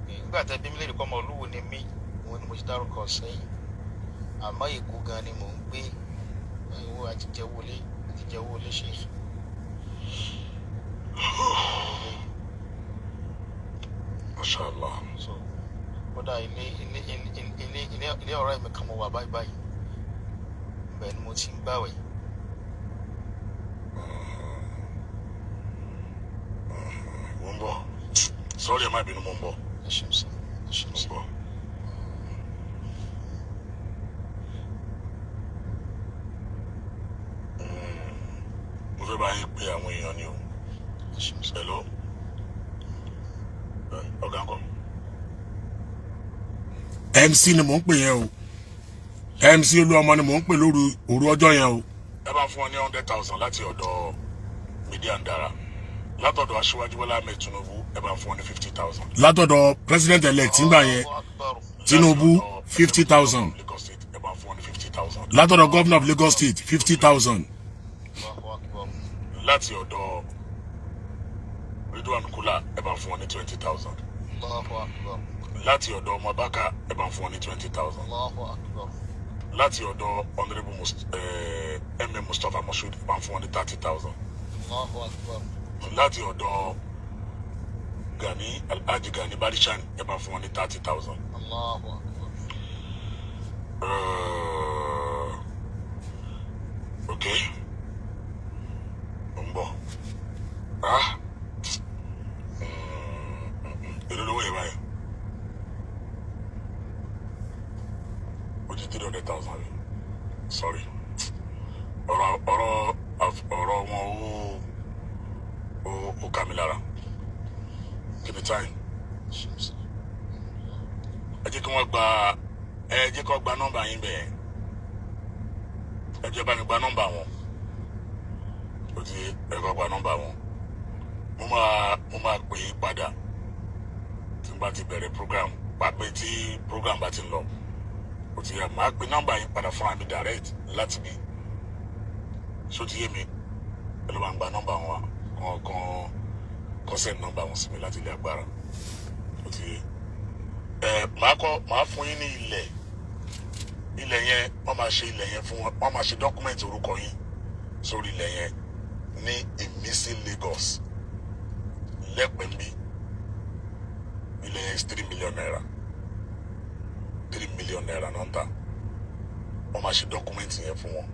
Nígbà tẹ́ bí mi léèrè kọ́ ọmọ Olúwo ni mí, òun ni mo ti dárúkọ sẹ́yìn. Àmọ́ Èkó gan ni mò ń gbé. Ìwọ àtijẹ́wọlé ṣe.
Mashallah.
So kódà ilé ọ̀rẹ́ mi kan mo wà báyìí. Bẹ́ẹ̀ ni mo ti ń gbàwẹ̀.
Mo ń bọ̀. Sorry, ẹ má bínú, mo ń bọ̀.
Ẹ ṣeun sá.
Mo ń bọ̀. Mo fẹ́ bá yín pé àwọn èèyàn ni o.
Ẹ ṣeun sá.
Hello. Ọ̀gá ńkọ́.
MC ni mò ń pè yẹn o. MC Olúọmọ ni mò ń pè lóru ọjọ́ yẹn o.
Ẹ bá fún ọ ní 100,000 láti ọ̀dọ̀ Mide and Dara. Látọ̀dọ̀ Aṣíwájú Bọ́lá Ahmed Tinubu, ẹ bá fún ọ ní 50,000.
Látọ̀dọ̀ president elect nígbà yẹn Tinubu 50,000.
Ẹ bá fún ọ ní 50,000.
Látọ̀dọ̀ governor of Lagos State 50,000.
Láti ọ̀dọ̀ Ridwan Kula, ẹ bá fún ọ ní 20,000. Láti ọ̀dọ̀ Mabaka, ẹ bá fún ọ ní 20,000. Láti ọ̀dọ̀ Honorable MM Mustapha Moshood, ẹ bá fún ọ ní 30,000. Láti ọ̀dọ̀ Gani Alhaji Gani Barishan, ẹ bá fún ọ ní 30,000. Okay. Ń bọ̀. Èló lówó yẹn báyìí. Ó ti 300,000. Sorry. Ọ̀rọ̀ wọn ó kà mí lára. Give me time. Ẹ jẹ́ kí wọ́n gba nọ́mbà yín bẹ́ẹ̀. Ẹ jẹ́ bá mi gba nọ́mbà wọn. Ó ti ẹ kọ́ gba nọ́mbà wọn. Mo máa pè é padà tí n bá ti bẹ̀rẹ̀ program. Pàpẹ́ tí program bá ti lọ. Ó ti yẹ máa pe nọ́mbà yín padà fún àmì direct láti bí. Ṣó ti yé mi? Ẹ ló máa ń gba nọ́mbà wọn kọ́ send nọ́mbà wọn sí mi láti ilé agbára. Ó ti yé. Màá fún yín ní ilẹ̀ yẹn wọ́n máa ṣe ilẹ̀ yẹn fún wọn wọ́n máa ṣe dọ́kúmẹ̀ntì orúkọ yín sórí ilẹ̀ yẹn ní Ìmísí Lagos lẹ́pẹ̀mbí ilẹ̀ yẹn is 3 million naira 3 million naira náà ń tà wọ́n máa ṣe dọ́kúmẹ̀ntì yẹn fún wọn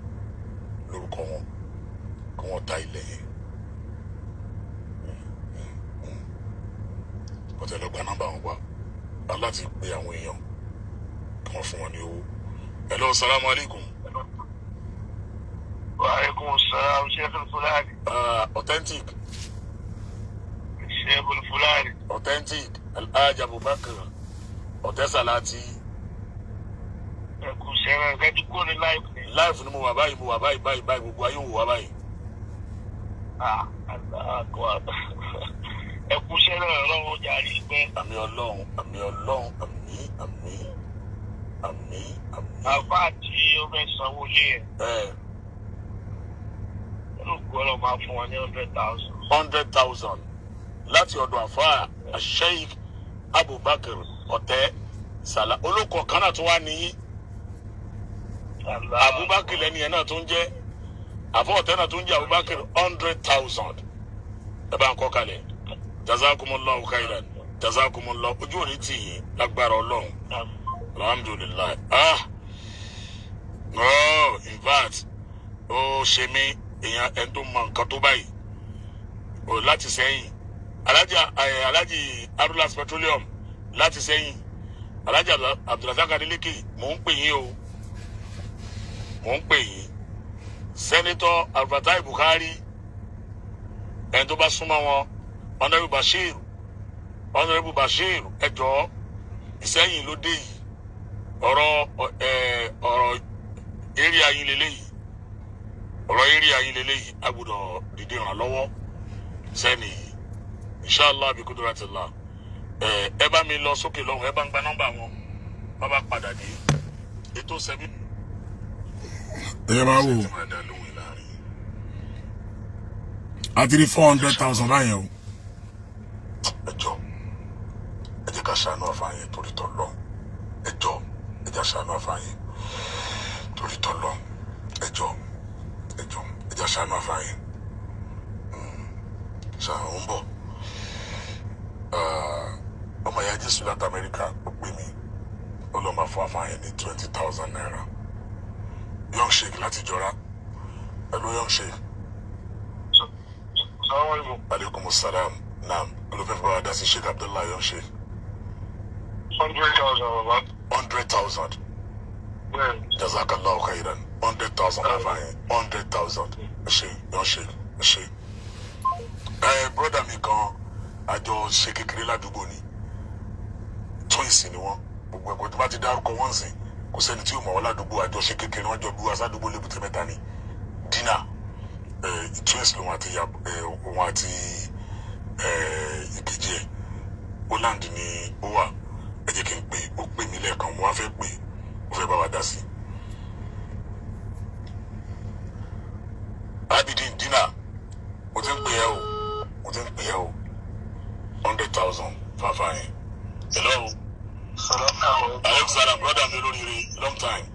lórúkọ wọn kí wọ́n ta ilẹ̀ yẹn ọ̀tẹ̀lọ́gba nọ́mbà wọn wá láti pe àwọn èèyàn kí wọ́n fún wọn ní owó. Hello, salamu alaikum.
Wa alaikum salam, Sheikh Al-Fulani.
Authentic.
Sheikh Al-Fulani.
Authentic. Al-Hajj Abubakar. Ọ̀tẹ́ Salati.
Ẹ kú sẹ́rẹ̀ ẹ ti kó ní live ni.
Live ni mo wà báyìí gbogbo ayé wò wá báyìí.
Ẹ kú sẹ́rẹ̀ Ọlọ́run jàre pé.
Àmì Ọlọ́run.
Àbá tí ó fẹ́ sanwó lé ẹ̀. Olùkọ́ ọlọ́run máa fún wọn ní 100,000.
100,000 láti ọ̀dọ̀ àfáà Sheikh Abubakar Ọ̀tẹ́ Sàlá olóko kan náà tó wá ní Abubakar lẹ́ni ẹ̀ náà tó ń jẹ́ àfọ́ Ọ̀tẹ́ náà tó ń jẹ́ Abubakar 100,000 ẹ bá ń kọ́ kalẹ̀ jazakumullahu khairan jazakumullahu ojú òní tì yín lágbára Ọlọ́run alhamdulillah. In fact ó ṣe mí èèyàn ẹni tó mọ nǹkan tó báyìí láti sẹ́yìn alájì Arulas Petroleum láti sẹ́yìn alájì Abdulrazak Adeleke mò ń pè yín Sẹ́nitọ́ Alfa Buhari ẹni tó bá súnmọ́ wọn Honorable Bashir ẹjọ́ Ìsẹ́yìn ló dé yìí ọ̀rọ̀ eré ayín lélẹ́yìí a gbọ́dọ̀ dìde ìrànlọ́wọ́ sẹ́ni inshallah bí kudratillah ẹ bá mi lọ sókè lọ́hùn ẹ bá ń gba nọ́mbà wọn wọ́n bá padà dé ètò sẹ́bí. ẹ máa wò a ti rí 400,000 báyẹn o. ẹ jẹ́ ká ṣàánú àfààyàn torí tọ́ lọ ẹ jẹ́ ṣàánú àfààyàn torí tọ́ lọ ẹ jẹ́ ṣàánú àfààyàn ṣàánú ń bọ̀ ọmọ ìyá Jésù láti Amẹ́ríkà ó pè mí ó lọ́ọ́ máa fún àfààyàn ní 20,000 naira young sheik láti jọra hello young sheik. aleykum salaam naam olùfẹ́ bá wa dá sí Sheikh Abdullahi young sheik.
100,000 baba.
100,000. Jazakallahu khairan. 100,000 àfààyàn 100,000 young sheik. Brother mi kan àjọ ṣe kékeré ládùúgbò ni twins ni wọn gbogbo ẹ̀kọ́ tó bá ti dárúkọ wọn sìn kò sẹ́ni tí yóò mọ̀ wọ́n ládùúgbò àjọ ṣe kékeré wọn jọ bí wá sádùúgbò lébùté mẹ́ta ni dínà twins lòun àti ìkejì ẹ̀ Holland ni ó wà ẹ jẹ́ kí n pè ó pè mí lẹ́ẹ̀kan mo wá fẹ́ pè ó fẹ́ bá wa dá sí. Abidin dínà mo ti ń pè ẹ́ o 100,000 fàfàyàn. Hello. Aleykum salaam brother mi olóríire long time.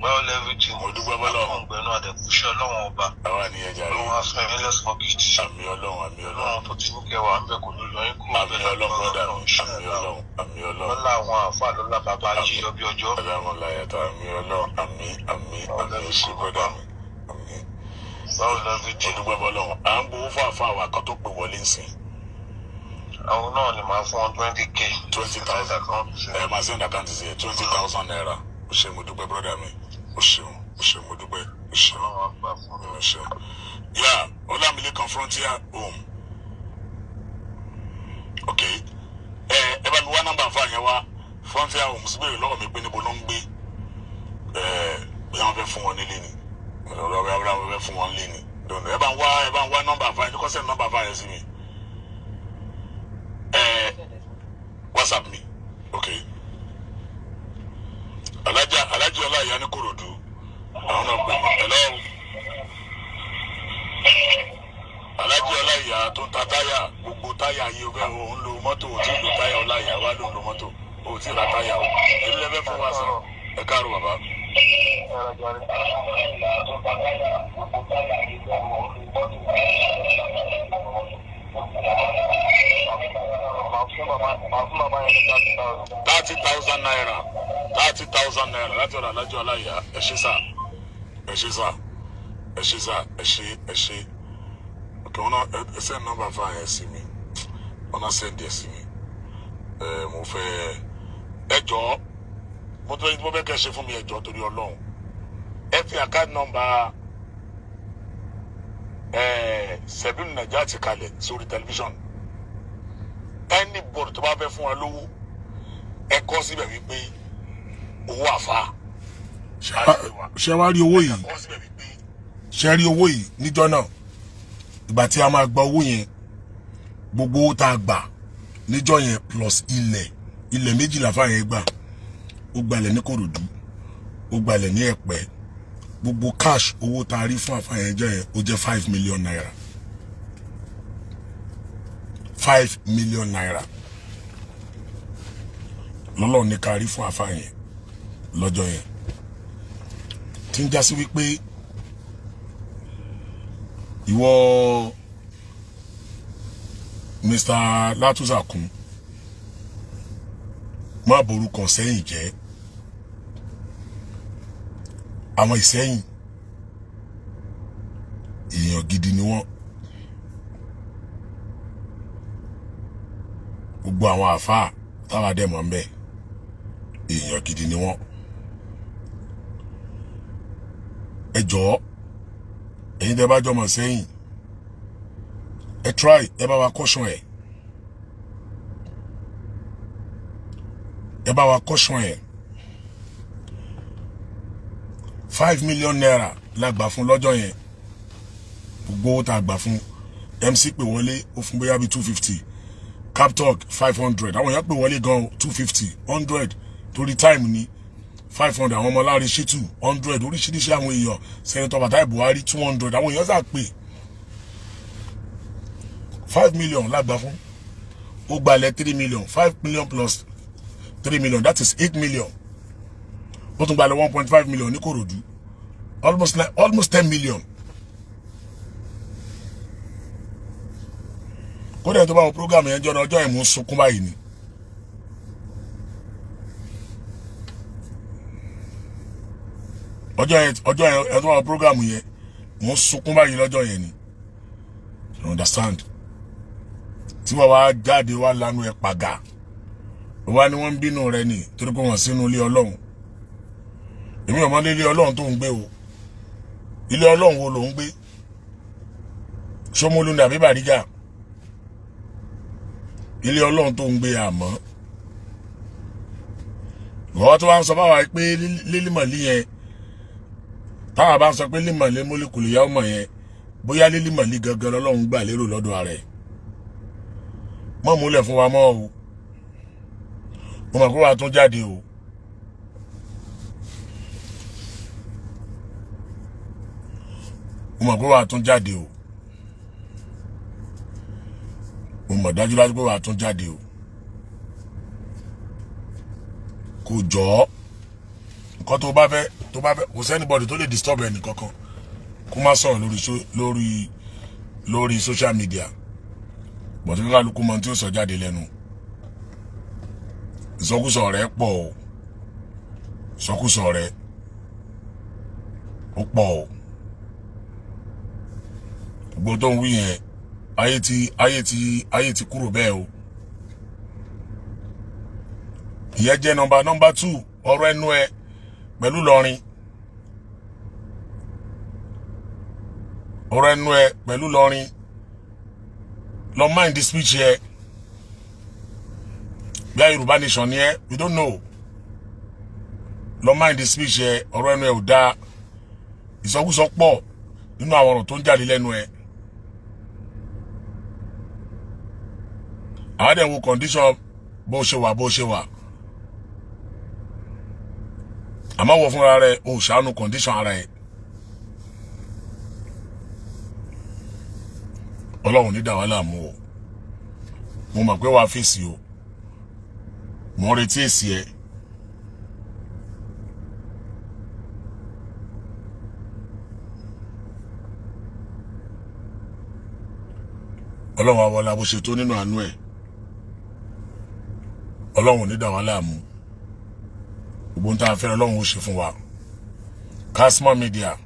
Well, everything.
Mo dúpẹ́ bọ́lọ̀.
Ọ̀gbẹ́ni Adékúṣe Ọlọ́run ọba.
Àwa ni ẹja rẹ̀.
Ọlọ́run afẹ́ mi lẹ́sàn-án gidi.
Àmì Ọlọ́run.
Ọlọ́run tó ti mú kẹwàá ń bẹ̀ kò ní yọyín kúrò.
Àmì Ọlọ́run brother mi. Àmì Ọlọ́run.
Lọ́lá àwọn àáfàá lọ́lá bàbá yíyọ bí ọjọ́.
Ọlọ́run láyàtọ̀ àmì Ọlọ́run. Àmì sí brother mi. Àmì.
Báwo lọ fi jí?
Mo dúpẹ́ bọ́lọ̀. À ń gbowó fún àfa àwa kan tó pè wọlé nsìn.
Àwọn náà ni màá fún wọn 20K.
20,000. Màá send account sí 20,000 naira. Ó ṣé mo dúpẹ́ brother mi. Ó ṣeun mo dúpẹ́ ó ṣeun. Yeah, Olamilekan Frontier Home okay ẹ bá mi wá nọ́mbà fún àyẹn wá frontier homes béèrè lọ́wọ́ mi pé níbo ló ń gbé bí wọ́n fẹ́ fún wọn nílé ni wọ́n fẹ́ fún wọn nílé ni ẹ bá ń wá nọ́mbà fún àyẹn kọ́ sẹ́ni nọ́mbà fún àyẹn sí mi WhatsApp mi okay alájí ọlá ìyá ní Kòròdú àwọn náà pè mí hello alájí ọlá ìyá tó ń ta táyà gbogbo táyà yìí ó fẹ́ òun lo mọ́tò ò tí ì lo táyà ọlá ìyá wá ló ń lo mọ́tò ò tí ì ra táyà o èmi lẹ́fẹ́ fún wa sàn ẹ káàárọ̀ bàbá. 30,000 naira 30,000 naira láti ọ̀rọ̀ alájọ aláìyá ẹ ṣé sà okay wọn náà ẹ send number fún àyẹ̀ sí mi wọn náà send ẹ sí mi mo fẹ́ ẹ jọ̀ọ́ mo fẹ́ kẹ́ ṣe fún mi ẹ jọ̀ọ́ torí Ọlọ́run ẹ fi account number Sebilu Najati kalẹ̀ sórí tẹlifíṣọ̀n anybody tó bá fẹ́ fún wa lówó ẹ kọ síbẹ̀ wípé owó àfa.
ṣé wàá rí owó yìí ṣé rí owó yìí níjọ́ náà ìgbà tí a máa gba owó yẹn gbogbo owó tá a gbà níjọ́ yẹn plus ilẹ̀ méjìlá fáyẹn gbà ó gbalẹ̀ ní Kòròdú ó gbalẹ̀ ní Ẹ̀pẹ́ gbogbo cash owó tá a rí fún àfàyẹn jẹ́ yẹn ó jẹ́ 5 million naira 5 million naira lọ́lọ́ ní ká rí fún àfàyẹn lọ́jọ́ yẹn tí ń já sí wípé ìwọ Mr. Látúnṣàkún má borúkọ sẹ́yìn jẹ́ àwọn Ìsẹ́yìn èèyàn gidi ni wọ́n gbogbo àwọn àfáà táwa dẹ̀ mọ̀ ń bẹ̀ èèyàn gidi ni wọ́n ẹ jọ̀ọ́ ẹ̀yin tẹ́ bá jọmọ sẹ́yìn ẹ try ẹ bá wa caution ẹ 5 million naira la gbà fún lọ́jọ́ yẹn gbogbo owó tá a gbà fún MC pè wọlé ó fún bóyá bí 250 Captalk 500 àwọn èèyàn pè wọlé gan 250 100 torí time ni 500 àwọn ọmọ láàrin ṣítù 100 oríṣiríṣi àwọn èèyàn Senator Fatai Buhari 200 àwọn èèyàn sá pè 5 million la gbà fún ó gbalẹ̀ 3 million 5 million plus 3 million that is 8 million ó tún gbalẹ̀ 1.5 million ní Kòròdú almost 10 million kódà tó bá wo program yẹn jọ náà ọjọ́ yẹn mò ń sunkún báyìí ni ọjọ́ yẹn tó bá wo program yẹn mò ń sunkún báyìí lọ́jọ́ yẹn ni you understand tí wọ́n wá jáde wá lánàá ẹ̀ pàgà wá ní wọ́n ń bínú rẹ ni torí pé wọ́n sínú ilé Ọlọ́run èmi ò mọ̀ ilé Ọlọ́run tó ń gbé o ilé Ọlọ́run wo ló ń gbé Ṣómólú ní àbí Bàrígà ilé Ọlọ́run tó ń gbé àmọ́ wọ́n tó wá ń sọ báwa pé lílímọ̀lì yẹn táwa bá ń sọ pé límọ̀lì mólíkùlù yá ọmọ yẹn bóyá lílímọ̀lì gangan Ọlọ́run gbà lérò lọ́dọ̀ ààrẹ mọ́ múlẹ̀ fún wa mọ́ o mo mọ̀ pé wàá tún jáde o mo mọ̀ pé wàá tún jáde o mo mọ̀ dájúdájú pé wàá tún jáde o kò jọ nǹkan tó bá fẹ́ kò sẹ́nibọ̀dì tó lè disturb ẹnì kankan kó má sọ̀rọ̀ lórí social media bọ̀dé kálukú mọ tí ó sọ jáde lẹ́nu ìsọkúsọ rẹ̀ pọ̀ o ìsọkúsọ rẹ̀ ó pọ̀ o gbogbo tó ń wí yẹn ayé ti kúrò bẹ́ẹ̀ o ìyẹn jẹ́ number 2 ọ̀rọ̀ ẹnu ẹ pẹ̀lú Ìlọrin ọ̀rọ̀ ẹnu ẹ pẹ̀lú Ìlọrin lọ mind the speech yẹ
bí i Yorùbá nation ni ẹ we don't know lọ mind the speech ẹ ọ̀rọ̀ ẹnu ẹ ò dáa ìsọkúsọ pọ̀ nínú àwọn ọ̀rọ̀ tó ń jáde lẹ́nu ẹ àwọn dẹ̀ wo condition bó ṣe wà àmọ́ wọ fúnra rẹ̀ o ṣàánú condition ara ẹ Ọlọ́run ní dá wa láàmú o mo mọ̀ pé wàá fèsì o mo retí èsì ẹ Ọlọ́run àwọlá bó ṣe tó nínú àánú ẹ Ọlọ́run ní dá wa láàmú gbogbo ń tá a fẹ́ Ọlọ́run ó ṣe fún wa Kasma Media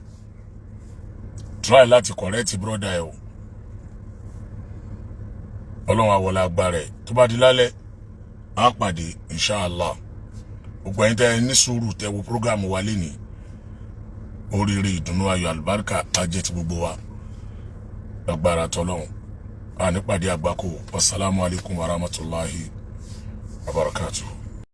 try láti correct brother ẹ o Ọlọ́run àwọlá agbára ẹ tó bá di lálẹ́ á pàdé inshallah gbogbo ẹ̀yin tẹ́ ní sùúrù tẹ́ wo program wa lénìí oríire ìdùnnú ayọ̀ àlùbáríkà á jẹ́ ti gbogbo wa agbára tọ́lọ́run a ní pàdé àgbákò wassalamu alaikum warahmatullahi wabarakatuh.